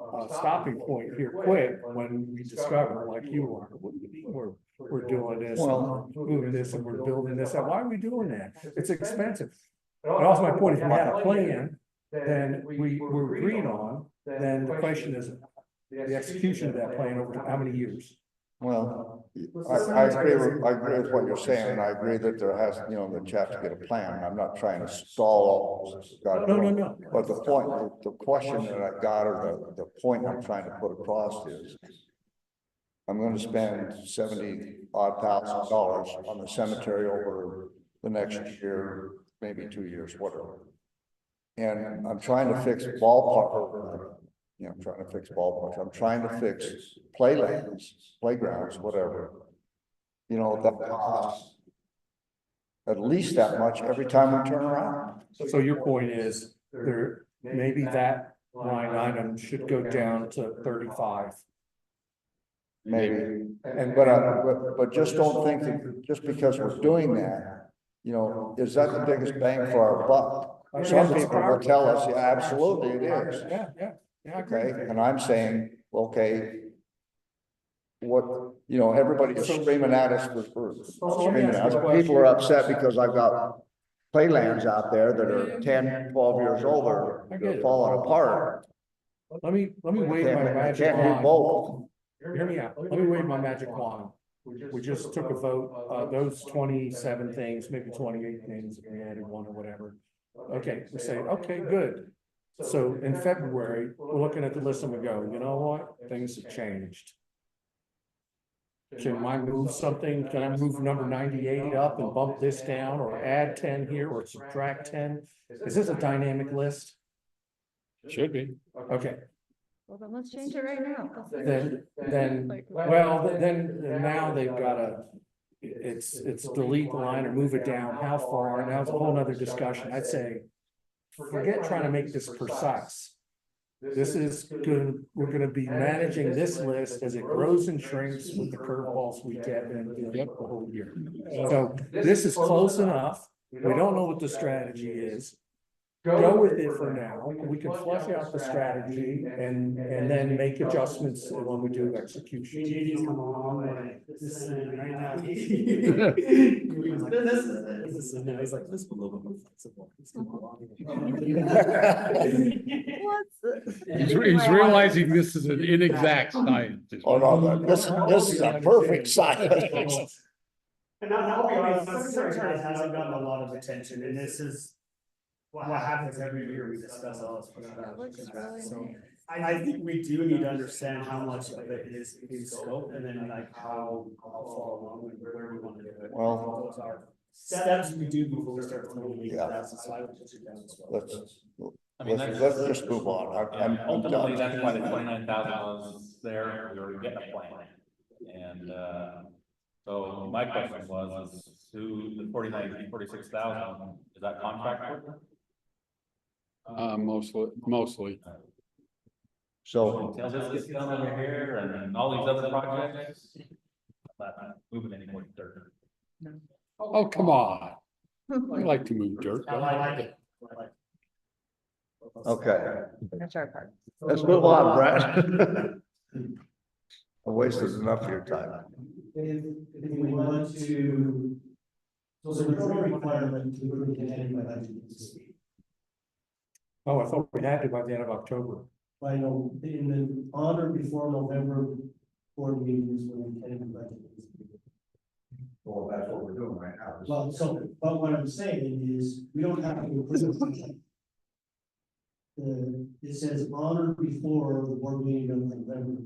a stopping point here quick when we discover, like you are, what do you mean we're doing this, Well- we're moving this, and we're building this, and why are we doing that? It's expensive. And also my point, if we had a plan, then we're agreed on, then the question is the execution of that plan over how many years? well, I agree with what you're saying, and I agree that there has, that you have to get a plan. I'm not trying to stall. No. But the question that I got, or the point I'm trying to put across is, I'm gonna spend $70,000 on the cemetery over the next year, maybe 2 years, whatever. And I'm trying to fix ballpark, I'm trying to fix ballparks, I'm trying to fix playgrounds, whatever. That costs at least that much every time we turn around. So your point is, maybe that line item should go down to 35. Maybe, but just don't think that just because we're doing that, is that the biggest bang for our buck? Some people will tell us, yeah, absolutely it is. Yeah, I agree. Okay, and I'm saying, okay. What, everybody is screaming at us for screaming at us. People are upset because I've got playlands out there that are 10, 12 years old, they're falling apart. Let me wave my magic Can't do wand. both. Hear me out. Let me wave my magic wand. We just took a vote, those 27 things, maybe 28 things, if we added one or whatever. Okay, we say, okay, good. So in February, we're looking at the list and we go, you know what? Things have changed. Can I move something? Can I move number 98 up and bump this down, or add 10 here, or subtract 10? Is this a dynamic list? Should be. Okay, Well, then let's change it right now. then now they've gotta, it's delete the line or move it down, how far, and now it's a whole nother discussion. I'd say, forget trying to make this precise. This is good, we're gonna be managing this list as it grows and shrinks with the curveballs we get in the whole year. So this is close enough, we don't know what the strategy is. Go with it for now, we can flush out the strategy and then make adjustments when we do execution. JD's come a long way. This is right now. This is now. He's like, this is a little bit more flexible. It's gonna go along. He's realizing this is an inexact science. Oh, no, this is a perfect science. And I'll be honest, the cemetery hasn't gotten a lot of attention, and this is what happens every year. We discuss all this. That looks really So nice. I think we do need to understand how much of it is scope, and then like how far along and where we want to do it. Well- Those are steps we do before we start throwing Yeah. 8,000 slides down as well. Let's just move on. I'm Ultimately, done. that's why the 29,000 was there, we were getting a plan. And, so my question was, who, the 46,000, is that contract work? Mostly. So, Until this gets done over here and then all these other projects. I'm not moving any more dirt. Oh, come on. I like to move dirt. I like it. okay, That's our part. let's move on, Brad. I wasted enough of your time. If we want to, so there's no requirement to approve the annual budget this week. Oh, I thought we had to by the end of October. I know, in the honor before November board meetings when we can budget. Well, that's what we're doing right now. Well, so, but what I'm saying is, we don't have to approve it. It says honor before the board meeting of November.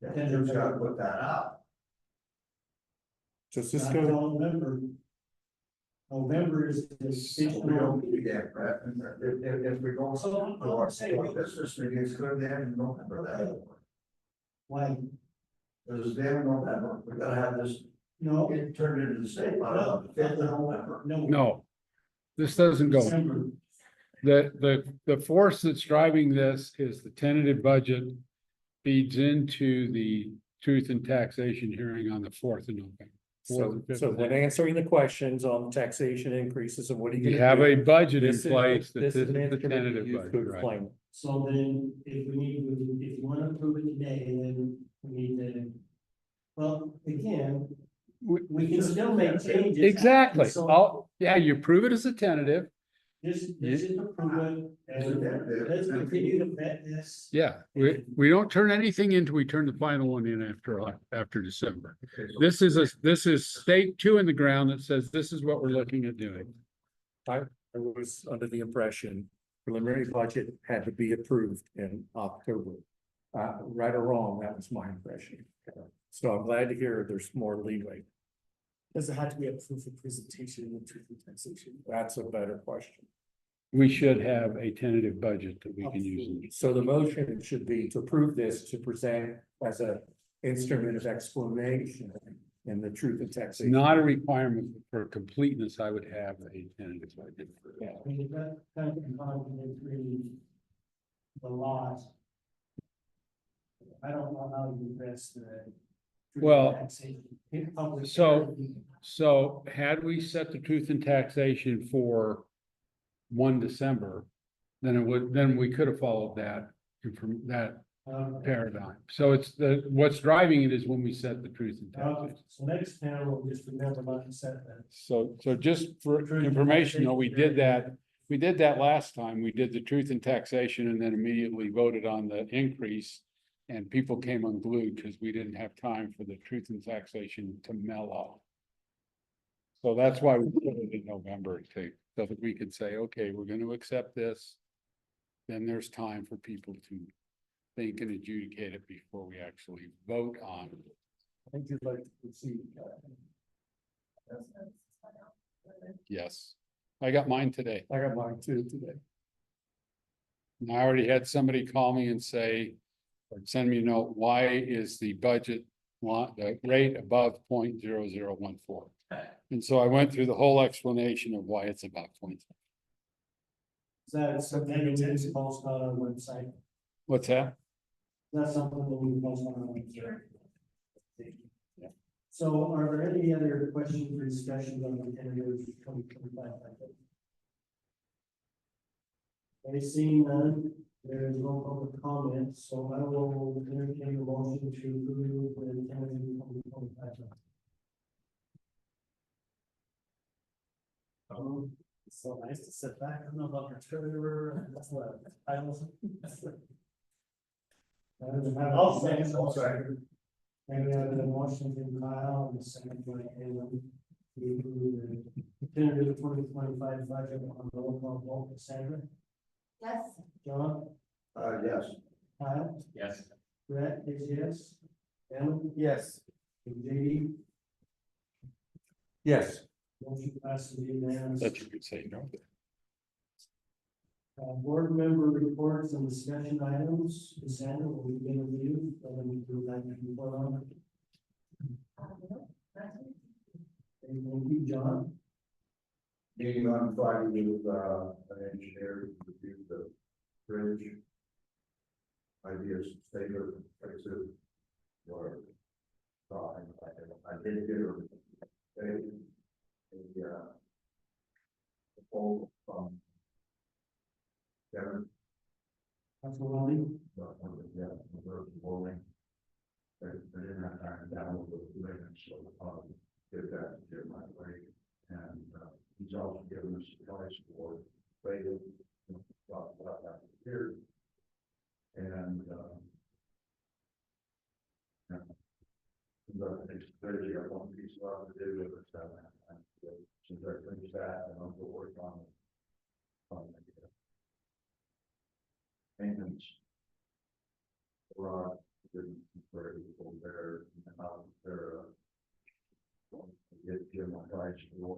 Yeah, Jim's gotta put that out. Does this Not go, till November. November is the We don't need that, Brett. If we go to our business meeting, it's good to have in November that. why, This is the end of November. We gotta have this no, get turned into the state by the fifth of November. no. No, this doesn't go. December. The force that's driving this is the tentative budget feeds into the truth and taxation hearing on the 4th of November. so when answering the questions on taxation increases and what are you You gonna have do? a budget in This is- place that this this is is an the instrument tentative you use to budget, right? explain. So then, if you want to approve it today, then we need to, well, again, we can still make changes. Exactly. So Yeah, you prove it as a tentative. just approve it, and let's continue to vet this. Yeah, we don't turn anything into, we turn the final one in after December. This is stake 2 in the ground that says this is what we're looking at doing. I was under the impression preliminary budget had to be approved in October. Right or wrong, that was my impression. So I'm glad to hear there's more leeway. Does it have to be a proof of presentation in the truth and taxation? That's a better question. We should have a tentative budget that we can use. So the motion should be to approve this to present as a instrument of explanation in the truth and It's taxation. not a requirement for completeness. I would have a tentative budget. Yeah. I mean, that kind of contradictory the laws. I don't know how you address the. Well, taxation in public so- area. So had we set the truth and taxation for 1 December, then we could have followed that from that paradigm. So it's what's driving it is when we set the truth and taxation. So next time we'll just remember not to set that. So just for information, though, we did that last time. We did the truth and taxation and then immediately voted on the increase. And people came unglued because we didn't have time for the truth and taxation to mellow. So that's why we put it in November so that we could say, okay, we're going to accept this. Then there's time for people to think and adjudicate it before we actually vote on it. I think you'd like to see. Yes, I got mine today. I got mine too today. And I already had somebody call me and say, or send me a note, why is the budget the rate above 0.0014? And so I went through the whole explanation of why it's about 0.. Is that something that we can post on our website? What's that? That's something that we can post on our website. Yeah. So are there any other questions or discussions on the tentative 2025 budget? I see none, there is no public comment, so I will entertain a motion to approve the tentative 2025 budget. It's so nice to sit back, I don't know about the treasurer, and that's what I was. I'll second. And we have a motion from Kyle and a second by Alan. We approve the tentative 2025 budget on the local vote. Sandra? Yes. John? Yes. Kyle? Yes. Brett is yes. Alan? Yes. And JD? Yes. Motion passes unanimous. That you could say no. Board member reports and discussion items. Sandra, will we begin with you? And then we do that report on. Thank you, John. Meeting on Friday with, an engineer to review the bridge. ideas, favor, places, or. So I did hear a poll from Kevin. That's what I mean. Yeah, the polling. They didn't have time to download the link, so get that to my way. And he's also given us advice for radio, talk about that here. And but it's clearly a one piece of to do with it, so since I finished that, and I'll go work on the payments. For for people there, they're give my price for.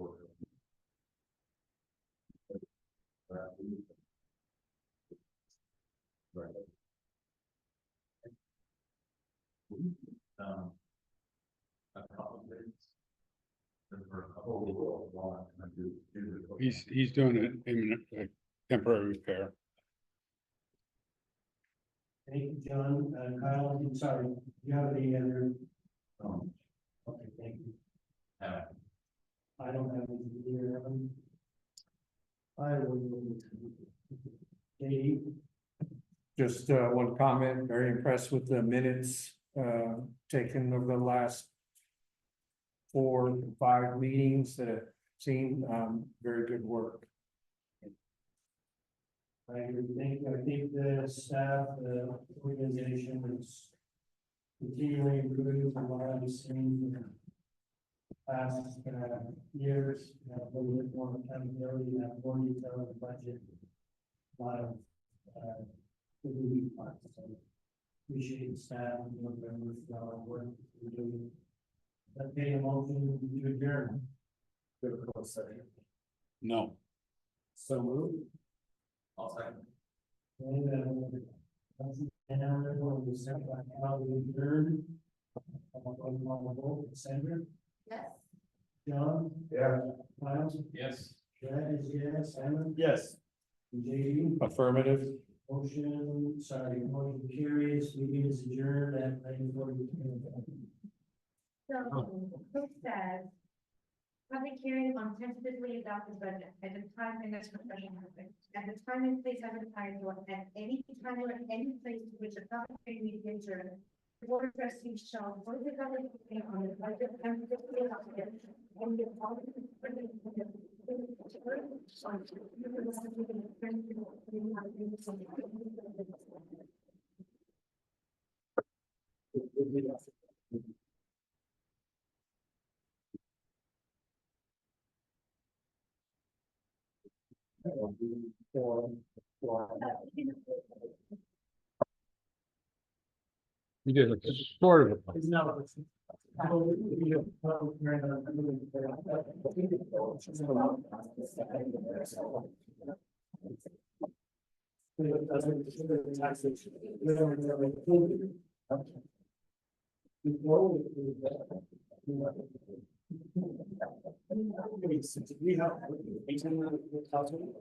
Right. A couple of days. For a couple of long, I do He's doing an imminent, temporary repair. Thank you, John. Kyle, I'm sorry, do you have any other? Okay, thank you. I don't have anything here. I will. Dave? Just one comment, very impressed with the minutes taken over the last 4 to 5 meetings that I've seen, very good work. I think the staff, the organization is continually improving from what I've seen in the past years, have a little bit more accountability, have more detail in the budget. A lot of good moving parts, so appreciate the staff and the members for all the work we're doing. Let's take a motion to adjourn. No. So moved. I'll second. And everyone will second by how we adjourn. Sandra? Yes. John? Yeah. Miles? Yes. Brad is yes, Simon? Yes. JD? Affirmative. Motion carries, meeting is adjourned at 9:40. So, who says, public hearing on tentatively adopted budget at the time and this discussion happened, at the time and place advertised, or at any time or at any place to which a public hearing may be adjourned. The board of trustees shall vote the public hearing on the budget tentatively adopted and the We did a sort of. We have 18,000.